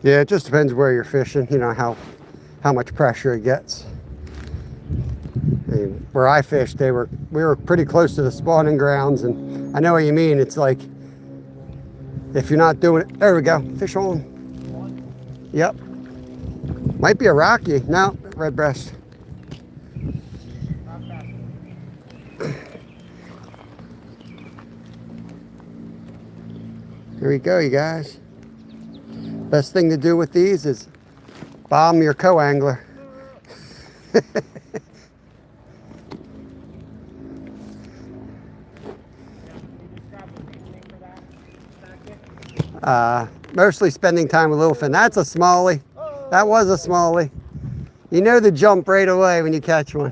Speaker 1: Yeah, it just depends where you're fishing, you know, how much pressure it gets. Where I fished, we were pretty close to the spawning grounds, and I know what you mean. It's like, if you're not doing it, there we go, fish on. Yep. Might be a rocky, no, red breast. Here we go, you guys. Best thing to do with these is bomb your co-angler. Mostly spending time with Littlefin. That's a smallie. That was a smallie. You know the jump right away when you catch one.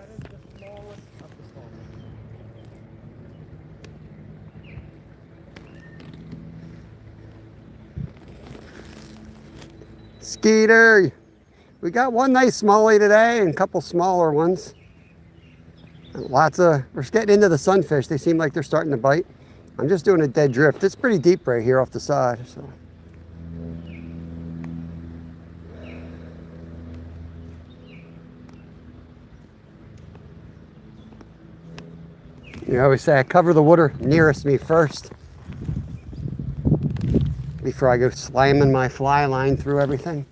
Speaker 1: Skeeter, we got one nice smallie today and a couple smaller ones. And we're getting into the sunfish. They seem like they're starting to bite. I'm just doing a dead drift. It's pretty deep right here off the side. So. You always say I cover the water nearest me first before I go slamming my fly line through everything.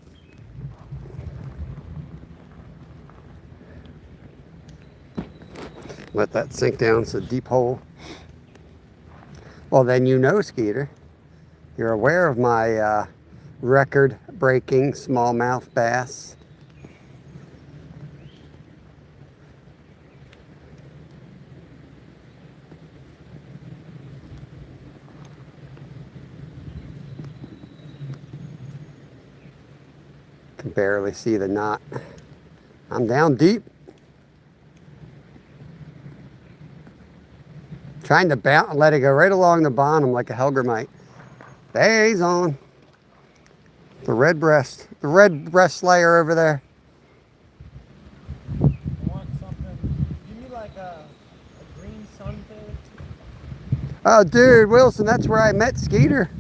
Speaker 1: Let that sink down. It's a deep hole. Well, then you know, Skeeter, you're aware of my record-breaking smallmouth bass. Can barely see the knot. I'm down deep. Trying to let it go right along the bottom like a Helgermite. There, he's on. The red breast layer over there.
Speaker 2: You want something? You need like a green sunfish?
Speaker 1: Oh, dude, Wilson, that's where I met Skeeter.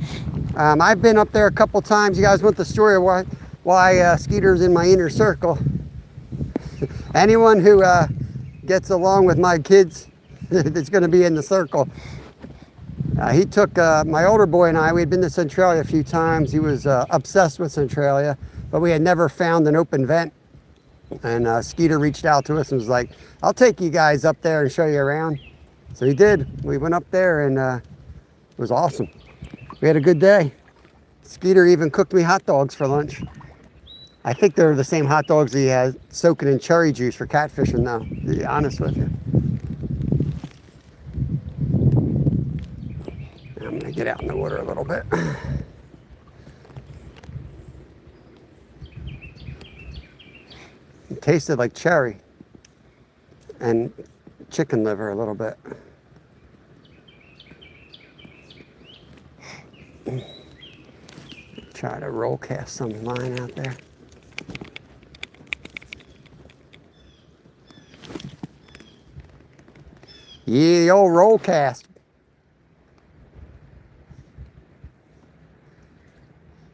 Speaker 1: I've been up there a couple times. You guys want the story of why Skeeter's in my inner circle? Anyone who gets along with my kids that's going to be in the circle. He took my older boy and I. We had been to Centralia a few times. He was obsessed with Centralia, but we had never found an open vent. And Skeeter reached out to us and was like, I'll take you guys up there and show you around. So he did. We went up there and it was awesome. We had a good day. Skeeter even cooked me hot dogs for lunch. I think they're the same hot dogs he has soaking in cherry juice for catfishing now, to be honest with you. I'm gonna get out in the water a little bit. It tasted like cherry and chicken liver a little bit. Try to roll cast some line out there. Yeah, the old roll cast.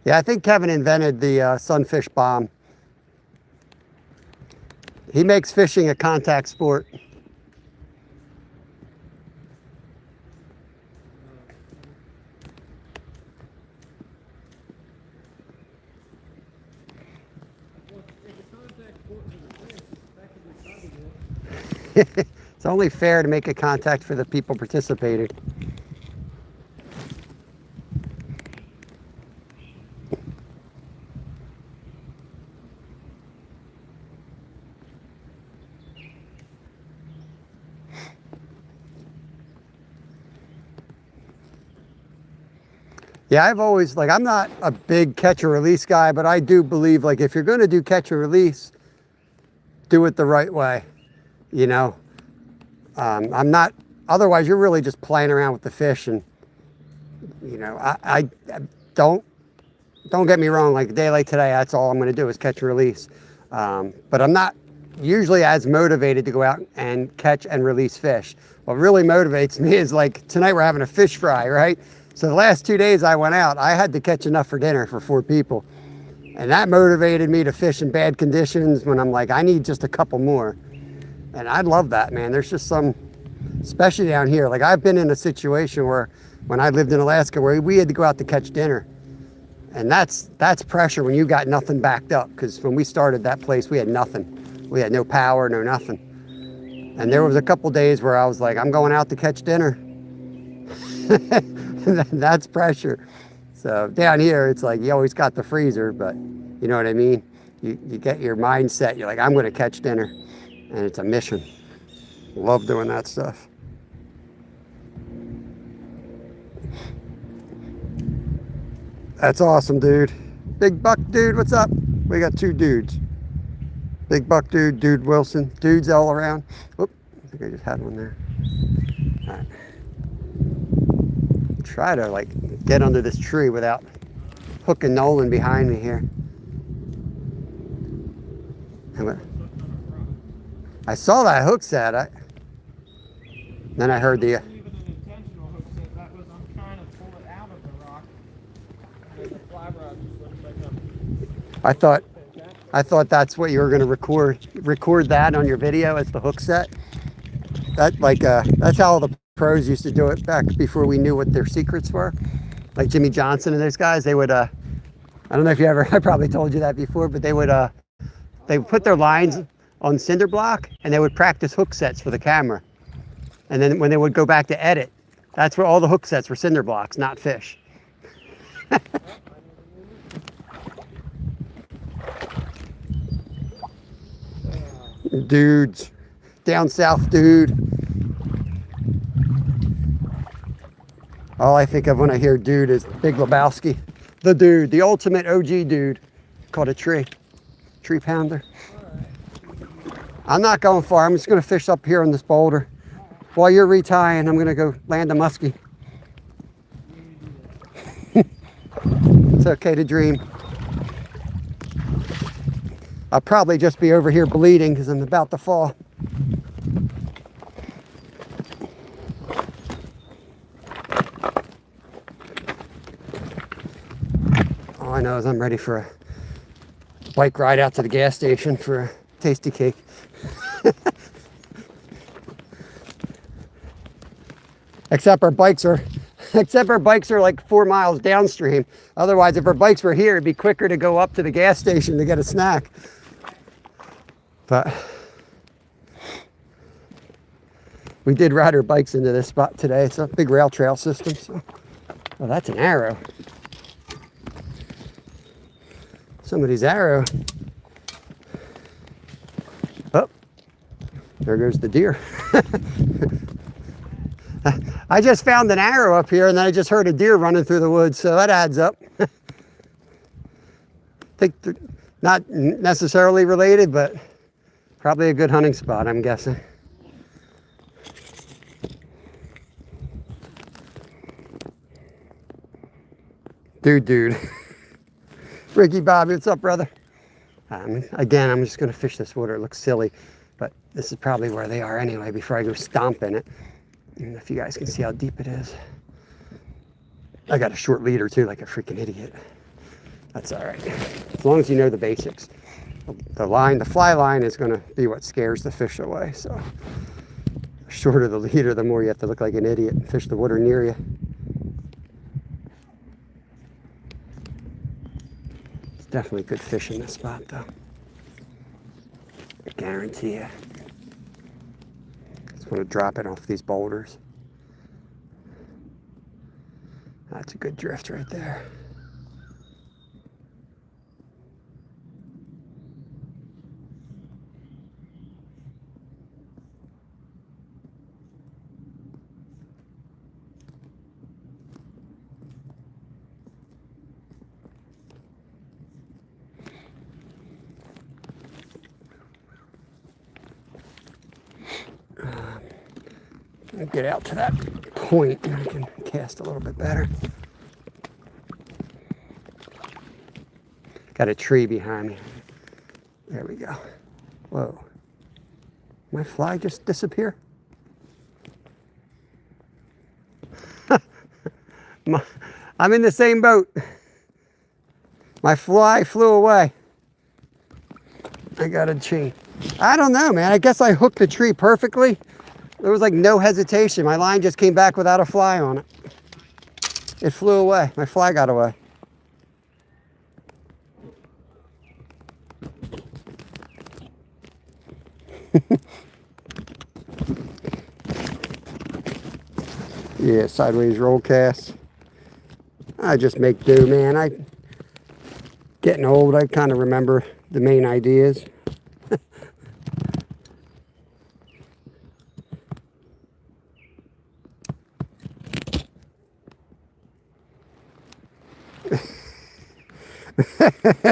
Speaker 1: Yeah, I think Kevin invented the sunfish bomb. He makes fishing a contact sport. It's only fair to make a contact for the people participating. Yeah, I've always, I'm not a big catch and release guy, but I do believe, if you're going to do catch and release, do it the right way, you know? I'm not, otherwise you're really just playing around with the fish and, you know, I don't get me wrong, like a day like today, that's all I'm going to do is catch and release. But I'm not usually as motivated to go out and catch and release fish. What really motivates me is tonight we're having a fish fry, right? So the last 2 days I went out, I had to catch enough for dinner for 4 people. And that motivated me to fish in bad conditions when I'm like, I need just a couple more. And I love that, man. There's just some, especially down here. I've been in a situation where when I lived in Alaska where we had to go out to catch dinner. And that's pressure when you got nothing backed up. Because when we started that place, we had nothing. We had no power, no nothing. And there was a couple days where I was like, I'm going out to catch dinner. That's pressure. So down here, it's like you always got the freezer, but you know what I mean? You get your mindset, you're like, I'm going to catch dinner. And it's a mission. Love doing that stuff. That's awesome, dude. Big Buck Dude, what's up? We got two dudes. Big Buck Dude, Dude Wilson. Dudes all around. Oop, I think I just had one there. All right. Try to like get under this tree without hooking Nolan behind me here. I saw that hook set. Then I heard the.
Speaker 3: Even an intentional hook set. That was I'm trying to pull it out of the rock. And the fly rod just looks like a.
Speaker 1: I thought that's what you were going to record that on your video as the hook set. That's how the pros used to do it back before we knew what their secrets were. Like Jimmy Johnson and those guys, they would I don't know if you ever I probably told you that before, but they would put their lines on cinder block and they would practice hook sets for the camera. And then when they would go back to edit, that's where all the hook sets were cinder blocks, not fish. Dudes, down south dude. All I think of when I hear dude is Big Lebowski. The dude, the ultimate OG dude. Called a tree pounder. I'm not going far. I'm just going to fish up here on this boulder. While you're retying, I'm going to go land a muskie. It's okay to dream. I'll probably just be over here bleeding because I'm about to fall. All I know is I'm ready for a bike ride out to the gas station for a tasty cake. Except our bikes are like 4 miles downstream. Otherwise, if our bikes were here, it'd be quicker to go up to the gas station to get a snack. But we did ride our bikes into this spot today. It's a big rail trail system. So, oh, that's an arrow. Somebody's arrow. Oh, there goes the deer. I just found an arrow up here and then I just heard a deer running through the woods, so that adds up. I think they're not necessarily related, but probably a good hunting spot, I'm guessing. Dude. Ricky Bobby, what's up, brother? Again, I'm just going to fish this water. It looks silly, but this is probably where they are anyway before I go stomp in it. And if you guys can see how deep it is. I got a short leader too, like a freaking idiot. That's all right. As long as you know the basics. The fly line is going to be what scares the fish away. So the shorter the leader, the more you have to look like an idiot and fish the water near you. It's definitely good fish in this spot though. I guarantee you. Just want to drop it off these boulders. That's a good drift right there. Get out to that point and I can cast a little bit better. Got a tree behind me. There we go. Whoa. My fly just disappeared? I'm in the same boat. My fly flew away. I got a chain. I don't know, man. I guess I hooked the tree perfectly. There was like no hesitation. My line just came back without a fly on it. It flew away. My fly got away. Yeah, sideways roll cast. I just make do, man. Getting old, I kind of remember the main ideas.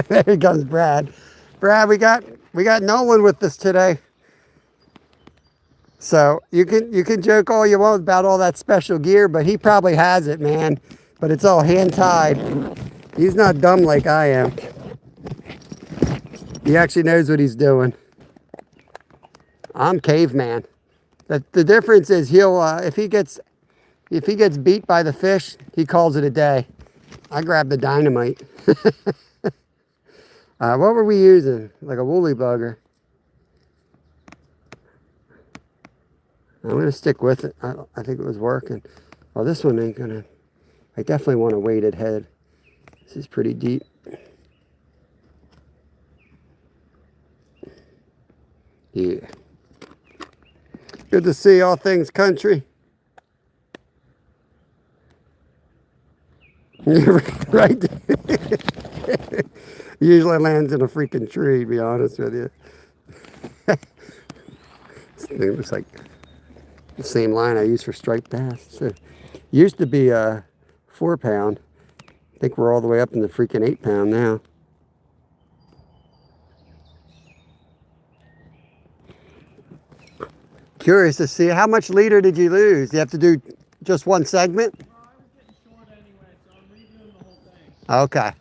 Speaker 1: There goes Brad. Brad, we got Nolan with us today. So you can joke all you want about all that special gear, but he probably has it, man. But it's all hand tied. He's not dumb like I am. He actually knows what he's doing. I'm caveman. The difference is he'll if he gets beat by the fish, he calls it a day. I grab the dynamite. What were we using? Like a woolly bugger. I'm going to stick with it. I think it was working. Oh, this one ain't going to... I definitely want a weighted head. This is pretty deep. Yeah. Good to see all things country. Right. Usually lands in a freaking tree, to be honest with you. This thing looks like the same line I use for striped bass. So, used to be a 4-pound. I think we're all the way up in the freaking 8-pound now. Curious to see, how much leader did you lose? You have to do just one segment?
Speaker 3: I was getting short anyway, so I'm redoing the whole thing.
Speaker 1: Okay.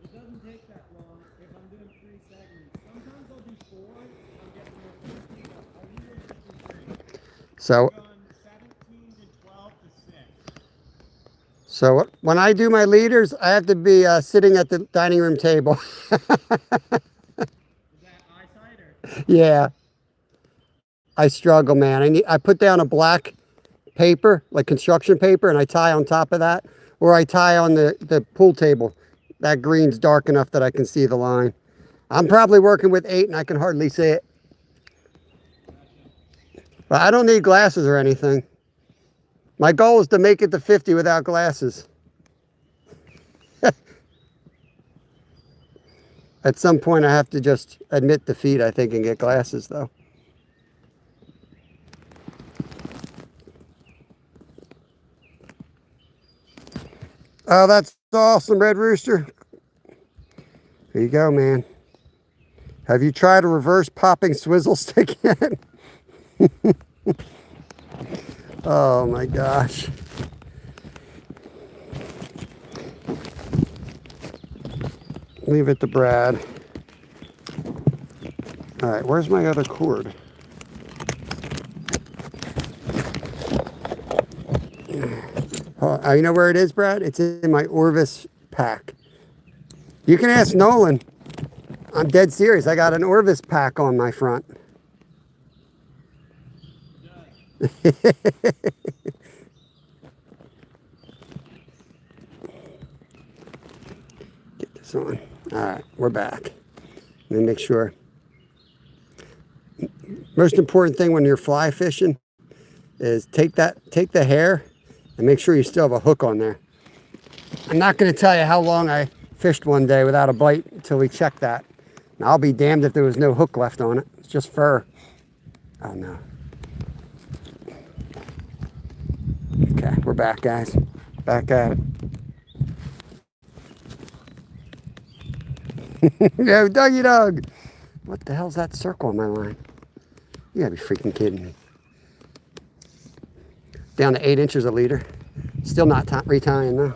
Speaker 3: It doesn't take that long if I'm doing 3 segments. Sometimes I'll do 4 if I'm getting more thirsty, but I usually just do 3.
Speaker 1: So,
Speaker 3: I've done 17 to 12 to 6.
Speaker 1: so when I do my leaders, I have to be sitting at the dining room table.
Speaker 3: Is that eyesight or?
Speaker 1: Yeah. I struggle, man. I put down a black paper, like construction paper, and I tie on top of that, or I tie on the pool table. That green's dark enough that I can see the line. I'm probably working with 8 and I can hardly see it. But I don't need glasses or anything. My goal is to make it to 50 without glasses. At some point I have to just admit defeat, I think, and get glasses though. Oh, that's awesome, Red Rooster. There you go, man. Have you tried a reverse popping swizzle stick yet? Oh my gosh. Leave it to Brad. All right, where's my other cord? Oh, you know where it is, Brad? It's in my Orvis pack. You can ask Nolan. I'm dead serious. I got an Orvis pack on my front. Get this on. All right, we're back. Let me make sure. Most important thing when you're fly fishing is take the hair and make sure you still have a hook on there. I'm not going to tell you how long I fished one day without a bite until we checked that. And I'll be damned if there was no hook left on it. It's just fur. Oh no. Okay, we're back, guys. Back at it. Yo, Dougie Doug. What the hell's that circle on my line? You gotta be freaking kidding me. Down to 8 inches a leader. Still not retying though.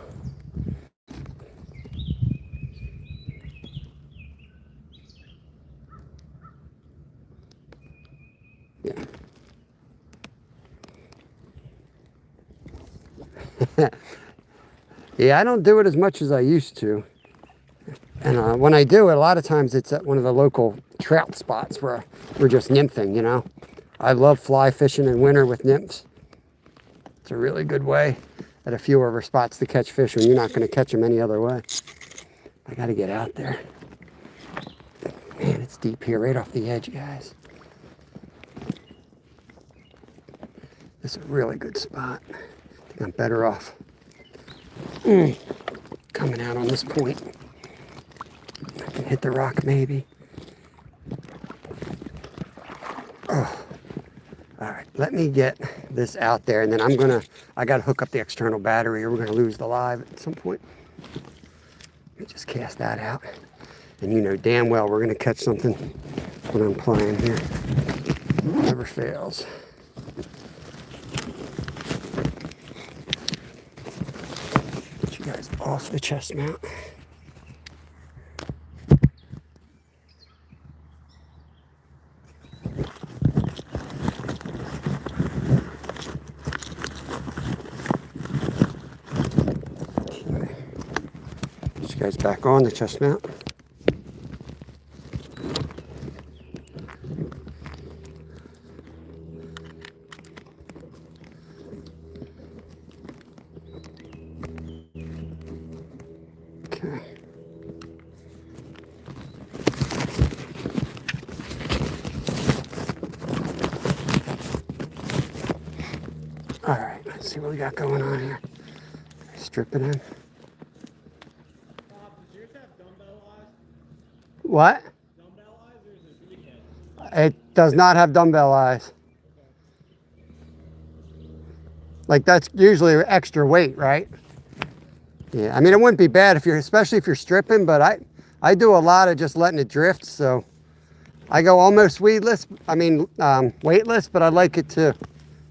Speaker 1: Yeah. Yeah, I don't do it as much as I used to. And when I do it, a lot of times it's at one of the local trout spots where we're just nymphing, you know. I love fly fishing in winter with nymphs. It's a really good way at a few of our spots to catch fish when you're not going to catch them any other way. I got to get out there. Man, it's deep here, right off the edge, guys. This is a really good spot. I think I'm better off Coming out on this point. I can hit the rock maybe. Oh. All right, let me get this out there, and then I gotta hook up the external battery or we're gonna lose the live at some point. Let me just cast that out. And you know damn well we're gonna catch something when I'm playing here. Never fails. Get you guys off the chest mount. Get you guys back on the chest mount. Okay. All right, let's see what we got going on here. Strip it in.
Speaker 3: Bob, does yours have dumbbell eyes?
Speaker 1: What?
Speaker 3: Dumbbell eyes or is it beakhead?
Speaker 1: It does not have dumbbell eyes. Like that's usually extra weight, right? Yeah, I mean it wouldn't be bad if you're, especially if you're stripping, but I do a lot of just letting it drift, so I go almost weightless, weightless, but I like it to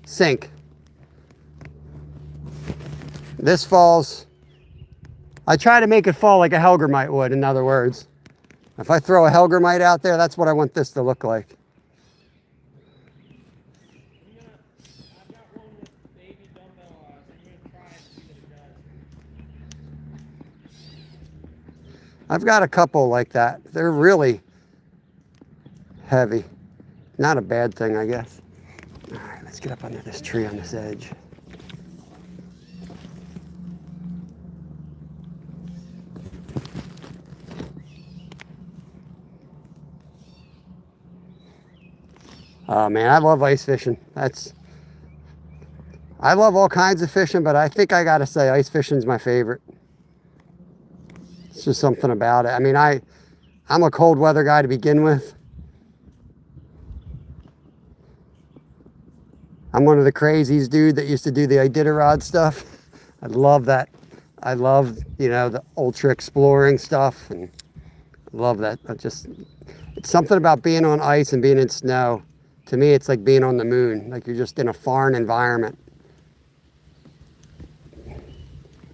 Speaker 1: sink. This falls, I try to make it fall like a Helgermite would, in other words. If I throw a Helgermite out there, that's what I want this to look like.
Speaker 3: I've got one with baby dumbbell eyes. I'm gonna try it and see what it does.
Speaker 1: I've got a couple like that. They're really heavy. Not a bad thing, I guess. All right, let's get up under this tree on this edge. Oh man, I love ice fishing. I love all kinds of fishing, but I think I gotta say ice fishing's my favorite. It's just something about it. I mean, I'm a cold weather guy to begin with. I'm one of the crazies, dude, that used to do the Iditarod stuff. I love that. I love, the ultra exploring stuff, and love that. It's something about being on ice and being in snow. To me, it's like being on the moon, like you're just in a foreign environment.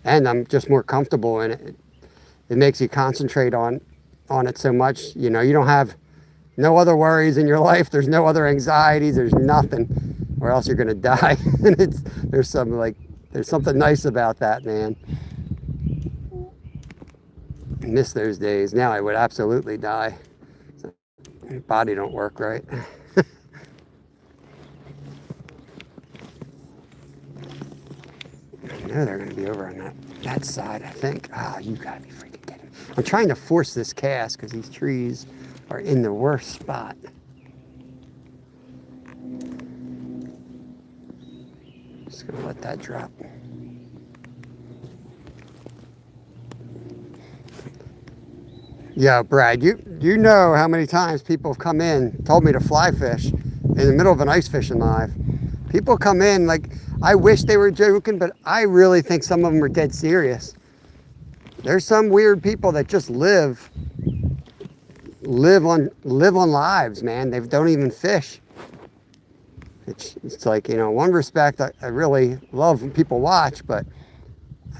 Speaker 1: And I'm just more comfortable in it. It makes you concentrate on it so much. You don't have no other worries in your life. There's no other anxieties. There's nothing, or else you're gonna die. And there's something nice about that, man. I miss those days. Now I would absolutely die. My body don't work right. I know they're going to be over on that side, I think. Oh, you got to be freaking kidding me. I'm trying to force this cast because these trees are in the worst spot. Just going to let that drop. Yeah, Brad, you know how many times people have come in, told me to fly fish in the middle of an ice fishing live. People come in like, I wish they were joking, but I really think some of them are dead serious. There's some weird people that just live on lives, man. They don't even fish. It's like, in one respect, I really love when people watch, but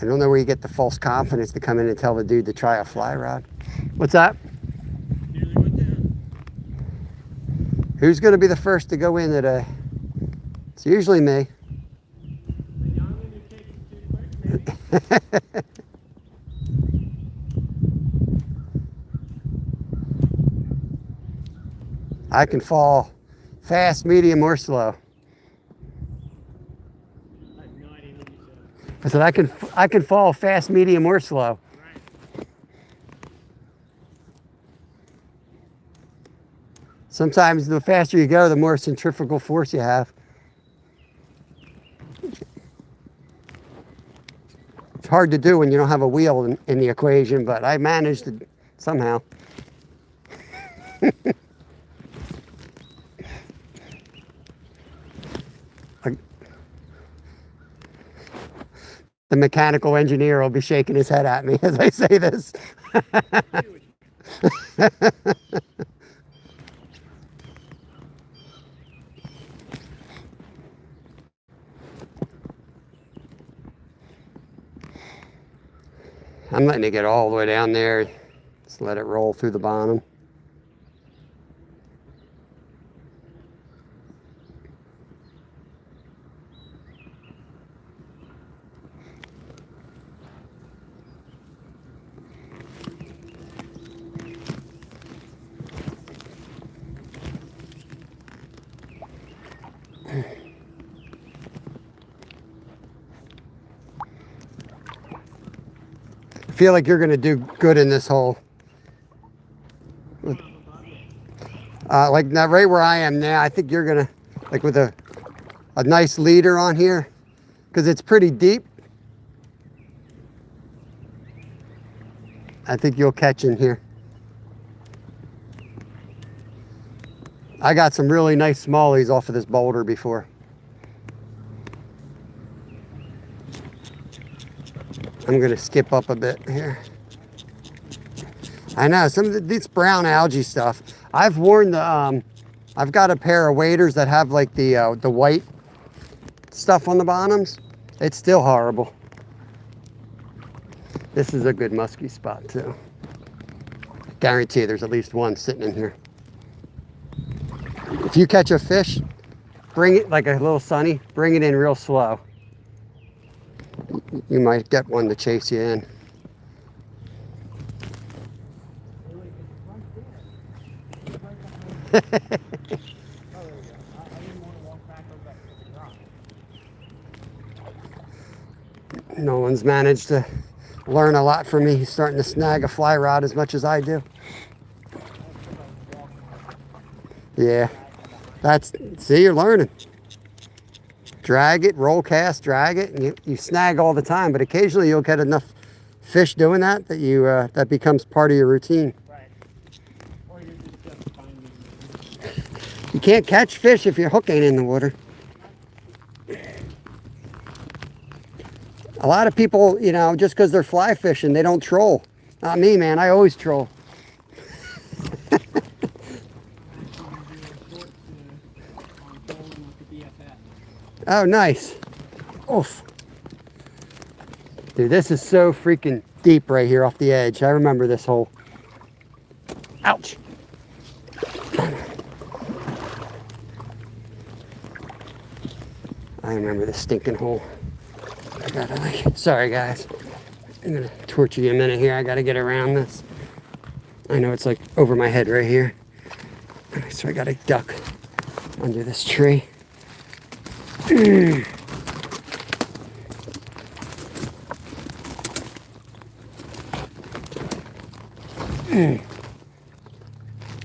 Speaker 1: I don't know where you get the false confidence to come in and tell the dude to try a fly rod. What's that?
Speaker 3: Nearly went down.
Speaker 1: Who's going to be the first to go in today? It's usually me.
Speaker 3: The youngin' who takes it too quick, maybe.
Speaker 1: I can fall fast, medium, or slow.
Speaker 3: I have no idea what you said.
Speaker 1: I said I can fall fast, medium, or slow.
Speaker 3: Right.
Speaker 1: Sometimes the faster you go, the more centrifugal force you have. hard to do when you don't have a wheel in the equation, but I managed to somehow. The mechanical engineer will be shaking his head at me as I say this. I'm letting it get all the way down there. Just let it roll through the bottom. I feel like you're going to do good in this hole. Like now, right where I am now, I think you're going to, like with a nice leader on here, because it's pretty deep. I think you'll catch in here. I got some really nice smallies off of this boulder before. I'm gonna skip up a bit here. I know some of this brown algae stuff. I've worn the, I've got a pair of waders that have like the white stuff on the bottoms. It's still horrible. This is a good musky spot too. Guarantee there's at least one sitting in here. If you catch a fish, bring it like a little sunny, bring it in real slow. You might get one to chase you in. Nolan's managed to learn a lot from me. He's starting to snag a fly rod as much as I do. Yeah, see, you're learning. Drag it, roll cast, drag it, and you snag all the time, but occasionally you'll get enough fish doing that you that becomes part of your routine.
Speaker 3: Right. Or you're just finding them.
Speaker 1: You can't catch fish if your hook ain't in the water. A lot of people, you know, just because they're fly fishing, they don't troll. Not me, man. I always troll. Oh, nice. Oof. Dude, this is so freaking deep right here off the edge. I remember this hole. Ouch. I remember this stinking hole. I gotta like, sorry guys. I'm gonna torture you a minute here. I gotta get around this. I know it's like over my head right here. So I gotta duck under this tree.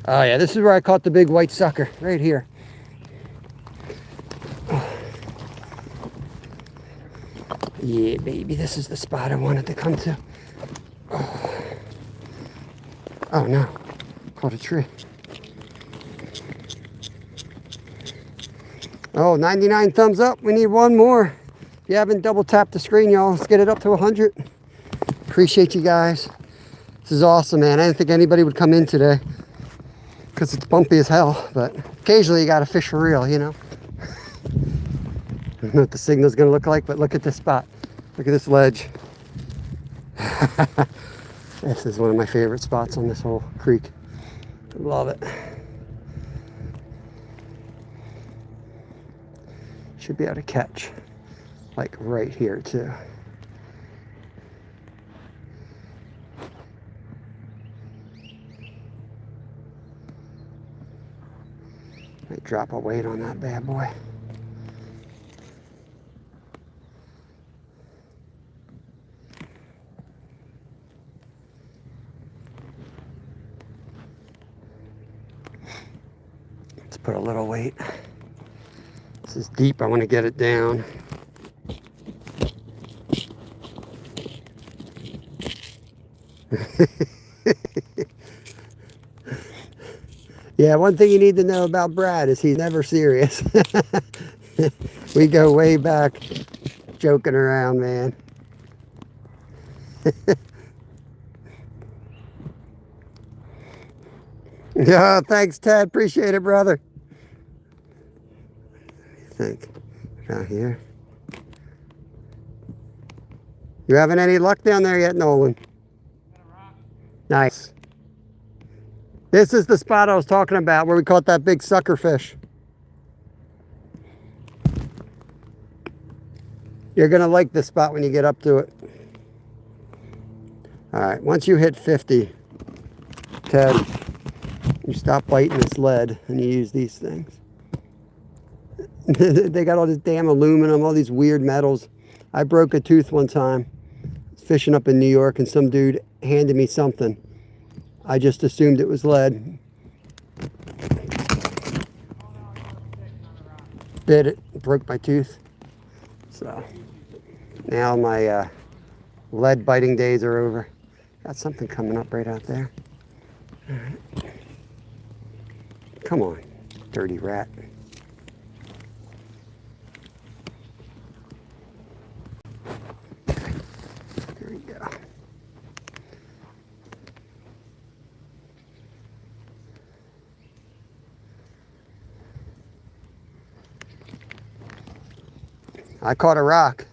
Speaker 1: Oh yeah, this is where I caught the big white sucker, right here. Yeah, baby, this is the spot I wanted to come to. Oh no, caught a tree. Oh, 99 thumbs up. We need one more. If you haven't double tapped the screen, y'all, let's get it up to 100. Appreciate you guys. This is awesome, man. I didn't think anybody would come in today because it's bumpy as hell, but occasionally you got to fish for real, you know. I don't know what the signal's going to look like, but look at this spot. Look at this ledge. This is one of my favorite spots on this whole creek. Love it. Should be able to catch like right here too. Might drop a weight on that bad boy. Let's put a little weight. This is deep, I want to get it down. Yeah, one thing you need to know about Brad is he's never serious. We go way back joking around, man. Yeah, thanks, Ted. Appreciate it, brother. What do you think? Out here. You having any luck down there yet, Nolan? Nice. This is the spot I was talking about where we caught that big sucker fish. You're going to like this spot when you get up to it. All right, once you hit 50, Ted, you stop biting this lead and you use these things. They got all this damn aluminum, all these weird metals. I broke a tooth one time fishing up in New York, and some dude handed me something. I just assumed it was lead. Bit it, broke my tooth. So now my lead biting days are over. Got something coming up right out there. All right. Come on, dirty rat. There we go. I caught a rock.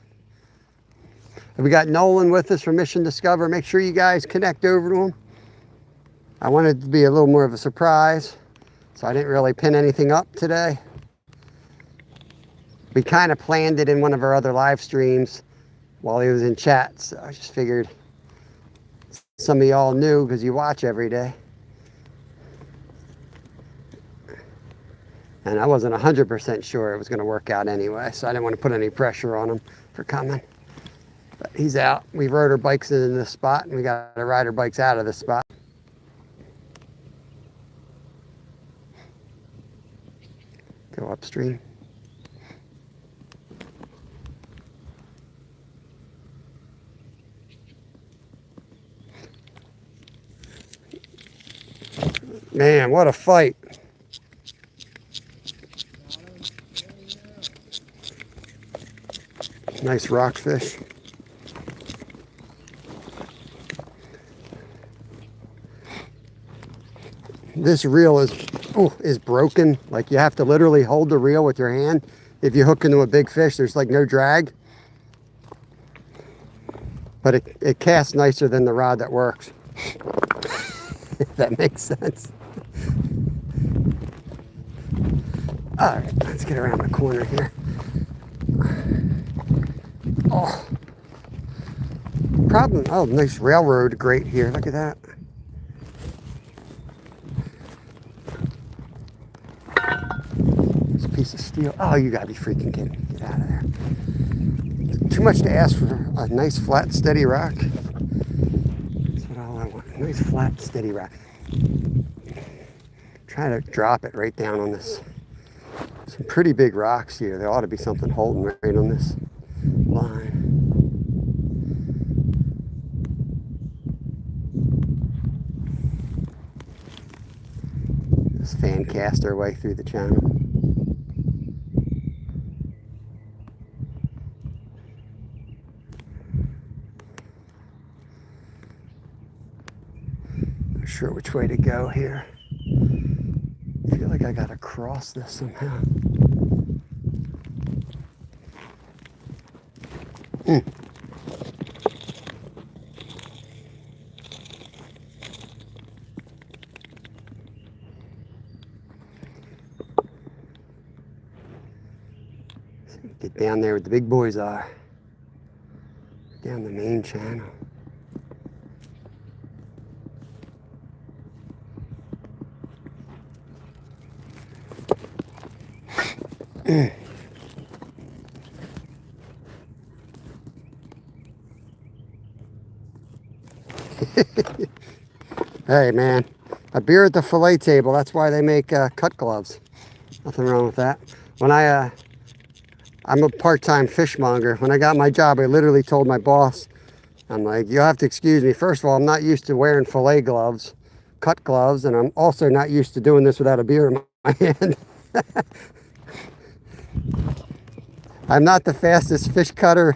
Speaker 1: We got Nolan with us from Mission Discover. Make sure you guys connect over to him. I wanted it to be a little more of a surprise, so I didn't really pin anything up today. We kind of planned it in one of our other live streams while he was in chat, so I just figured some of y'all knew because you watch every day. And I wasn't 100% sure it was going to work out anyway, so I didn't want to put any pressure on him for coming. But he's out. We rode our bikes in this spot, and we got to ride our bikes out of this spot. Go upstream. Man, what a fight. Nice rockfish. This reel is broken. Like, you have to literally hold the reel with your hand. If you hook into a big fish, there's like no drag. But it casts nicer than the rod that works. If that makes sense. All right, let's get around the corner here. Oh, problem. Oh, nice railroad grate here. Look at that. This piece of steel. Oh, you gotta be freaking kidding me. Get out of there. Too much to ask for a nice, flat, steady rock. That's what all I want. A nice, flat, steady rock. Try to drop it right down on this. Some pretty big rocks here. There ought to be something holding right on this line. Just fan cast our way through the channel. Not sure which way to go here. I feel like I gotta cross this somehow. Get down there where the big boys are. Down the main channel. Hey man, a beer at the fillet table. That's why they make cut gloves. Nothing wrong with that. When I'm a part-time fishmonger. When I got my job, I literally told my boss, I'm like, you'll have to excuse me. First of all, I'm not used to wearing fillet gloves, cut gloves, and I'm also not used to doing this without a beer in my hand. I'm not the fastest fish cutter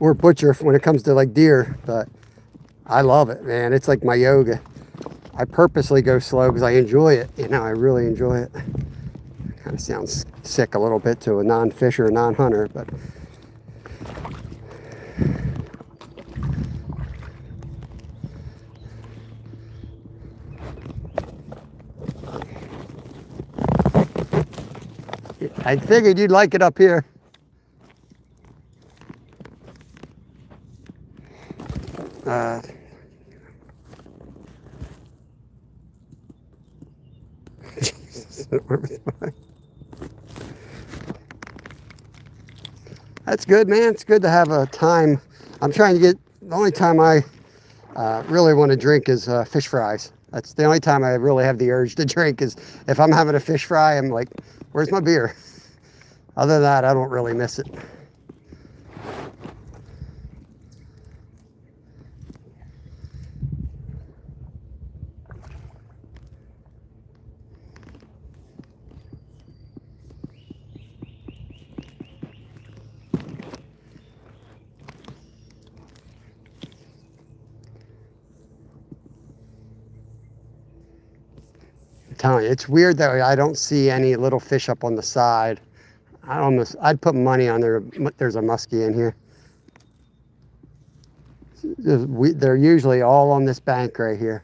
Speaker 1: or butcher when it comes to like deer, but I love it, man. It's like my yoga. I purposely go slow because I enjoy it. You know, I really enjoy it. Kind of sounds sick a little bit to a non-fisher, non-hunter, but I figured you'd like it up here. That's good, man. It's good to have a time. I'm trying to get, the only time I really want to drink is fish fries. That's the only time I really have the urge to drink is if I'm having a fish fry, I'm like, where's my beer? Other than that, I don't really miss it. I'm telling you, it's weird that I don't see any little fish up on the side. I'd put money on there's a muskie in here. They're usually all on this bank right here.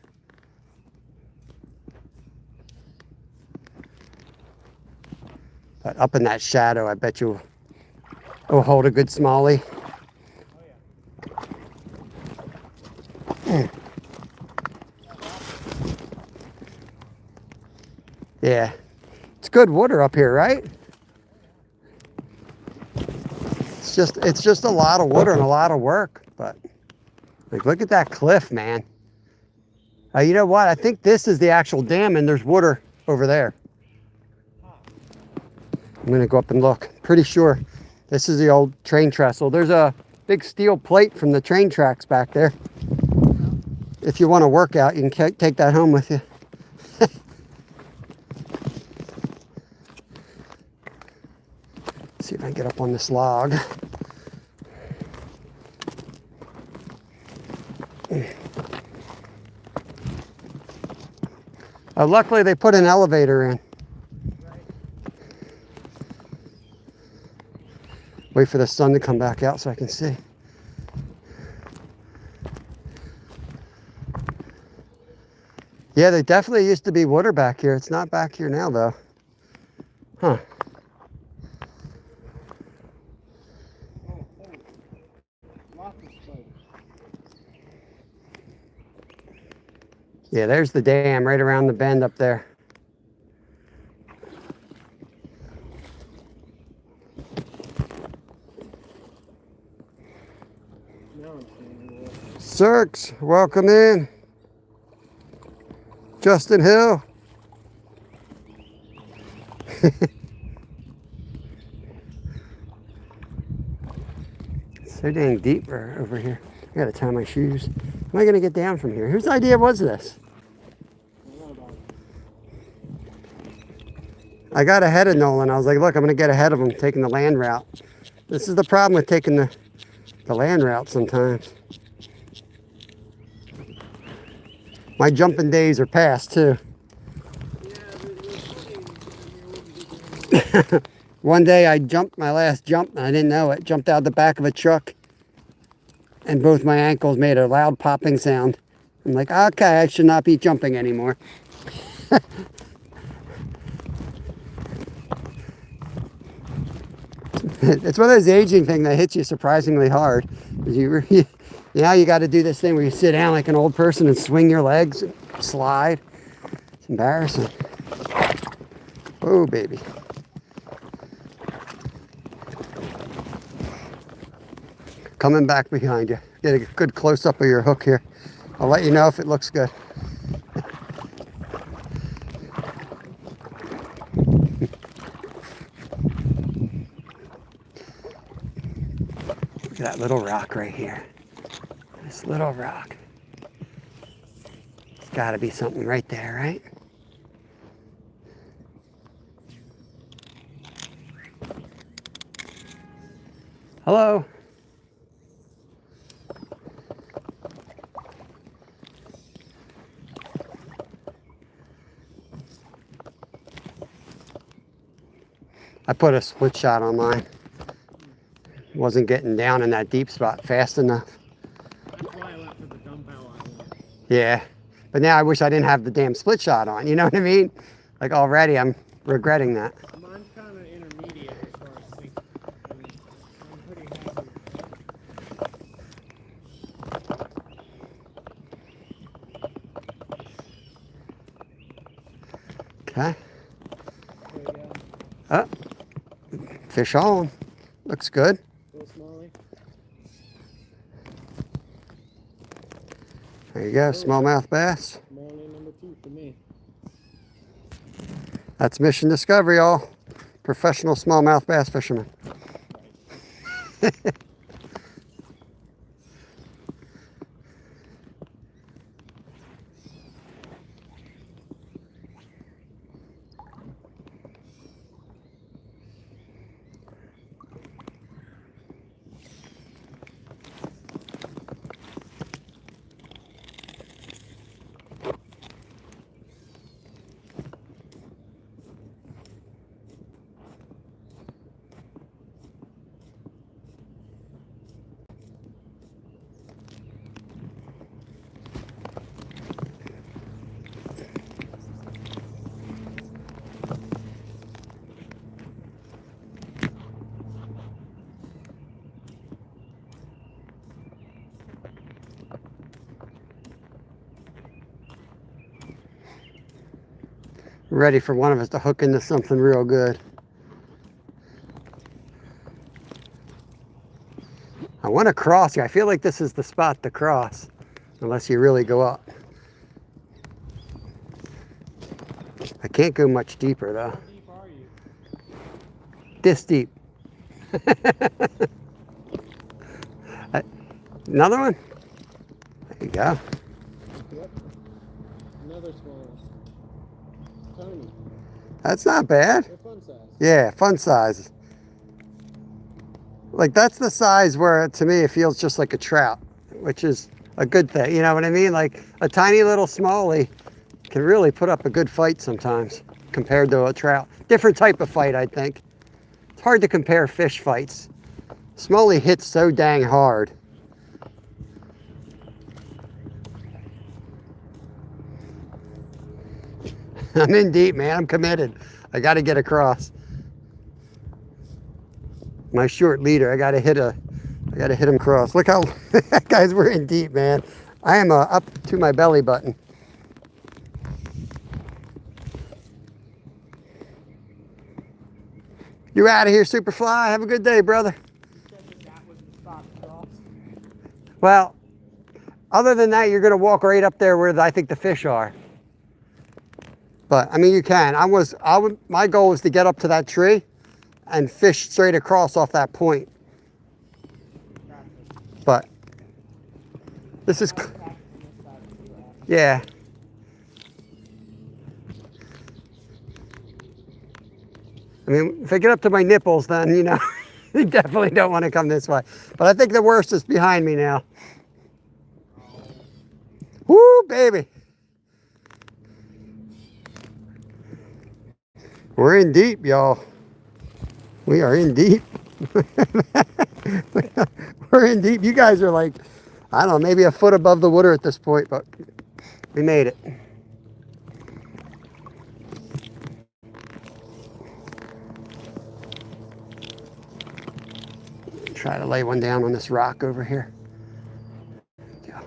Speaker 1: But up in that shadow, I bet you will hold a good smallie. Yeah, it's good water up here, right? It's just a lot of water and a lot of work, but like, look at that cliff, man. You know what? I think this is the actual dam and there's water over there. I'm gonna go up and look. Pretty sure this is the old train trestle. There's a big steel plate from the train tracks back there. If you want to work out, you can take that home with you. See if I can get up on this log. Luckily, they put an elevator in. Wait for the sun to come back out so I can see. Yeah, there definitely used to be water back here. It's not back here now, though. Huh. Yeah, there's the dam right around the bend up there. Cirques, welcome in. Justin Hill. So dang deep over here. I gotta tie my shoes. Am I gonna get down from here? Whose idea was this? I got ahead of Nolan. I was like, look, I'm gonna get ahead of him taking the land route. This is the problem with taking the land route sometimes. My jumping days are past too. One day I jumped my last jump and I didn't know it. Jumped out the back of a truck and both my ankles made a loud popping sound. I'm like, okay, I should not be jumping anymore. It's one of those aging things that hits you surprisingly hard. Now you got to do this thing where you sit down like an old person and swing your legs and slide. It's embarrassing. Oh, baby. Coming back behind you. Get a good close-up of your hook here. I'll let you know if it looks good. Look at that little rock right here. This little rock. There's got to be something right there, right? Hello? I put a split shot on mine. Wasn't getting down in that deep spot fast enough.
Speaker 2: That's why I went for the dump out on one.
Speaker 1: Yeah, but now I wish I didn't have the damn split shot on. You know what I mean? Like already I'm regretting that.
Speaker 2: Mine's kind of intermediate as far as sink. I'm pretty happy with that.
Speaker 1: Okay.
Speaker 2: There you go.
Speaker 1: Oh, fish on. Looks good.
Speaker 2: Little smallie.
Speaker 1: There you go, smallmouth bass.
Speaker 2: Smallie number 2 for me.
Speaker 1: That's Mission Discovery, y'all. Professional smallmouth bass fishermen. Ready for one of us to hook into something real good. I want to cross here. I feel like this is the spot to cross, unless you really go up. I can't go much deeper though.
Speaker 2: How deep are you?
Speaker 1: This deep. Another one? There you go.
Speaker 2: Yep. Another small one. Tony.
Speaker 1: That's not bad.
Speaker 2: They're fun size.
Speaker 1: Yeah, fun size. Like that's the size where to me it feels just like a trout, which is a good thing. You know what I mean? Like a tiny little smallie can really put up a good fight sometimes compared to a trout. Different type of fight, I think. It's hard to compare fish fights. Smallie hits so dang hard. I'm in deep, man. I'm committed. I got to get across. My short leader, I got to hit him cross. Look how, guys, we're in deep, man. I am up to my belly button. You out of here, Superfly. Have a good day, brother.
Speaker 3: That was the spot to cross.
Speaker 1: Well, other than that, you're going to walk right up there where I think the fish are. But I mean, you can. My goal was to get up to that tree and fish straight across off that point. But this is, yeah. I mean, if I get up to my nipples, then, you know, you definitely don't want to come this way. But I think the worst is behind me now. Woo, baby. We're in deep, y'all. We are in deep. We're in deep. You guys are like, I don't know, maybe a foot above the water at this point, but we made it. Try to lay one down on this rock over here. Go.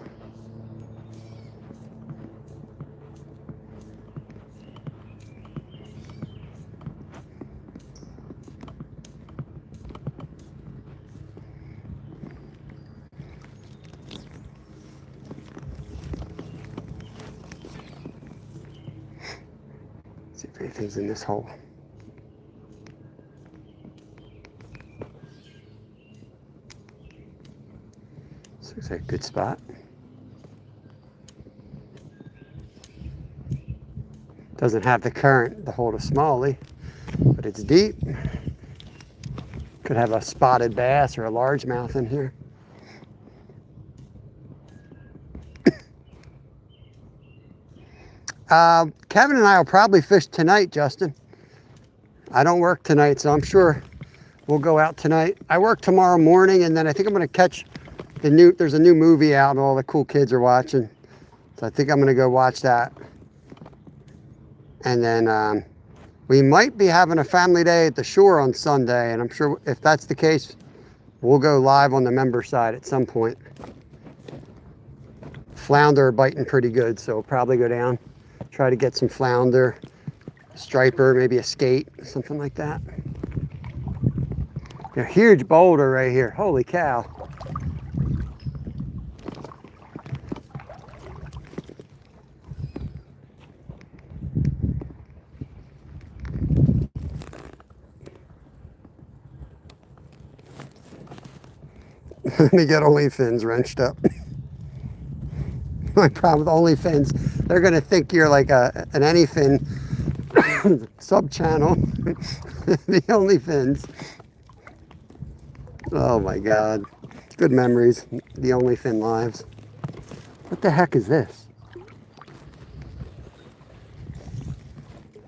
Speaker 1: See if anything's in this hole. This looks like a good spot. Doesn't have the current to hold a smallie, but it's deep. Could have a spotted bass or a largemouth in here. Kevin and I will probably fish tonight, Justin. I don't work tonight, so I'm sure we'll go out tonight. I work tomorrow morning, and then I think I'm going to catch there's a new movie out and all the cool kids are watching. So I think I'm going to go watch that. And then we might be having a family day at the shore on Sunday, and I'm sure if that's the case, we'll go live on the member side at some point. Flounder are biting pretty good, so we'll probably go down, try to get some flounder, striper, maybe a skate, something like that. A huge boulder right here. Holy cow. Let me get OnlyFins wrenched up. My problem with OnlyFins, they're going to think you're like an anyfin sub-channel. The OnlyFins. Oh my God. Good memories. The OnlyFin lives. What the heck is this?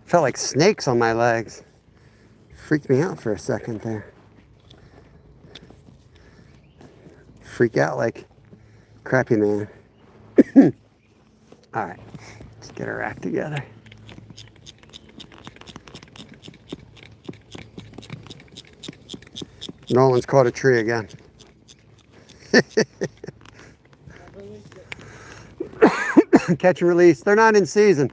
Speaker 1: Felt like snakes on my legs. Freaked me out for a second there. Freak out like crappy man. All right, let's get our act together. Nolan's caught a tree again. Catch and release. They're not in season.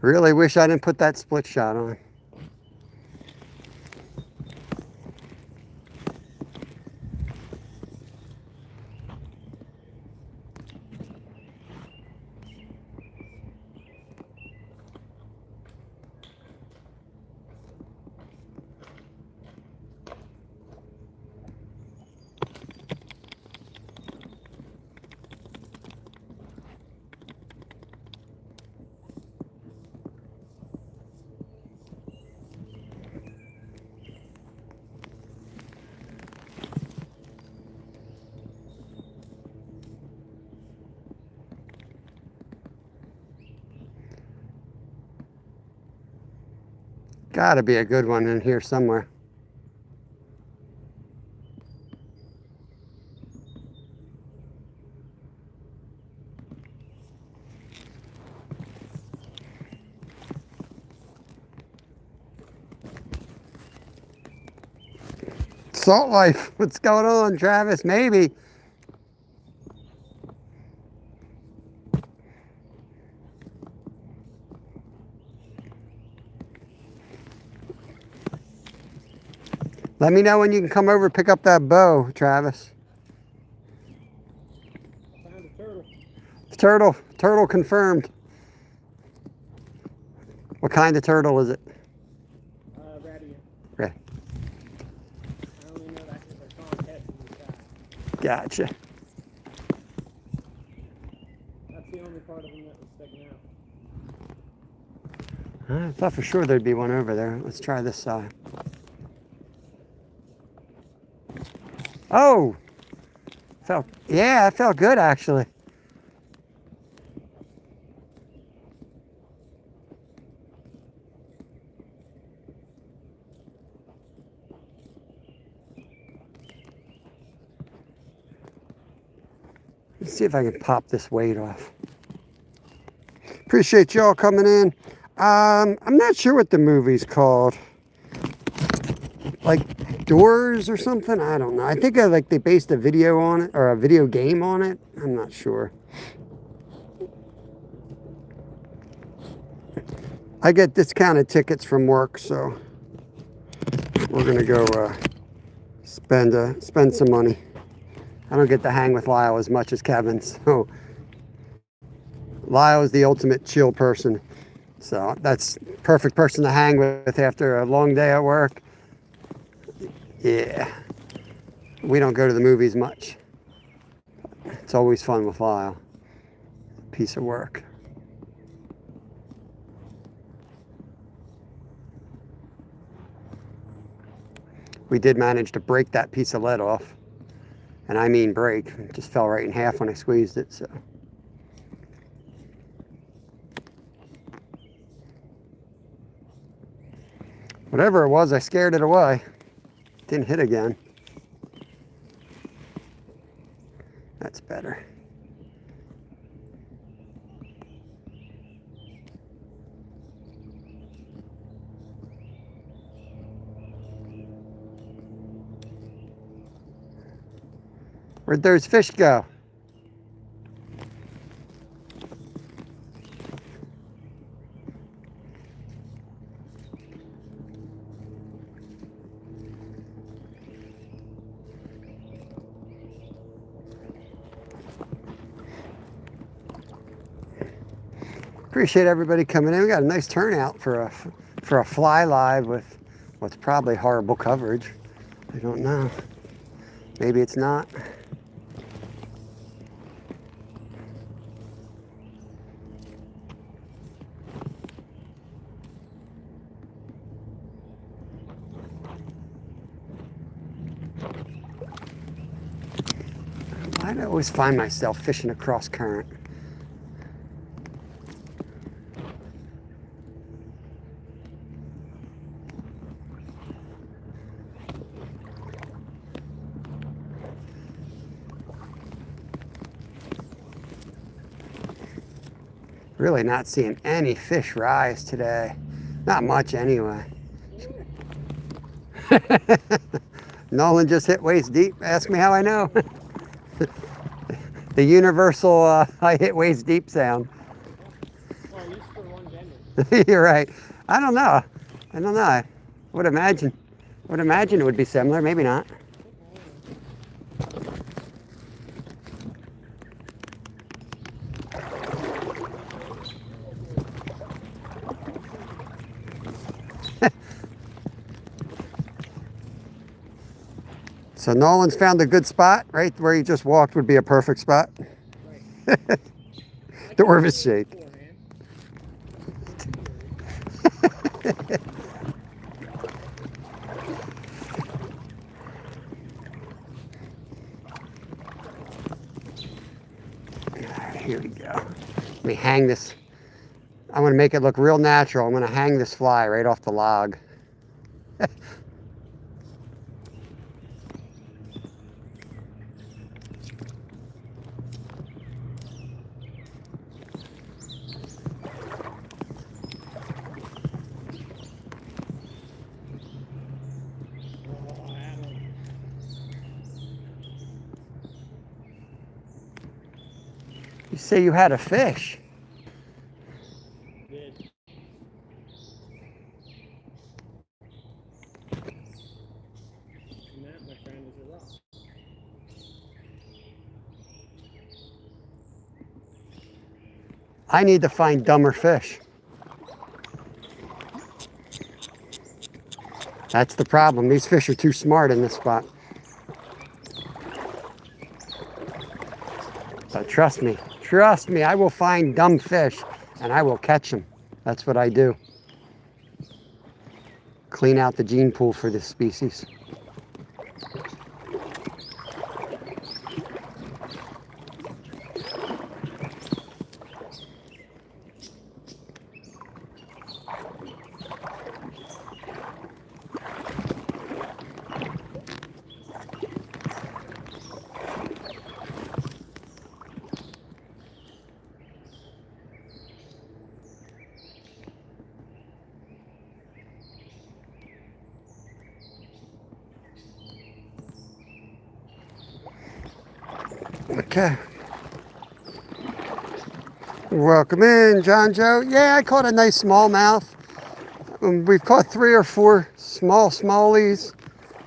Speaker 1: Really wish I didn't put that split shot on. Gotta be a good one in here somewhere. Salt life. What's going on, Travis? Maybe. Let me know when you can come over and pick up that bow, Travis.
Speaker 2: Found a turtle.
Speaker 1: Turtle. Turtle confirmed. What kind of turtle is it?
Speaker 2: Radiant.
Speaker 1: Red.
Speaker 2: I only know that because I saw him head from the sky.
Speaker 1: Gotcha.
Speaker 2: That's the only part of him that was sticking out.
Speaker 1: I thought for sure there'd be one over there. Let's try this side. Oh! Yeah, it felt good actually. Let's see if I can pop this weight off. Appreciate y'all coming in. I'm not sure what the movie's called. Like Doors or something? I don't know. I think like they based a video on it or a video game on it. I'm not sure. I get discounted tickets from work, so we're gonna go spend some money. I don't get to hang with Lyle as much as Kevin, so Lyle is the ultimate chill person. So that's perfect person to hang with after a long day at work. Yeah, we don't go to the movies much. It's always fun with Lyle. Piece of work. We did manage to break that piece of lead off. And I mean break. It just fell right in half when I squeezed it, so. Whatever it was, I scared it away. Didn't hit again. That's better. Where'd those fish go? Appreciate everybody coming in. We got a nice turnout for a fly live with what's probably horrible coverage. I don't know. Maybe it's not. I always find myself fishing across current. Really not seeing any fish rise today. Not much anyway. Nolan just hit waist deep. Ask me how I know. The universal I hit waist deep sound.
Speaker 2: Well, at least for one gender.
Speaker 1: You're right. I don't know. I would imagine it would be similar. Maybe not. So Nolan's found a good spot, right where he just walked would be a perfect spot.
Speaker 2: Right.
Speaker 1: Dorvis shake. Here we go. Let me hang this. I'm going to make it look real natural. I'm going to hang this fly right off the log. You say you had a fish.
Speaker 2: Did. And that, my friend, is a rock.
Speaker 1: I need to find dumber fish. That's the problem. These fish are too smart in this spot. But trust me, I will find dumb fish and I will catch them. That's what I do. Clean out the gene pool for this species. Okay. Welcome in, John Joe. Yeah, I caught a nice smallmouth. we've caught 3 or 4 smallies,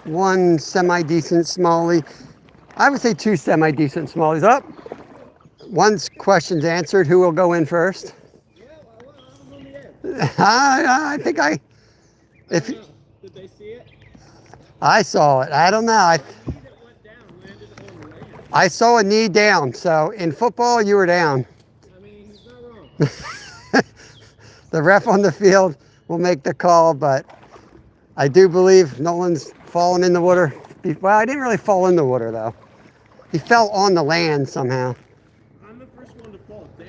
Speaker 1: 1 semi-decent smallie. I would say 2 semi-decent smallies. Up. One's question's answered. Who will go in first? I think if
Speaker 2: Did they see it?
Speaker 1: I saw it. I don't know. I saw a knee down. So in football, you were down.
Speaker 2: I mean, he's not wrong.
Speaker 1: The ref on the field will make the call, but I do believe Nolan's fallen in the water. Well, I didn't really fall in the water though. He fell on the land somehow.
Speaker 2: I'm the first one to fall down.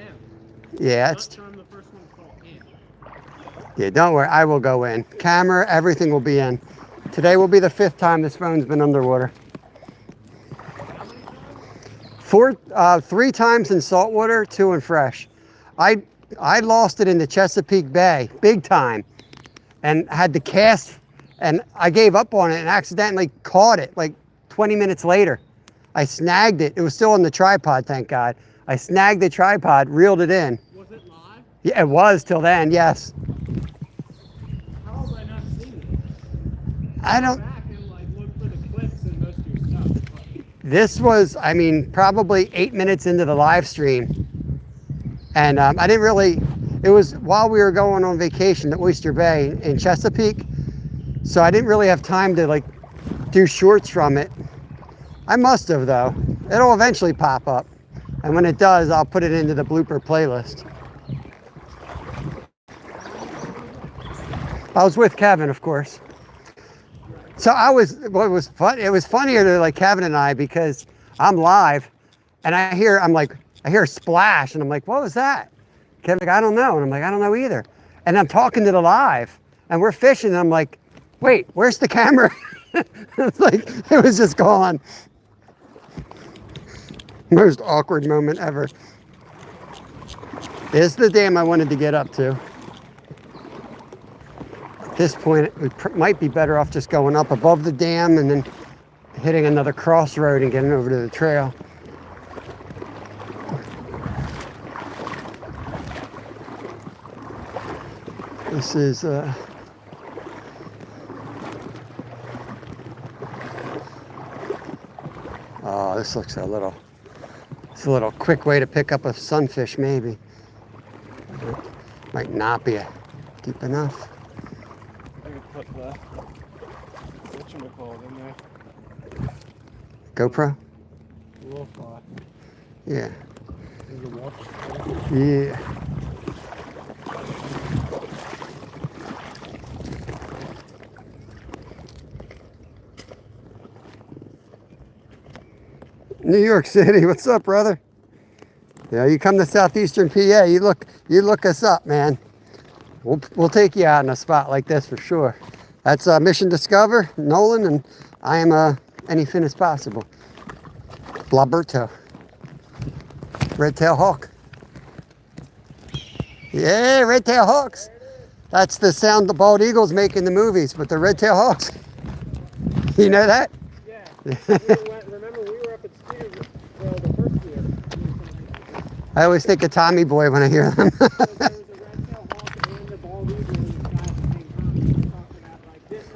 Speaker 1: Yeah,
Speaker 2: I'm the first one to fall in.
Speaker 1: yeah, don't worry. I will go in. Camera, everything will be in. Today will be the 5th time this phone's been underwater.
Speaker 2: How many times?
Speaker 1: 3 times in saltwater, 2 in fresh. I lost it in the Chesapeake Bay, big time, and had to cast, and I gave up on it and accidentally caught it like 20 minutes later. I snagged it. It was still on the tripod, thank God. I snagged the tripod, reeled it in.
Speaker 2: Was it live?
Speaker 1: Yeah, it was till then, yes.
Speaker 2: How have I not seen it?
Speaker 1: I don't,
Speaker 2: Back and like look for the clips and most of your stuff. But
Speaker 1: this was, I mean, probably 8 minutes into the live stream. And I didn't really, it was while we were going on vacation to Oyster Bay in Chesapeake. So I didn't really have time to like do shorts from it. I must have though. It'll eventually pop up. And when it does, I'll put it into the blooper playlist. I was with Kevin, of course. So well, it was fun. It was funnier to like Kevin and I because I'm live and I hear a splash and I'm like, what was that? Kevin's like, I don't know. And I'm like, I don't know either. And I'm talking to the live and we're fishing and I'm like, wait, where's the camera? It's like, it was just gone. Most awkward moment ever. This is the dam I wanted to get up to. At this point, we might be better off just going up above the dam and then hitting another crossroad and getting over to the trail. This is oh, this looks it's a little quick way to pick up a sunfish maybe. Might not be deep enough.
Speaker 2: I could put the whatchamacallit in there.
Speaker 1: GoPro?
Speaker 2: Little fly.
Speaker 1: Yeah.
Speaker 2: Is it watch?
Speaker 1: Yeah. New York City, what's up, brother? Yeah, you come to southeastern PA, you look us up, man. We'll take you out in a spot like this for sure. That's Mission Discover, Nolan, and I am any fin as possible. Blaberto. Red-tail hawk. Yeah, red-tail hawks. That's the sound the bald eagles make in the movies, but the red-tail hawks. You know that?
Speaker 2: Yeah. Remember we were up at Steve the first year.
Speaker 1: I always think of Tommy Boy when I hear them.
Speaker 2: So there was a red-tailed hawk and the bald eagle in the sky at the same time. We were talking about like this is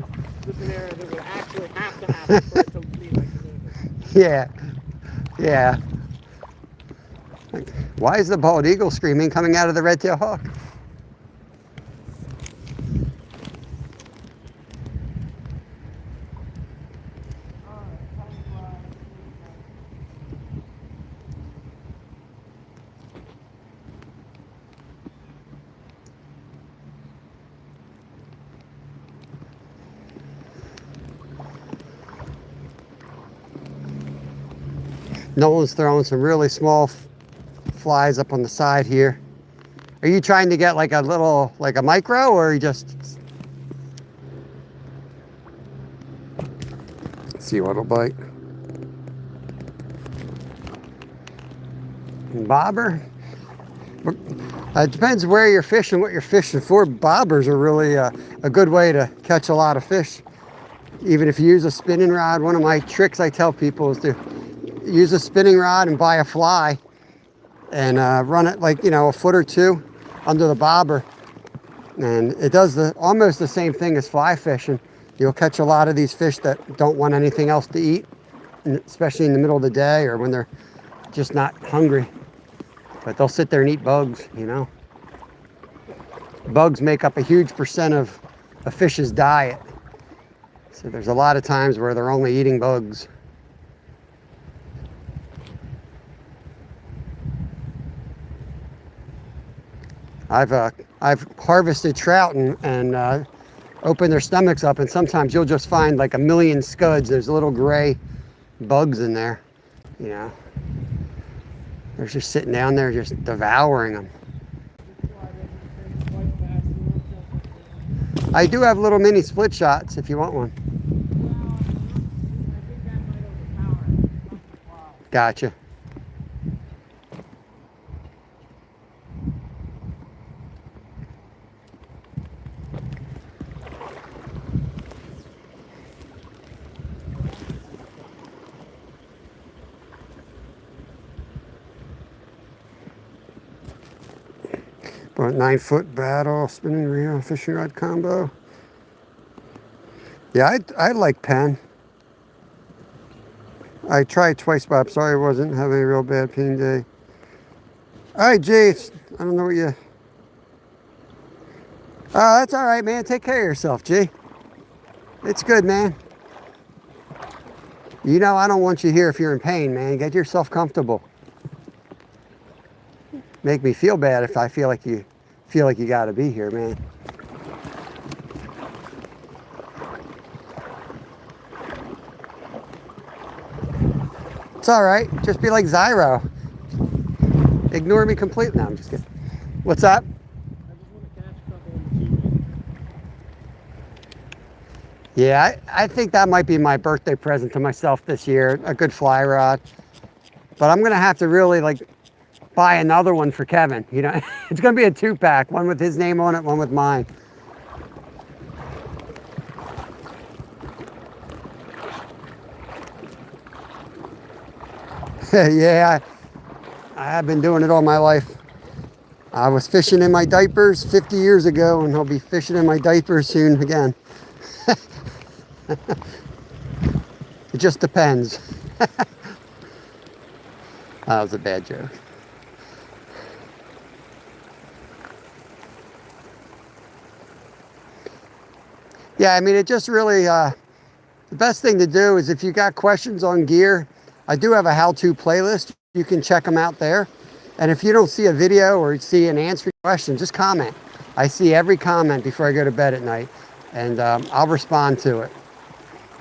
Speaker 2: the scenario that would actually have to happen for it to be like the movie.
Speaker 1: Yeah. Yeah. Like, why is the bald eagle screaming coming out of the red-tailed hawk? Nolan's throwing some really small flies up on the side here. Are you trying to get like a little, like a micro, or are you just... Let's see what'll bite. Bobber? It depends where you're fishing, what you're fishing for. Bobbers are really a good way to catch a lot of fish. Even if you use a spinning rod, one of my tricks I tell people is to use a spinning rod and buy a fly and run it like, you know, a foot or two under the bobber. And it does almost the same thing as fly fishing. You'll catch a lot of these fish that don't want anything else to eat, especially in the middle of the day or when they're just not hungry. But they'll sit there and eat bugs, you know. Bugs make up a huge percent of a fish's diet. So there's a lot of times where they're only eating bugs. I've harvested trout and opened their stomachs up, and sometimes you'll just find like a million scuds. There's little gray bugs in there, you know. They're just sitting down there just devouring them. I do have little mini split shots if you want one. Gotcha. About 9-foot battle, spinning reel, fishing rod combo. Yeah, I like Penn. I tried twice, but I'm sorry I wasn't having a real bad ping day. All right, Jay, I don't know what you... Oh, that's all right, man. Take care of yourself, G. It's good, man. You know I don't want you here if you're in pain, man. Get yourself comfortable. Make me feel bad if I feel like you got to be here, man. It's all right. Just be like Zyro. Ignore me completely. No, I'm just kidding. What's up? Yeah, I think that might be my birthday present to myself this year, a good fly rod. But I'm gonna have to really like buy another one for Kevin. You know, it's gonna be a 2-pack, one with his name on it, one with mine. Yeah, I have been doing it all my life. I was fishing in my diapers 50 years ago, and I'll be fishing in my diapers soon again. It just depends. That was a bad joke. Yeah, I mean, it just really, the best thing to do is if you got questions on gear, I do have a how-to playlist. You can check them out there. And if you don't see a video or see an answered question, just comment. I see every comment before I go to bed at night, and I'll respond to it.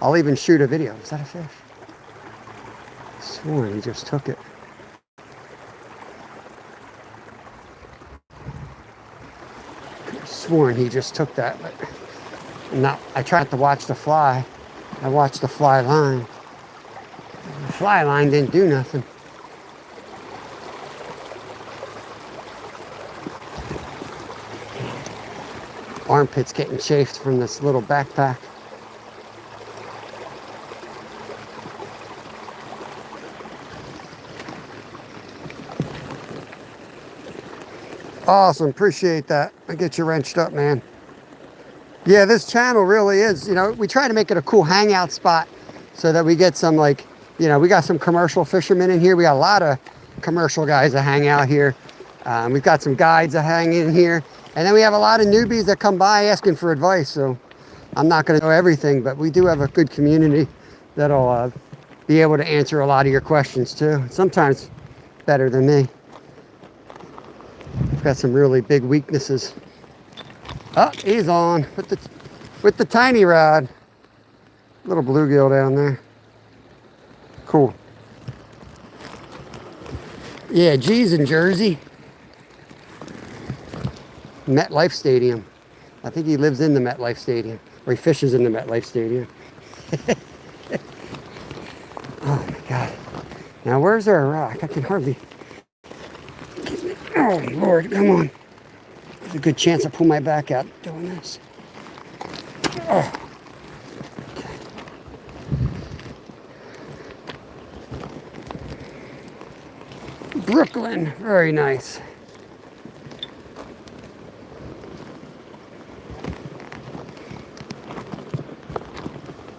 Speaker 1: I'll even shoot a video. Is that a fish? I swore he just took it. I sworn he just took that, but no, I tried to watch the fly. I watched the fly line. The fly line didn't do nothing. Armpits getting chafed from this little backpack. Awesome, appreciate that. I get you wrenched up, man. Yeah, this channel really is, you know, we try to make it a cool hangout spot so that we get some, like, you know, we got some commercial fishermen in here. We got a lot of commercial guys that hang out here. We've got some guides that hang in here. And then we have a lot of newbies that come by asking for advice. So I'm not going to know everything, but we do have a good community that'll be able to answer a lot of your questions too. Sometimes better than me. I've got some really big weaknesses. Oh, he's on with the tiny rod. Little bluegill down there. Cool. Yeah, G's in Jersey. MetLife Stadium. I think he lives in the MetLife Stadium, or he fishes in the MetLife Stadium. Oh my God. Now where's our rock? I can hardly. Oh Lord, come on. There's a good chance I pull my back out doing this. Oh. Okay. Brooklyn, very nice.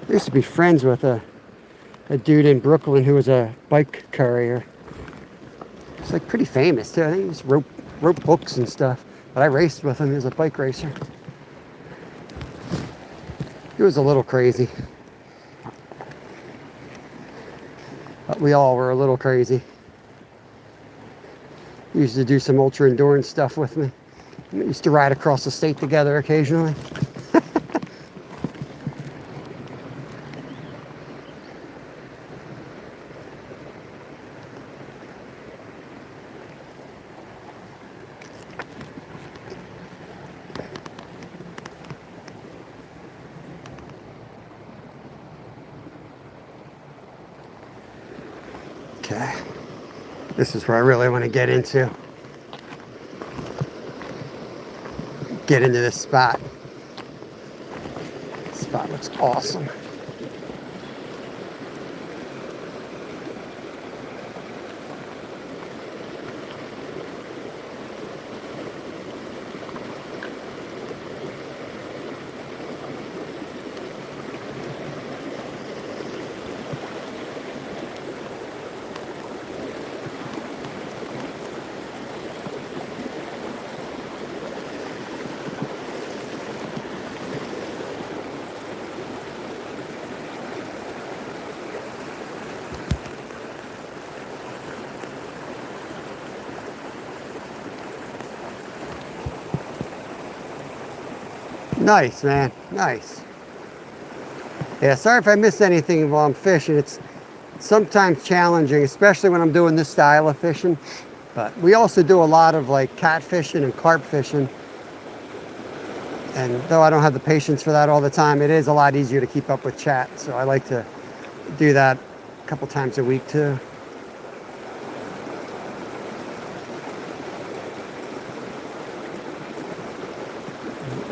Speaker 1: I used to be friends with a dude in Brooklyn who was a bike courier. He's like pretty famous too. I think he just wrote books and stuff. But I raced with him. He was a bike racer. He was a little crazy. But we all were a little crazy. He used to do some ultra endurance stuff with me. We used to ride across the state together occasionally. Okay, this is where I really want to get into this spot. This spot looks awesome. Nice, man. Nice. Yeah, sorry if I miss anything while I'm fishing. It's sometimes challenging, especially when I'm doing this style of fishing. But we also do a lot of like cat fishing and carp fishing. And though I don't have the patience for that all the time, it is a lot easier to keep up with chat. So I like to do that a couple times a week too.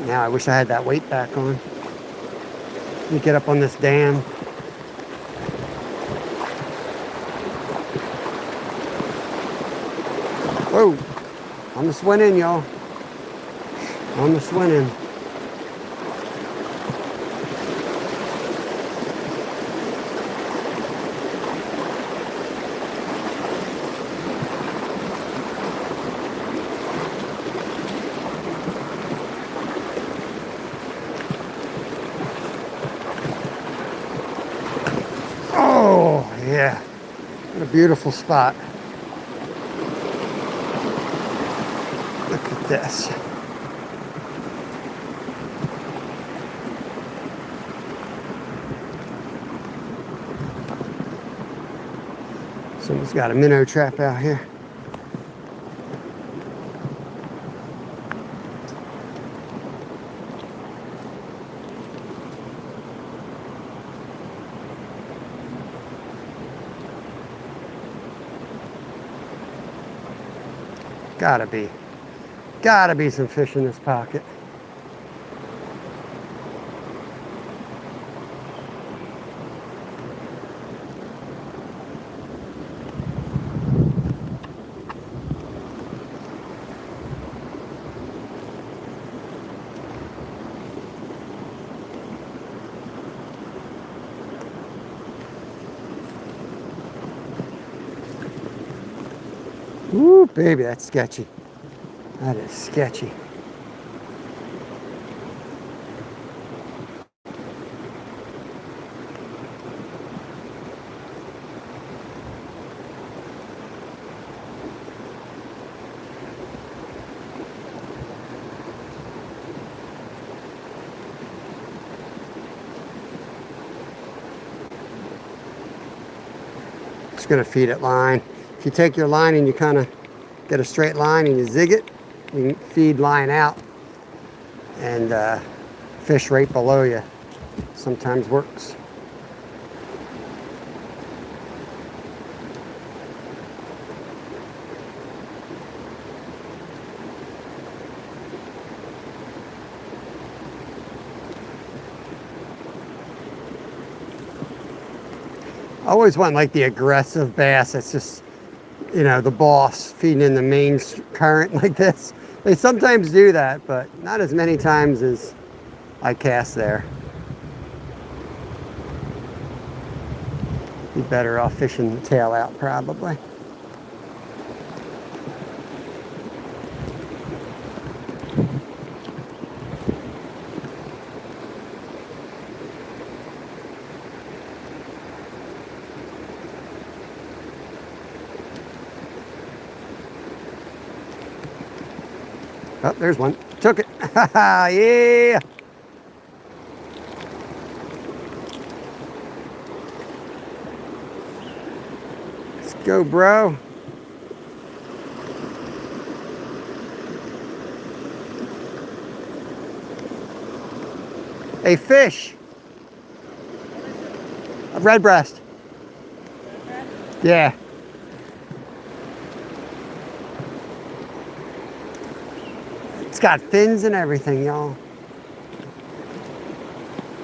Speaker 1: Now I wish I had that weight back on. Let me get up on this dam. Whoa, on the swing in, y'all. On the swing in. Yeah, what a beautiful spot. Look at this. Someone's got a minnow trap out here. Gotta be some fish in this pocket. Ooh, baby, that's sketchy. That is sketchy. Just gonna feed it line. If you take your line and you kind of get a straight line and you zig it, you can feed line out and fish right below you. Sometimes works. I always want like the aggressive bass that's just, you know, the boss feeding in the main current like this. They sometimes do that, but not as many times as I cast there. Be better off fishing the tail out, probably. Oh, there's one. Took it. Yeah. Let's go, bro. A fish. A red breast. Yeah. It's got fins and everything, y'all.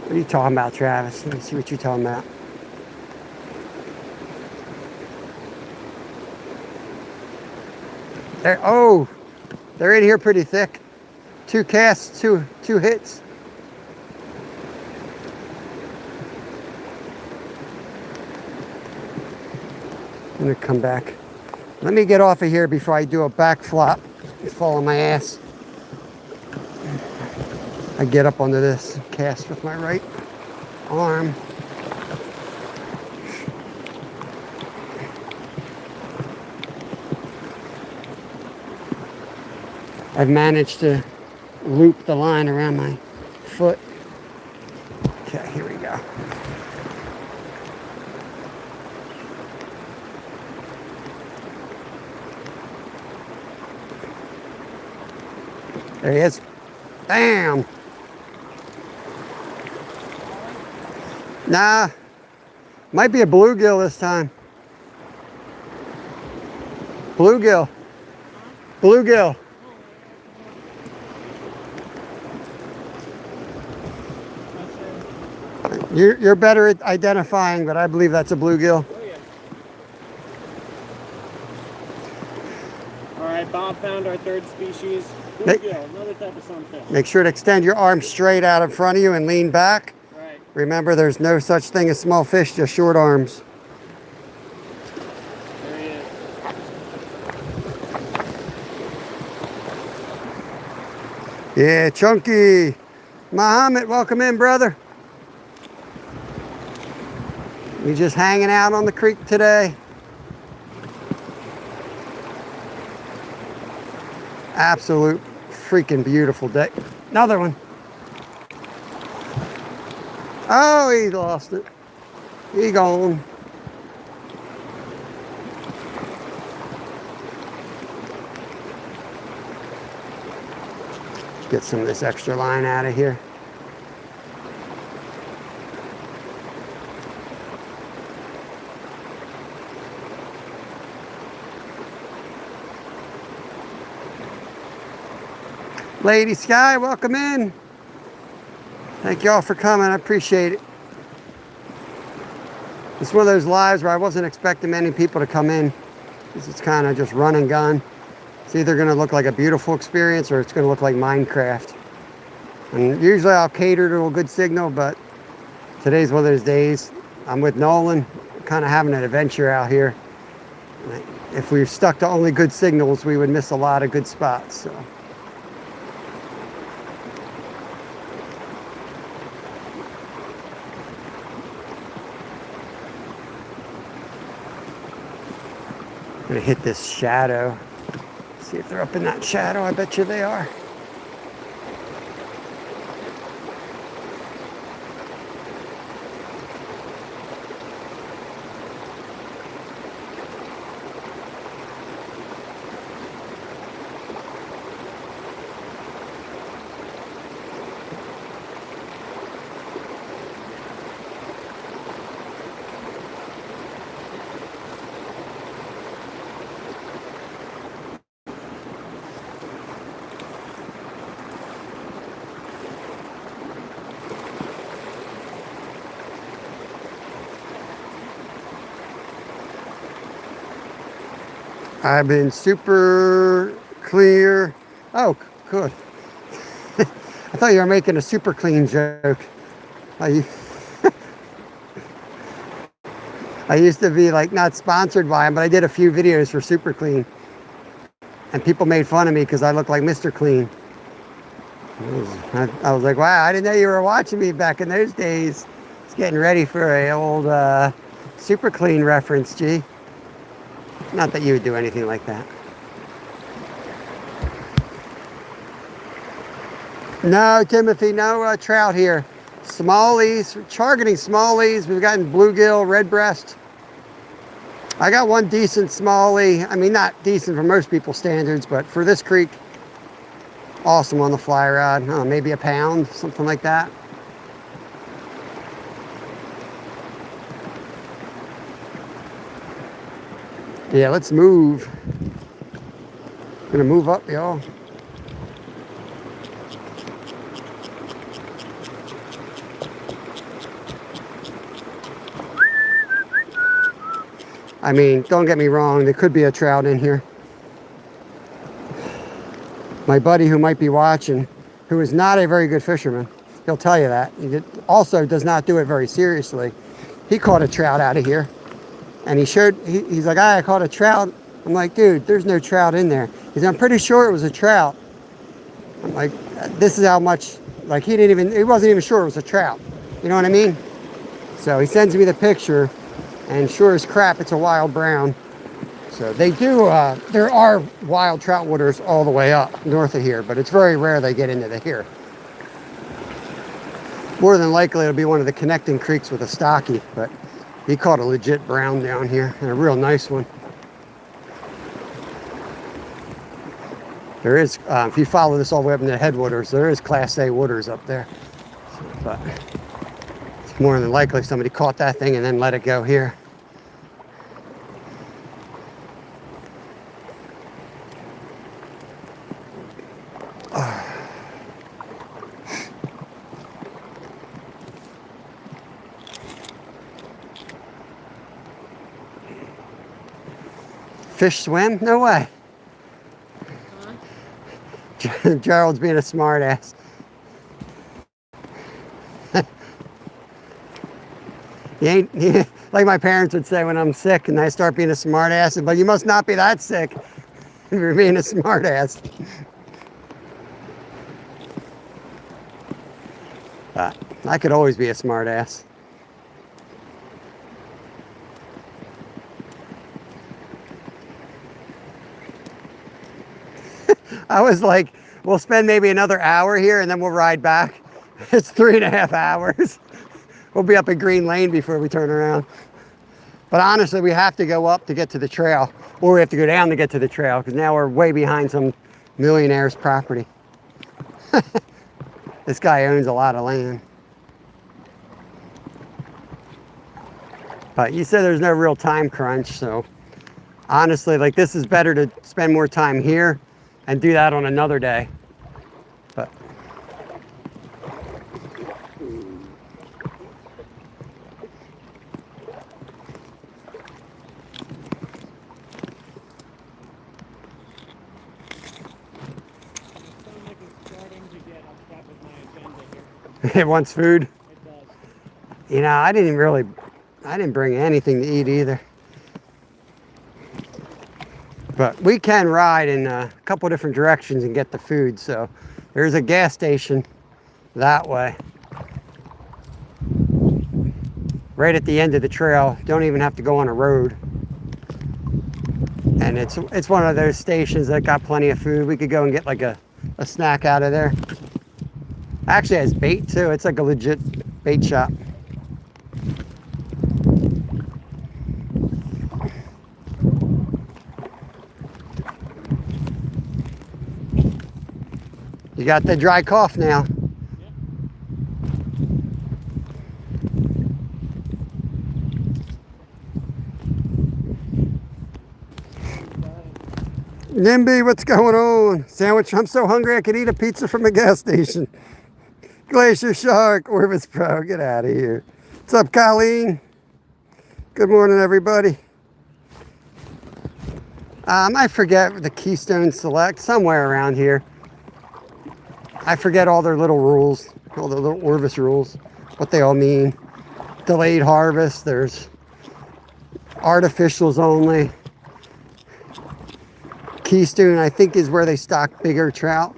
Speaker 1: What are you talking about, Travis? Let me see what you're talking about. There, oh, they're in here pretty thick. 2 casts, two hits. I'm gonna come back. Let me get off of here before I do a back flop and fall on my ass. I get up onto this cast with my right arm. I've managed to loop the line around my foot. Okay, here we go. There he is. Bam! Nah, might be a bluegill this time. Bluegill. Bluegill. You're better at identifying, but I believe that's a bluegill.
Speaker 2: Oh, yeah. All right, Bob found our third species. Bluegill, another type of sunfish.
Speaker 1: Make sure to extend your arm straight out in front of you and lean back.
Speaker 2: Right.
Speaker 1: Remember, there's no such thing as small fish, just short arms.
Speaker 2: There he is.
Speaker 1: Yeah, chunky. Muhammad, welcome in, brother. We just hanging out on the creek today. Absolute freaking beautiful day. Another one. Oh, he lost it. He gone. Let's get some of this extra line out of here. Lady Sky, welcome in. Thank you all for coming. I appreciate it. It's one of those lives where I wasn't expecting many people to come in. This is kind of just run and gun. It's either going to look like a beautiful experience or it's going to look like Minecraft. And usually I'll cater to a good signal, but today's one of those days. I'm with Nolan, kind of having an adventure out here. If we were stuck to only good signals, we would miss a lot of good spots. So. I'm gonna hit this shadow. See if they're up in that shadow. I bet you they are. I've been super clear. Oh, good. I thought you were making a super clean joke. I used to be like not sponsored by them, but I did a few videos for Super Clean. And people made fun of me because I look like Mr. Clean. I was like, wow, I didn't know you were watching me back in those days. It's getting ready for a old Super Clean reference, G. Not that you would do anything like that. No, Timothy, no trout here. Smallies, we're targeting smallies. We've gotten bluegill, red breast. I got one decent smallie. I mean, not decent for most people's standards, but for this creek, awesome on the fly rod. Maybe a pound, something like that. Yeah, let's move. Gonna move up, y'all. I mean, don't get me wrong, there could be a trout in here. My buddy who might be watching, who is not a very good fisherman, he'll tell you that. He also does not do it very seriously. He caught a trout out of here. And he's like, I caught a trout. I'm like, dude, there's no trout in there. He's like, I'm pretty sure it was a trout. I'm like, this is how much, like he wasn't even sure it was a trout. You know what I mean? So he sends me the picture. And sure as crap, it's a wild brown. So they do, there are wild trout waters all the way up north of here, but it's very rare they get into here. More than likely it'll be one of the connecting creeks with a stocky, but he caught a legit brown down here, and a real nice one. There is, if you follow this all the way up into the headwaters, there is Class A waters up there. But it's more than likely somebody caught that thing and then let it go here. Fish swim? No way. Huh? Gerald's being a smart ass. Like my parents would say when I'm sick and I start being a smart ass, but you must not be that sick if you're being a smart ass. I could always be a smart ass. I was like, we'll spend maybe another hour here and then we'll ride back. It's 3.5 hours. We'll be up at Green Lane before we turn around. But honestly, we have to go up to get to the trail, or we have to go down to get to the trail, because now we're way behind some millionaire's property. This guy owns a lot of land. But you said there's no real time crunch, so honestly, like, this is better to spend more time here and do that on another day. But it wants food.
Speaker 2: It does.
Speaker 1: You know, I didn't bring anything to eat either. But we can ride in a couple different directions and get the food. So there's a gas station that way. Right at the end of the trail. Don't even have to go on a road. And it's one of those stations that got plenty of food. We could go and get like a snack out of there. Actually has bait too. It's like a legit bait shop. You got the dry cough now. Nimby, what's going on? Sandwich, I'm so hungry I could eat a pizza from a gas station. Glacier Shark, Orvis Pro, get out of here. What's up, Colleen? Good morning, everybody. I forget the Keystone Select, somewhere around here. I forget all their little rules, all the little Orvis rules, what they all mean. Delayed harvest, there's artificials only. Keystone, I think, is where they stock bigger trout.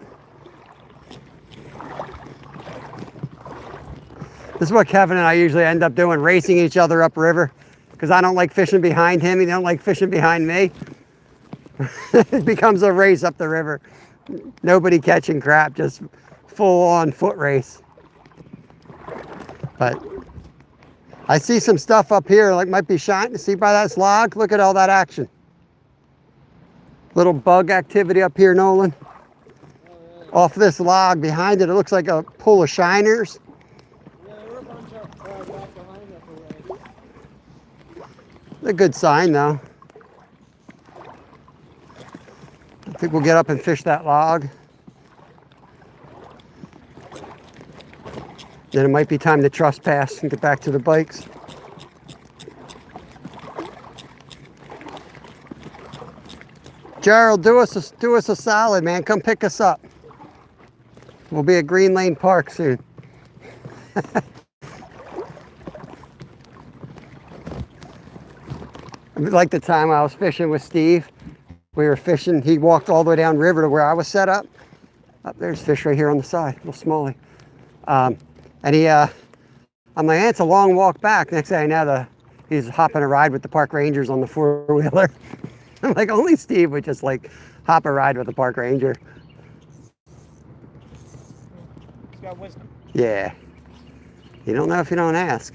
Speaker 1: This is what Kevin and I usually end up doing, racing each other upriver, because I don't like fishing behind him. He don't like fishing behind me. It becomes a race up the river. Nobody catching crap, just full on foot race. But I see some stuff up here, like might be shining. See by that log? Look at all that action. Little bug activity up here, Nolan. Off this log behind it, it looks like a pool of shiners.
Speaker 3: Yeah, there were a bunch of back behind us already.
Speaker 1: A good sign, though. I think we'll get up and fish that log. Then it might be time to trespass and get back to the bikes. Gerald, do us a solid, man. Come pick us up. We'll be at Green Lane Park soon. Like the time I was fishing with Steve. We were fishing. He walked all the way down river to where I was set up. Up there's fish right here on the side, little smallie. And he, I'm like, it's a long walk back. Next thing I know, he's hopping a ride with the park rangers on the four-wheeler. I'm like, only Steve would just like hop a ride with a park ranger.
Speaker 2: He's got wisdom.
Speaker 1: Yeah. You don't know if you don't ask.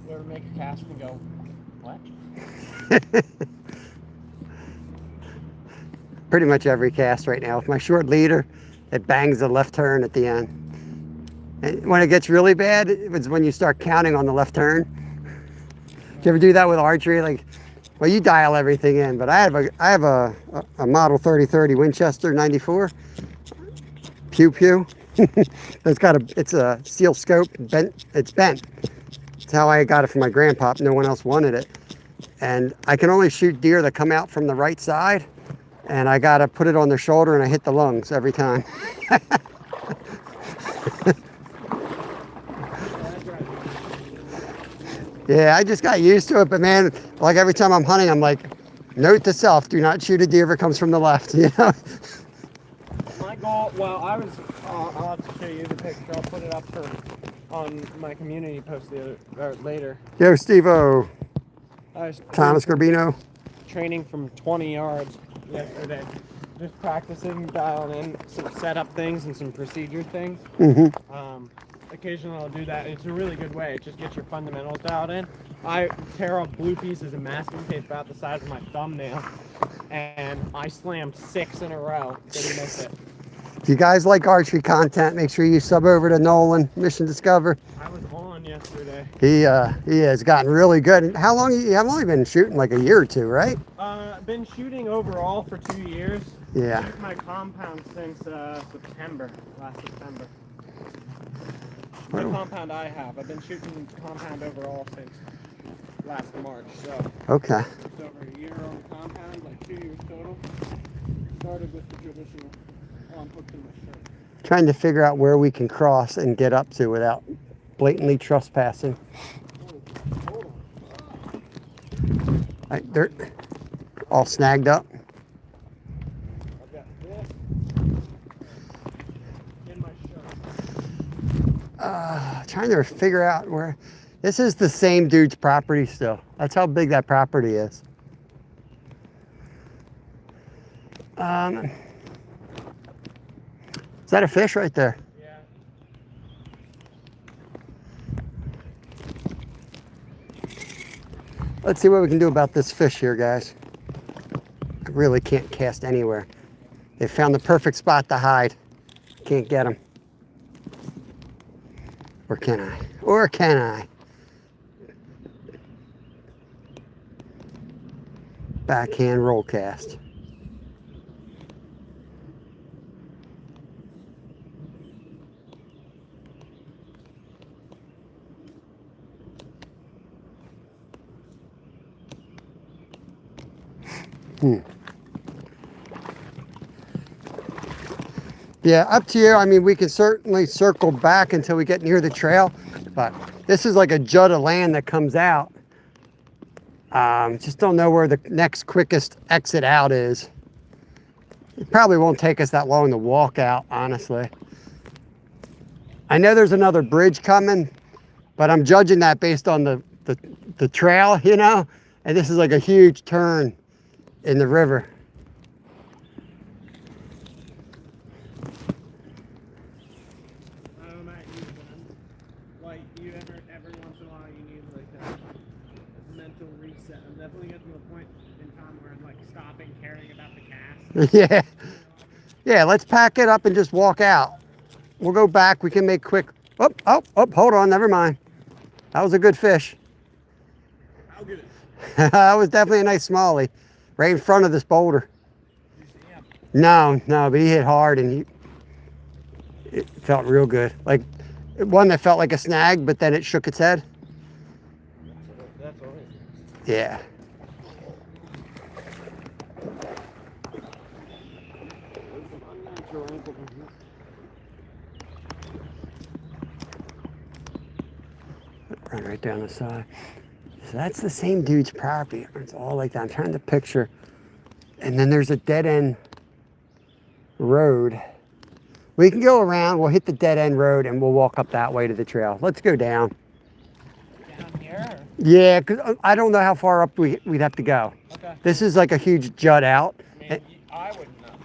Speaker 2: You ever make a cast and go, what?
Speaker 1: Pretty much every cast right now. With my short leader, it bangs the left turn at the end. And when it gets really bad, it's when you start counting on the left turn. Do you ever do that with archery? Like, well, you dial everything in, but I have a model 3030 Winchester 94 Pew Pew. It's a steel scope, bent. It's bent. It's how I got it from my grandpa. No one else wanted it. And I can only shoot deer that come out from the right side. And I got to put it on their shoulder and I hit the lungs every time. Yeah, I just got used to it. But man, like every time I'm hunting, I'm like, note to self, do not shoot a deer if it comes from the left. You know?
Speaker 2: My goal, well, I'll have to show you the picture. I'll put it up on my community post later.
Speaker 1: Yo, Steve-O. Thomas
Speaker 2: Training
Speaker 1: Garbino.
Speaker 2: training from 20 yards yesterday. Just practicing, dialing in some setup things and some procedure things. Occasionally I'll do that. It's a really good way. It just gets your fundamentals dialed in. I tear off blue pieces of masking tape about the size of my thumbnail, and I slammed 6 in a row. Didn't miss it.
Speaker 1: If you guys like archery content, make sure you sub over to Nolan, Mission Discover.
Speaker 2: I was on yesterday.
Speaker 1: He has gotten really good. And how long you have only been shooting? Like a year or two, right?
Speaker 2: Been shooting overall for 2 years.
Speaker 1: Yeah.
Speaker 2: Shoot my compound since last September. The compound I have. I've been shooting compound overall since last March. So
Speaker 1: Okay.
Speaker 2: it's over a year on the compound, like 2 years total. Started with the traditional hooked in my shirt.
Speaker 1: Trying to figure out where we can cross and get up to without blatantly trespassing. Right, they're all snagged up.
Speaker 2: I've got this in my shirt.
Speaker 1: Trying to figure out where. This is the same dude's property still. That's how big that property is. Is that a fish right there?
Speaker 2: Yeah.
Speaker 1: Let's see what we can do about this fish here, guys. I really can't cast anywhere. They found the perfect spot to hide. Can't get them. Or can I? Or can I? Backhand roll cast. Yeah, up to you. I mean, we can certainly circle back until we get near the trail, but this is like a jut of land that comes out. Just don't know where the next quickest exit out is. It probably won't take us that long to walk out, honestly. I know there's another bridge coming, but I'm judging that based on the trail, you know? And this is like a huge turn in the river.
Speaker 3: Like, you every once in a while you need like a mental reset. I'm definitely getting to a point in time where I'm like stopping caring about the cast.
Speaker 1: Yeah. Yeah, let's pack it up and just walk out. We'll go back. We can make quick. Oh, hold on. Never mind. That was a good fish.
Speaker 3: How good?
Speaker 1: That was definitely a nice smallie right in front of this boulder.
Speaker 3: You see him?
Speaker 1: No, but he hit hard and it felt real good. Like one that felt like a snag, but then it shook its head.
Speaker 3: That's always.
Speaker 1: Yeah. Run right down the side. So that's the same dude's property. It's all like that. I'm trying to picture. And then there's a dead end road. We can go around. We'll hit the dead end road and we'll walk up that way to the trail. Let's go down.
Speaker 3: Down here?
Speaker 1: Yeah, because I don't know how far up we'd have to go.
Speaker 3: Okay.
Speaker 1: This is like a huge jut out.
Speaker 3: I mean, I wouldn't know.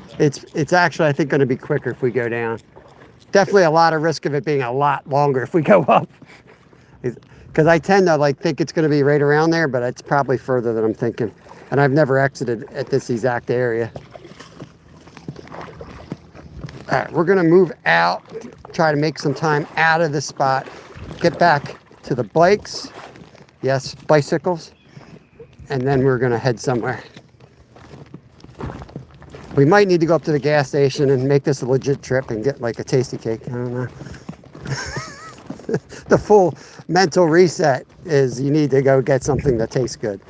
Speaker 1: It's actually, I think, going to be quicker if we go down. Definitely a lot of risk of it being a lot longer if we go up. Because I tend to like think it's going to be right around there, but it's probably further than I'm thinking. And I've never exited at this exact area. All right, we're going to move out, try to make some time out of this spot, get back to the bikes. Yes, bicycles. And then we're going to head somewhere. We might need to go up to the gas station and make this a legit trip and get like a tasty cake. I don't know. The full mental reset is you need to go get something that tastes good.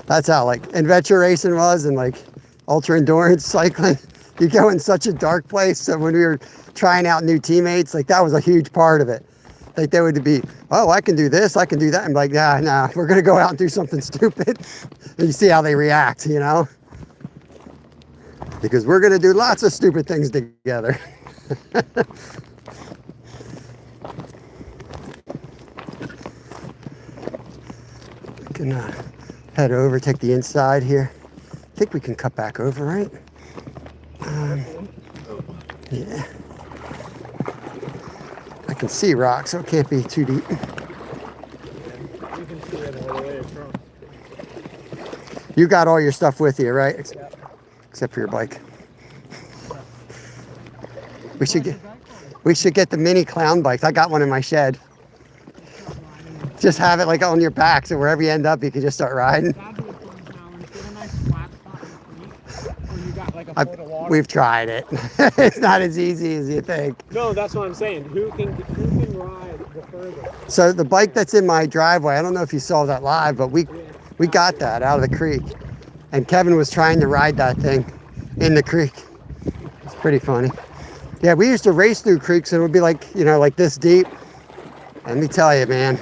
Speaker 1: That's how like adventure racing was and like ultra endurance cycling. You go in such a dark place. So when we were trying out new teammates, like that was a huge part of it. Like they would be, oh, I can do this, I can do that. I'm like, nah, we're gonna go out and do something stupid. And you see how they react, you know? Because we're gonna do lots of stupid things together. We can head over, take the inside here. I think we can cut back over, right? Yeah. I can see rocks, so it can't be too deep.
Speaker 3: You can see it all the way across.
Speaker 1: You got all your stuff with you, right?
Speaker 3: Yeah.
Speaker 1: Except for your bike. We should get the mini clown bikes. I got one in my shed. Just have it like on your back, so wherever you end up, you can just start riding.
Speaker 3: That'd be a fun challenge. Get a nice flat spot in the creek, or you got like a foot of water.
Speaker 1: We've tried it. It's not as easy as you think.
Speaker 3: No, that's what I'm saying. Who can ride the furthest?
Speaker 1: So the bike that's in my driveway, I don't know if you saw that live, but we got that out of the creek. And Kevin was trying to ride that thing in the creek. It's pretty funny. Yeah, we used to race through creeks and it would be like, you know, like this deep. Let me tell you, man,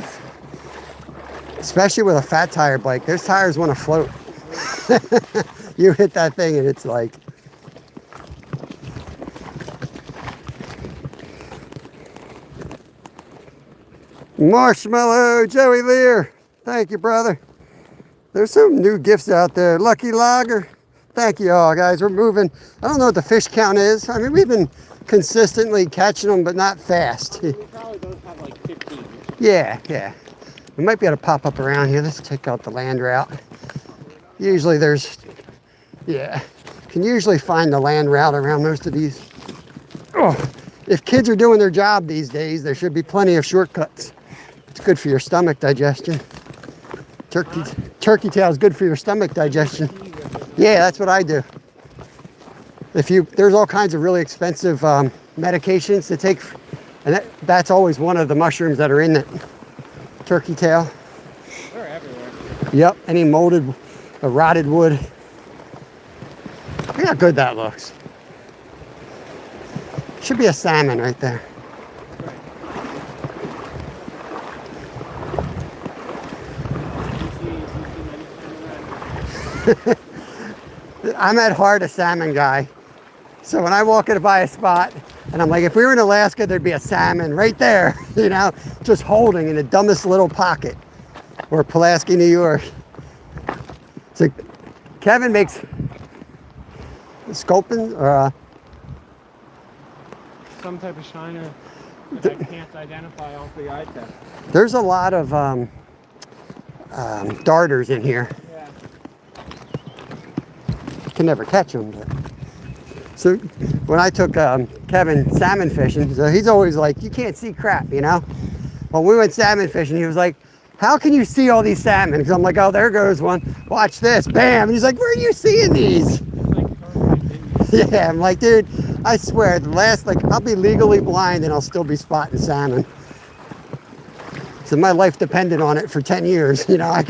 Speaker 1: especially with a fat tire bike, those tires want to float. You hit that thing and it's like, Marshmallow, Joey Lear. Thank you, brother. There's some new gifts out there. Lucky Lager. Thank you all, guys. We're moving. I don't know what the fish count is. I mean, we've been consistently catching them, but not fast.
Speaker 3: We probably both have like 15.
Speaker 1: Yeah. We might be able to pop up around here. Let's check out the land route. Usually there's, yeah. Can usually find the land route around most of these. Oh, if kids are doing their job these days, there should be plenty of shortcuts. It's good for your stomach digestion. Turkey tail is good for your stomach digestion. Yeah, that's what I do. There's all kinds of really expensive medications to take, and that's always one of the mushrooms that are in it. Turkey tail.
Speaker 3: They're everywhere.
Speaker 1: Yep, any molded or rotted wood. Look how good that looks. Should be a salmon right there. I'm at heart a salmon guy. So when I walk in by a spot and I'm like, if we were in Alaska, there'd be a salmon right there, you know, just holding in the dumbest little pocket. Or Pulaski, New York. So Kevin makes sculpin or
Speaker 2: Some type of shiner that I can't identify off the eye test.
Speaker 1: there's a lot of darters in here.
Speaker 2: Yeah.
Speaker 1: Can never catch them. But. So when I took Kevin salmon fishing, so he's always like, you can't see crap, you know? When we went salmon fishing, he was like, how can you see all these salmon? Because I'm like, oh, there goes one. Watch this. Bam. And he's like, where are you seeing these? Yeah, I'm like, dude, I swear, the last, like, I'll be legally blind and I'll still be spotting salmon. So my life depended on it for 10 years. You know, I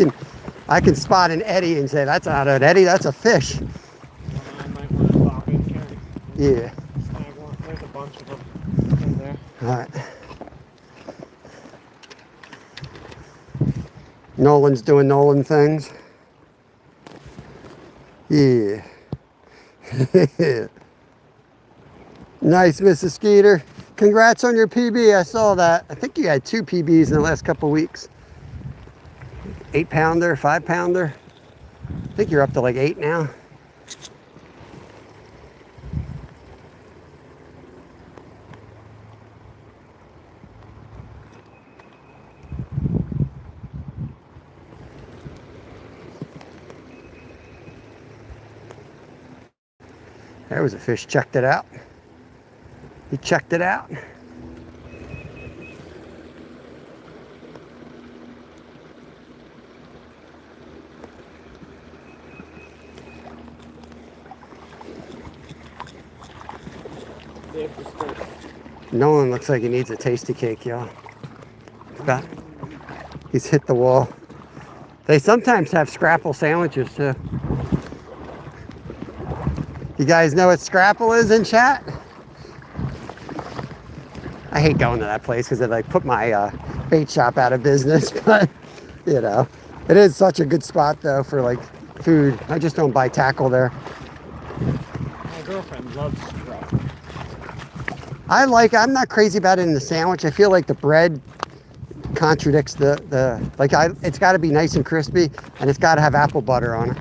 Speaker 1: can spot an eddy and say, that's not an eddy, that's a fish.
Speaker 2: I might want to stop and carry.
Speaker 1: Yeah.
Speaker 2: Snag one. There's a bunch of them in there.
Speaker 1: All right. Nolan's doing Nolan things. Yeah. Nice, Mrs. Skeeter. Congrats on your PB. I saw that. I think you had 2 PBs in the last couple weeks. 8-pounder, 5-pounder. I think you're up to like 8 now. There was a fish, checked it out. He checked it out. Nolan looks like he needs a tasty cake, y'all. He's hit the wall. They sometimes have scrapple sandwiches too. You guys know what scrapple is in chat? I hate going to that place because it like put my bait shop out of business, but you know, it is such a good spot though for like food. I just don't buy tackle there.
Speaker 2: My girlfriend loves scrapple.
Speaker 1: I'm not crazy about it in the sandwich. I feel like the bread contradicts it's got to be nice and crispy and it's got to have apple butter on it.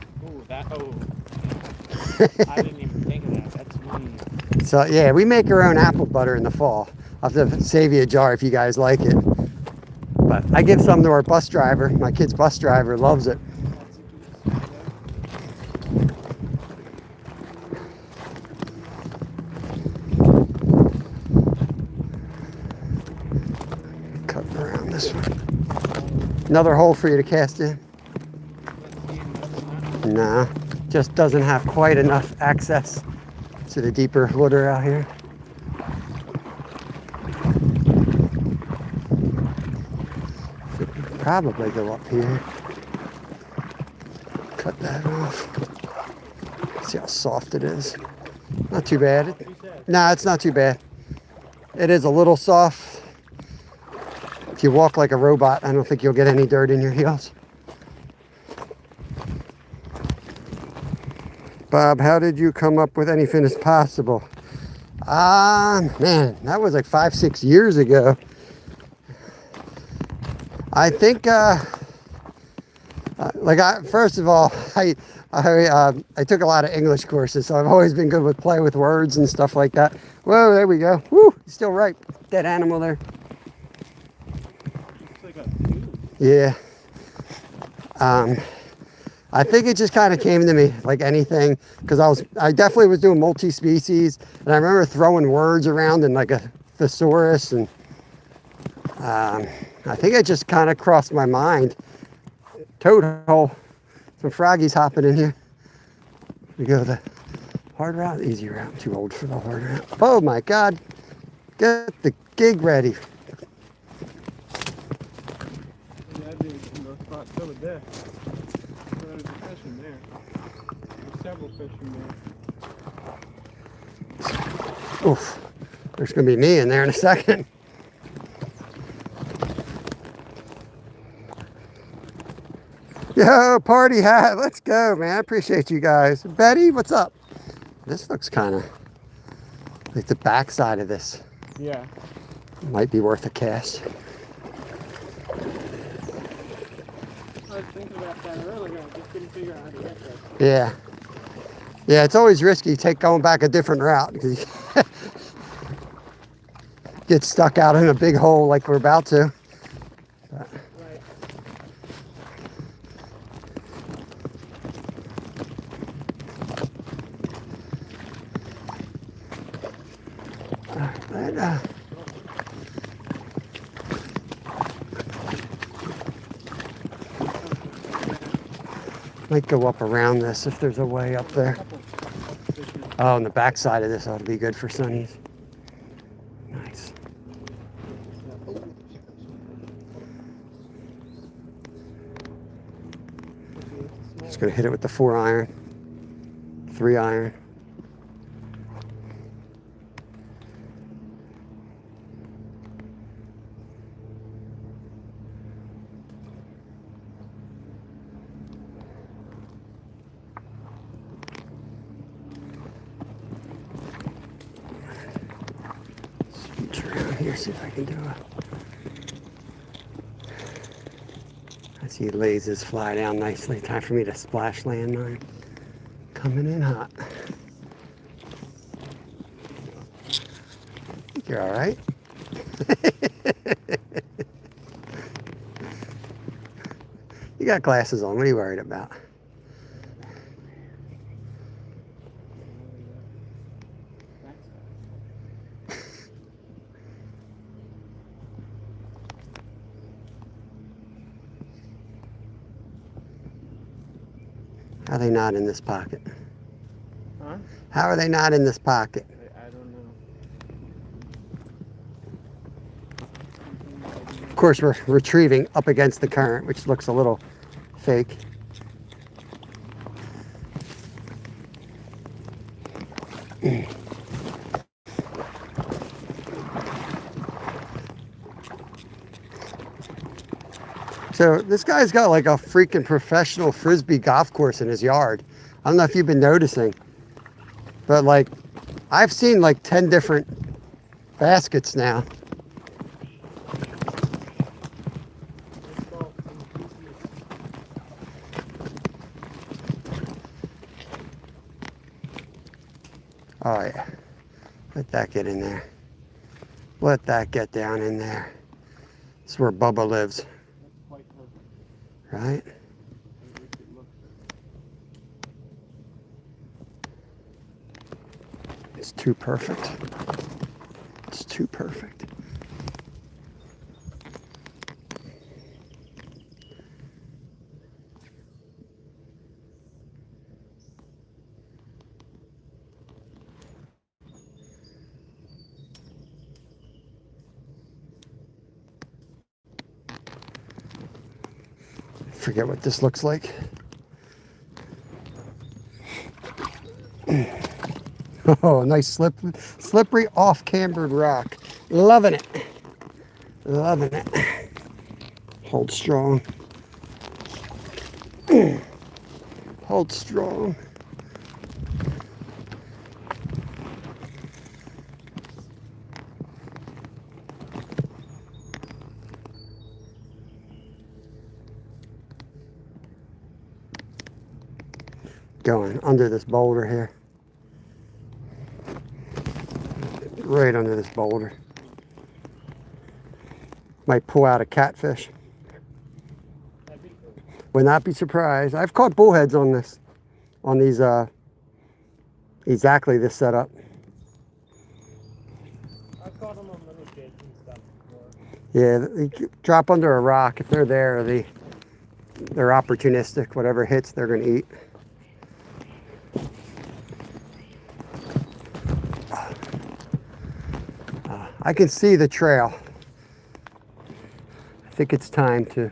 Speaker 2: I didn't even think of that. That's mean.
Speaker 1: So yeah, we make our own apple butter in the fall. I'll have to save you a jar if you guys like it. But I give some to our bus driver. My kid's bus driver loves it. Cut around this one. Another hole for you to cast in. Nah, just doesn't have quite enough access to the deeper water out here. Probably go up here. Cut that off. See how soft it is. Not too bad. Nah, it's not too bad. It is a little soft. If you walk like a robot, I don't think you'll get any dirt in your heels. Bob, how did you come up with anything as possible? Man, that was like 5-6 years ago. I think, first of all, I took a lot of English courses, so I've always been good with play with words and stuff like that. Whoa, there we go. Woo, he's still right. Dead animal there.
Speaker 2: Looks like a tube.
Speaker 1: Yeah. I think it just kind of came to me like anything, because I definitely was doing multi-species, and I remember throwing words around in like a thesaurus, and I think it just kind of crossed my mind. Toad hole. Some froggies hopping in here. We go the hard route, easy route. I'm too old for the hard route. Oh my God. Get the gig ready.
Speaker 2: Yeah, dude, in those spots over there.
Speaker 3: there's a fish in there. There's several fish in there.
Speaker 1: Oof. There's going to be me in there in a second. Yo, party hat. Let's go, man. I appreciate you guys. Betty, what's up? This looks kind of like the backside of this.
Speaker 2: Yeah.
Speaker 1: Might be worth a cast.
Speaker 3: I was thinking about that earlier. I just couldn't figure out how to get there.
Speaker 1: Yeah. Yeah, it's always risky going back a different route because you get stuck out in a big hole like we're about to. But,
Speaker 3: Right.
Speaker 1: but, might go up around this if there's a way up there. Oh, and the backside of this ought to be good for sunnies. Nice. Just gonna hit it with the 4-iron, 3-iron. Here, see if I can do it. As he lays his fly down nicely, time for me to splash landmine. Coming in hot. Think you're all right. You got glasses on. What are you worried about? How are they not in this pocket?
Speaker 2: Huh?
Speaker 1: How are they not in this pocket?
Speaker 2: I don't know.
Speaker 1: Of course, we're retrieving up against the current, which looks a little fake. So this guy's got like a freaking professional Frisbee golf course in his yard. I don't know if you've been noticing, but like I've seen like 10 different baskets now. Oh yeah, let that get in there. Let that get down in there. This is where Bubba lives. Right? It's too perfect. It's too perfect. Forget what this looks like. Oh, nice slippery off-cambered rock. Loving it. Loving it. Hold strong. Hold strong. Going under this boulder here. Right under this boulder. Might pull out a catfish. Would not be surprised. I've caught bullheads on this, on these, exactly this setup.
Speaker 3: I've caught them on little jigs and stuff before.
Speaker 1: Yeah, they drop under a rock. If they're there, they're opportunistic. Whatever hits, they're going to eat. I can see the trail. I think it's time to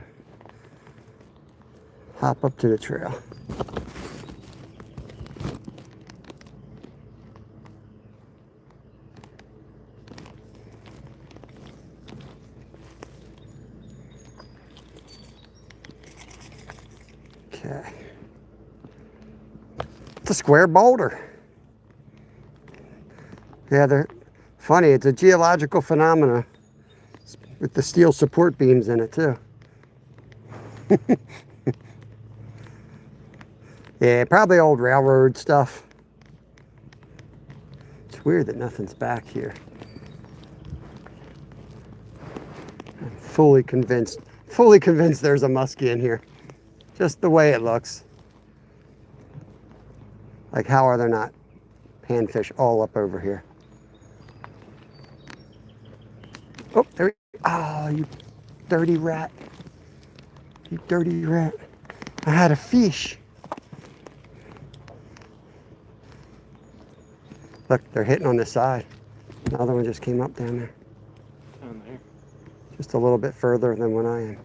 Speaker 1: hop up to the trail. Okay. It's a square boulder. Yeah, they're funny. It's a geological phenomena with the steel support beams in it too. Yeah, probably old railroad stuff. It's weird that nothing's back here. I'm fully convinced there's a muskie in here. Just the way it looks. Like, how are there not panfish all up over here? Oh, there. Oh, you dirty rat. You dirty rat. I had a fish. Look, they're hitting on this side. Another one just came up down there.
Speaker 2: Down there.
Speaker 1: Just a little bit further than when I am.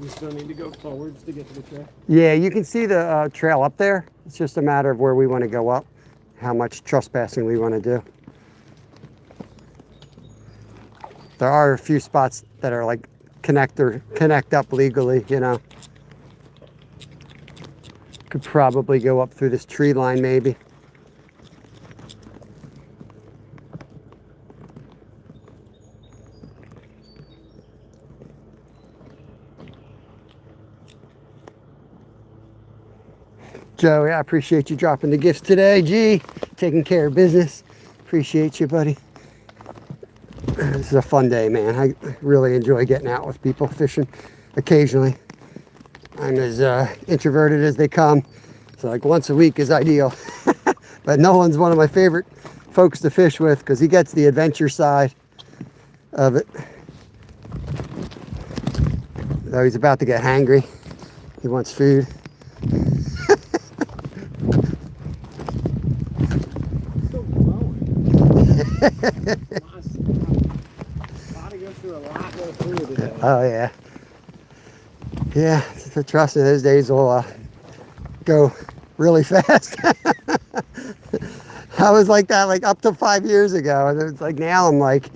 Speaker 2: You still need to go forwards to get to the trail?
Speaker 1: Yeah, you can see the trail up there. It's just a matter of where we want to go up, how much trespassing we want to do. There are a few spots that are like connect up legally, you know. Could probably go up through this tree line maybe. Joey, I appreciate you dropping the gifts today. G, taking care of business. Appreciate you, buddy. This is a fun day, man. I really enjoy getting out with people fishing occasionally. I'm as introverted as they come. So like once a week is ideal. But Nolan's one of my favorite folks to fish with because he gets the adventure side of it. Though he's about to get hangry. He wants food.
Speaker 2: Still growing. Body goes through a lot more food today.
Speaker 1: Oh yeah. Yeah, trust me, those days will go really fast. I was like that like up to 5 years ago, and it's like now I'm like,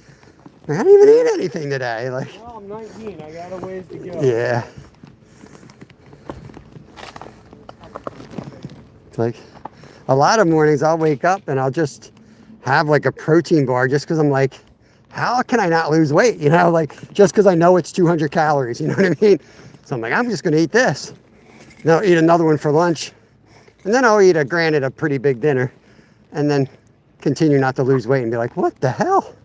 Speaker 1: I didn't even eat anything today. Like,
Speaker 2: Well, I'm 19. I got a ways to go.
Speaker 1: yeah. It's like a lot of mornings I'll wake up and I'll just have like a protein bar just because I'm like, how can I not lose weight? You know, like just because I know it's 200 calories, you know what I mean? So I'm like, I'm just going to eat this. And I'll eat another one for lunch. And then I'll eat granted, a pretty big dinner. And then continue not to lose weight and be like, what the hell?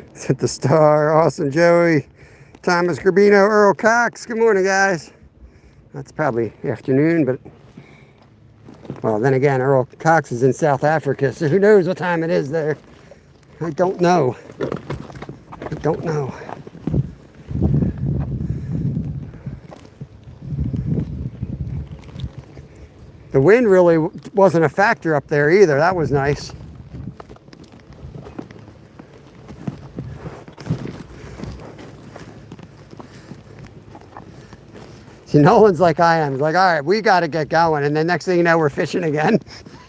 Speaker 1: Let's hit the star. Awesome, Joey. Thomas Garbino, Earl Cox. Good morning, guys. That's probably afternoon, but well, then again, Earl Cox is in South Africa, so who knows what time it is there. I don't know. I don't know. The wind really wasn't a factor up there either. That was nice. See, Nolan's like I am. He's like, all right, we got to get going. And then next thing you know, we're fishing again.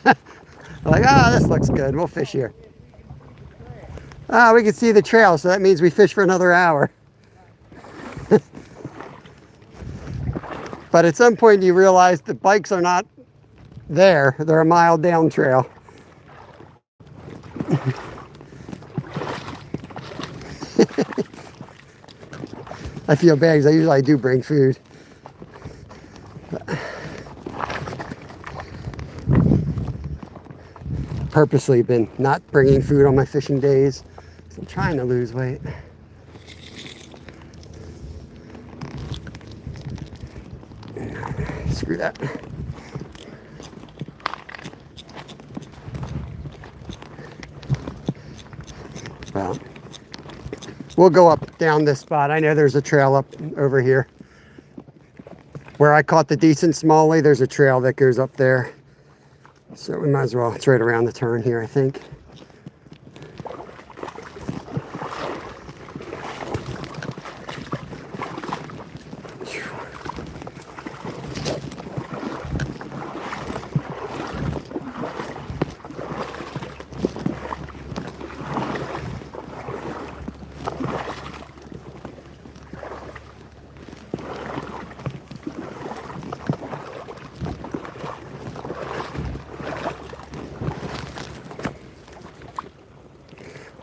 Speaker 1: Like, oh, this looks good. We'll fish here. Oh, we can see the trail, so that means we fish for another hour. But at some point, you realize the bikes are not there. They're a mile down trail. I feel bad because I usually do bring food. Purposely been not bringing food on my fishing days. I'm trying to lose weight. Screw that. Well, we'll go up down this spot. I know there's a trail up over here. where I caught the decent smallie, there's a trail that goes up there. So we might as well, it's right around the turn here, I think.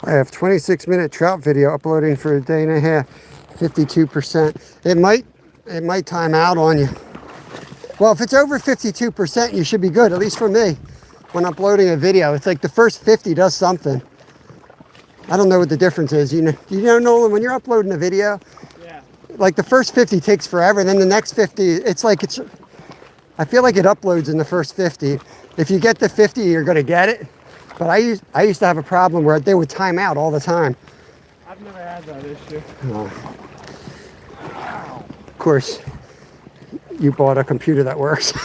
Speaker 1: I have 26-minute trout video uploading for a day and a half, 52%. It might time out on you. Well, if it's over 52%, you should be good, at least for me. When uploading a video, it's like the first 50 does something. I don't know what the difference is. You know, Nolan, when you're uploading a video,
Speaker 2: Yeah.
Speaker 1: like the first 50 takes forever, and then the next 50, I feel like it uploads in the first 50. If you get the 50, you're gonna get it. But I used to have a problem where they would time out all the time.
Speaker 2: I've never had that issue.
Speaker 1: Of course, you bought a computer that works.
Speaker 2: I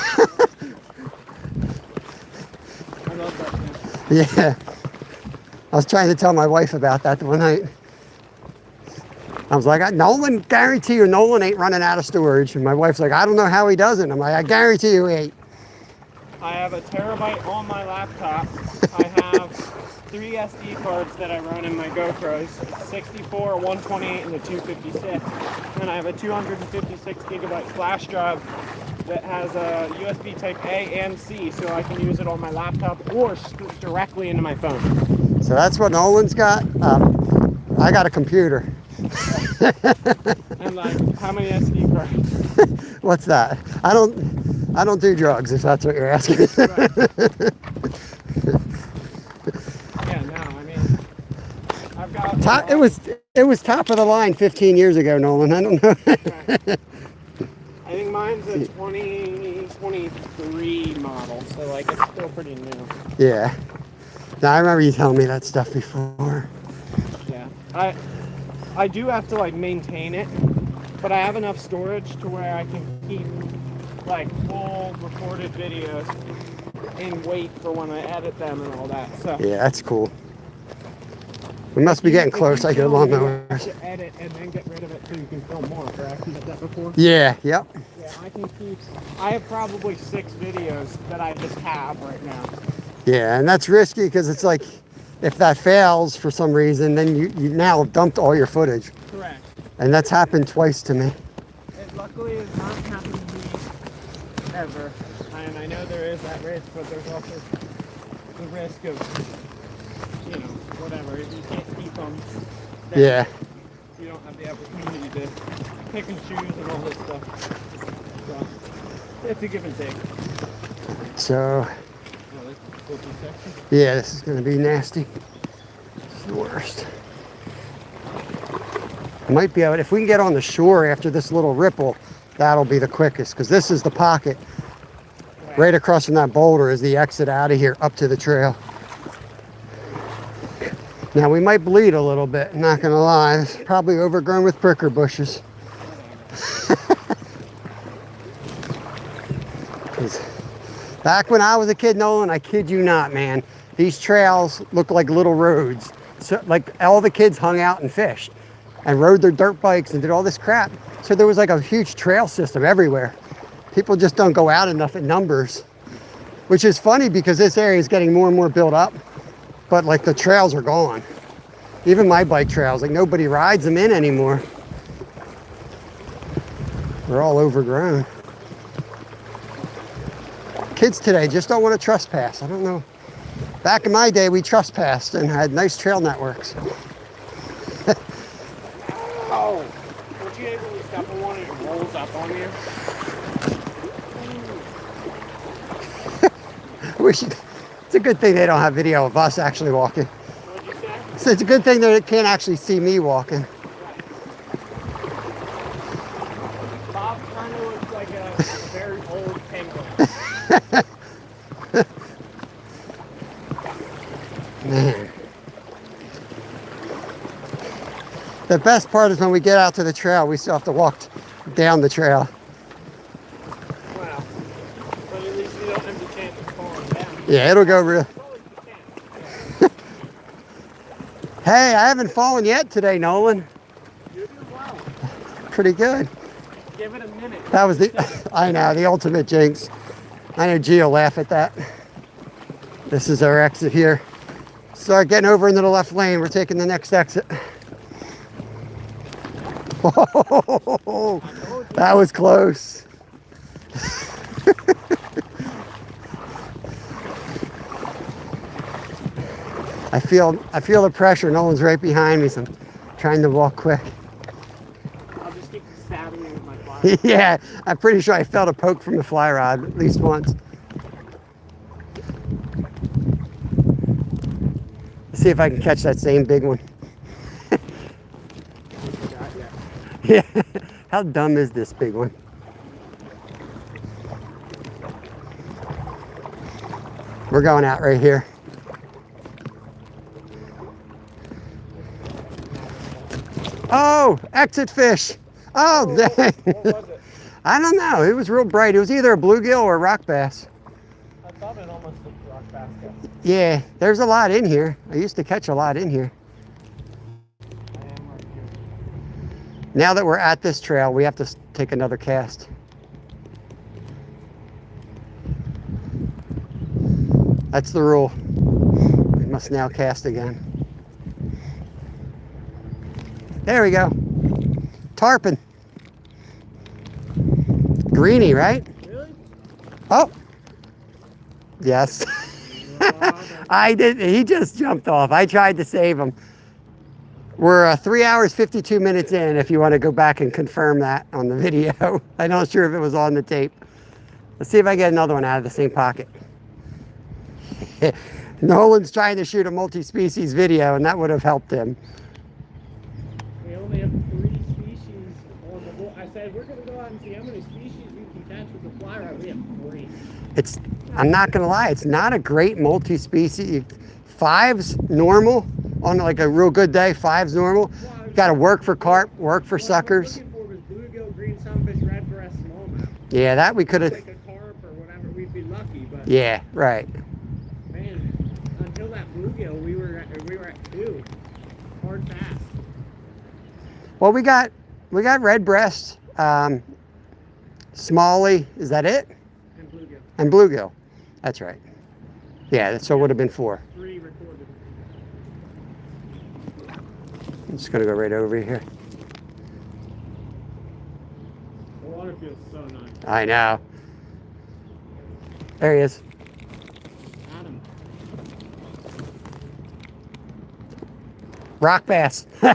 Speaker 2: love that thing.
Speaker 1: Yeah. I was trying to tell my wife about that the one night. I was like, Nolan, guarantee you Nolan ain't running out of storage. And my wife's like, I don't know how he does it. I'm like, I guarantee you he ain't.
Speaker 2: I have a terabyte on my laptop. I have 3 SD cards that I run in my GoPros, 64, 128, and the 256. And I have a 256 gigabyte flash drive that has a USB type A and C, so I can use it on my laptop or directly into my phone.
Speaker 1: So that's what Nolan's got. I got a computer.
Speaker 2: And like, how many SD cards?
Speaker 1: What's that? I don't do drugs, if that's what you're asking.
Speaker 2: Yeah, no, I mean, I've got...
Speaker 1: It was top of the line 15 years ago, Nolan. I don't know.
Speaker 2: Right. I think mine's a 2023 model, so like it's still pretty new.
Speaker 1: Yeah. Now, I remember you telling me that stuff before.
Speaker 2: Yeah. I do have to like maintain it, but I have enough storage to where I can keep like full recorded videos and wait for when I edit them and all that. So
Speaker 1: Yeah, that's cool. We must be getting close. I get along
Speaker 2: You
Speaker 1: nowhere.
Speaker 2: have to edit and then get rid of it so you can film more, correct? You did that before?
Speaker 1: Yeah, yep.
Speaker 2: Yeah, I have probably 6 videos that I just have right now.
Speaker 1: Yeah, and that's risky because it's like, if that fails for some reason, then you now have dumped all your footage.
Speaker 2: Correct.
Speaker 1: And that's happened twice to me.
Speaker 2: It luckily has not happened to me ever. And I know there is that risk, but there's also the risk of, you know, whatever. If you can't keep them, then
Speaker 1: Yeah.
Speaker 2: you don't have the opportunity to pick and choose and all this stuff. So it's a give and take.
Speaker 1: So,
Speaker 2: Oh, that's the slippery section.
Speaker 1: yeah, this is going to be nasty. It's the worst. Might be able, if we can get on the shore after this little ripple, that'll be the quickest, because this is the pocket. Right across from that boulder is the exit out of here up to the trail. Now we might bleed a little bit, not gonna lie. It's probably overgrown with pricker bushes. 'Cause back when I was a kid, Nolan, I kid you not, man, these trails look like little roads. So, like, all the kids hung out and fished and rode their dirt bikes and did all this crap. So there was like a huge trail system everywhere. People just don't go out enough in numbers, which is funny because this area is getting more and more built up, but like the trails are gone. Even my bike trails, like nobody rides them in anymore. They're all overgrown. Kids today just don't want to trespass. I don't know. Back in my day, we trespassed and had nice trail networks.
Speaker 2: Oh! Don't you hate when you step on one and it rolls up on you?
Speaker 1: It's a good thing they don't have video of us actually walking.
Speaker 2: What'd you say?
Speaker 1: So it's a good thing that it can't actually see me walking.
Speaker 2: Bob kind of looks like a very old penguin.
Speaker 1: Man. The best part is when we get out to the trail, we still have to walk down the trail. Yeah, it'll go real.
Speaker 3: Well, you can.
Speaker 1: Hey, I haven't fallen yet today, Nolan.
Speaker 3: You're doing well.
Speaker 1: Pretty good.
Speaker 3: Give it a minute.
Speaker 1: That was the, I know, the ultimate jinx. I know G will laugh at that. This is our exit here. Start getting over into the left lane. We're taking the next exit. Oh, that was close. I feel the pressure. No one's right behind me, so I'm trying to walk quick.
Speaker 3: I'll just keep stabbing you with my fly.
Speaker 1: Yeah, I'm pretty sure I felt a poke from the fly rod at least once. Let's see if I can catch that same big one. Yeah, how dumb is this big one? We're going out right here. Oh, exit fish. Oh, dang.
Speaker 3: What was it?
Speaker 1: I don't know. It was real bright. It was either a bluegill or a rock bass.
Speaker 3: I thought it almost looked rock basket.
Speaker 1: Yeah, there's a lot in here. I used to catch a lot in here.
Speaker 3: I am right here.
Speaker 1: Now that we're at this trail, we have to take another cast. That's the rule. We must now cast again. There we go. Tarpon. Greenie, right?
Speaker 3: Really?
Speaker 1: Oh. Yes. I did. He just jumped off. I tried to save him. We're 3 hours, 52 minutes in, if you want to go back and confirm that on the video. I'm not sure if it was on the tape. Let's see if I get another one out of the same pocket. Nolan's trying to shoot a multi-species video, and that would have helped him.
Speaker 3: We only have 3 species on the board. I said we're going to go out and see how many species we can catch with the fly rod. We have 3.
Speaker 1: I'm not going to lie, it's not a great multi-species. 5's normal. On like a real good day, 5's normal. Got to work for carp, work for suckers.
Speaker 3: What I was looking for was bluegill, green sunfish, red breast, smallmouth.
Speaker 1: Yeah, that we could have.
Speaker 3: Like a carp or whatever, we'd be lucky. But
Speaker 1: Yeah, right.
Speaker 3: man, until that bluegill, we were at 2. Hard pass.
Speaker 1: Well, we got red breast, smallie. Is that it?
Speaker 3: And bluegill.
Speaker 1: And bluegill. That's right. Yeah, so it would have been 4.
Speaker 3: 3 recorded.
Speaker 1: I'm just gonna go right over here.
Speaker 3: The water feels so nice.
Speaker 1: I know. There he is.
Speaker 3: Adam.
Speaker 1: Rock bass.
Speaker 3: Hey!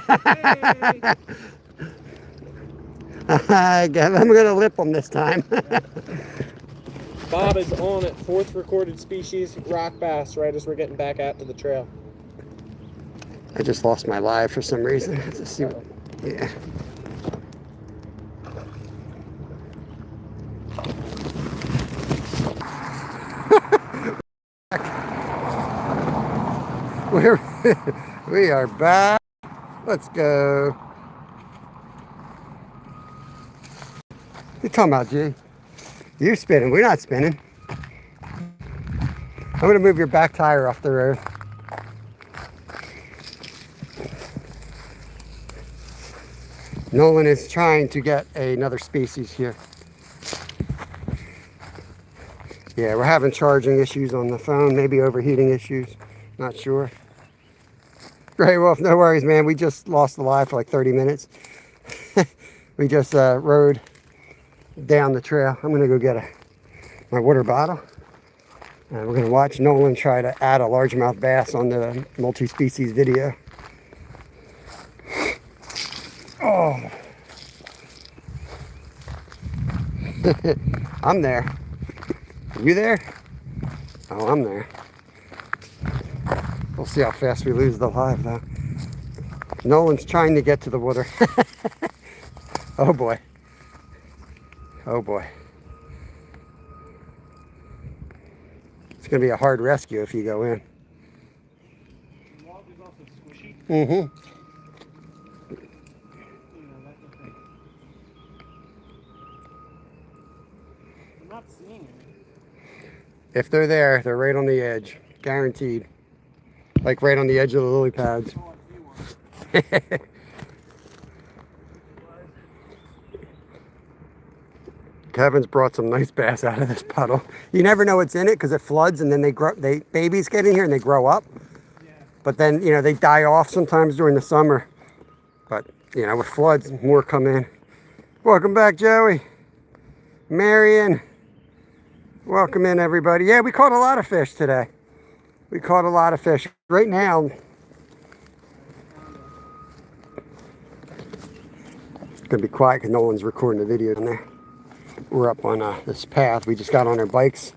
Speaker 1: I'm gonna lip him this time.
Speaker 2: Bob is on it. 4th recorded species, rock bass, right as we're getting back out to the trail.
Speaker 1: I just lost my live for some reason. Let's see what, yeah. We are back. Let's go. What you talking about, G? You're spinning. We're not spinning. I'm going to move your back tire off the road. Nolan is trying to get another species here. Yeah, we're having charging issues on the phone, maybe overheating issues. Not sure. Great Wolf, no worries, man. We just lost the live for like 30 minutes. We just rode down the trail. I'm gonna go get my water bottle. And we're gonna watch Nolan try to add a largemouth bass on the multi-species video. Oh. I'm there. You there? Oh, I'm there. We'll see how fast we lose the live though. Nolan's trying to get to the water. Oh boy. Oh boy. It's going to be a hard rescue if you go in.
Speaker 3: The log is also squishy.
Speaker 1: Mm-hmm.
Speaker 3: You know, that's the thing. I'm not seeing
Speaker 1: If they're there, they're right on the edge. Guaranteed. Like right on the edge of the lily pads.
Speaker 3: Oh, I see one.
Speaker 1: Kevin's brought some nice bass out of this puddle. You never know what's in it because it floods and then babies get in here and they grow up.
Speaker 3: Yeah.
Speaker 1: But then, you know, they die off sometimes during the summer. But, you know, with floods, more come in. Welcome back, Joey. Marion. Welcome in, everybody. Yeah, we caught a lot of fish today. We caught a lot of fish. Right now, it's going to be quiet because no one's recording the video down there. We're up on this path. We just got on our bikes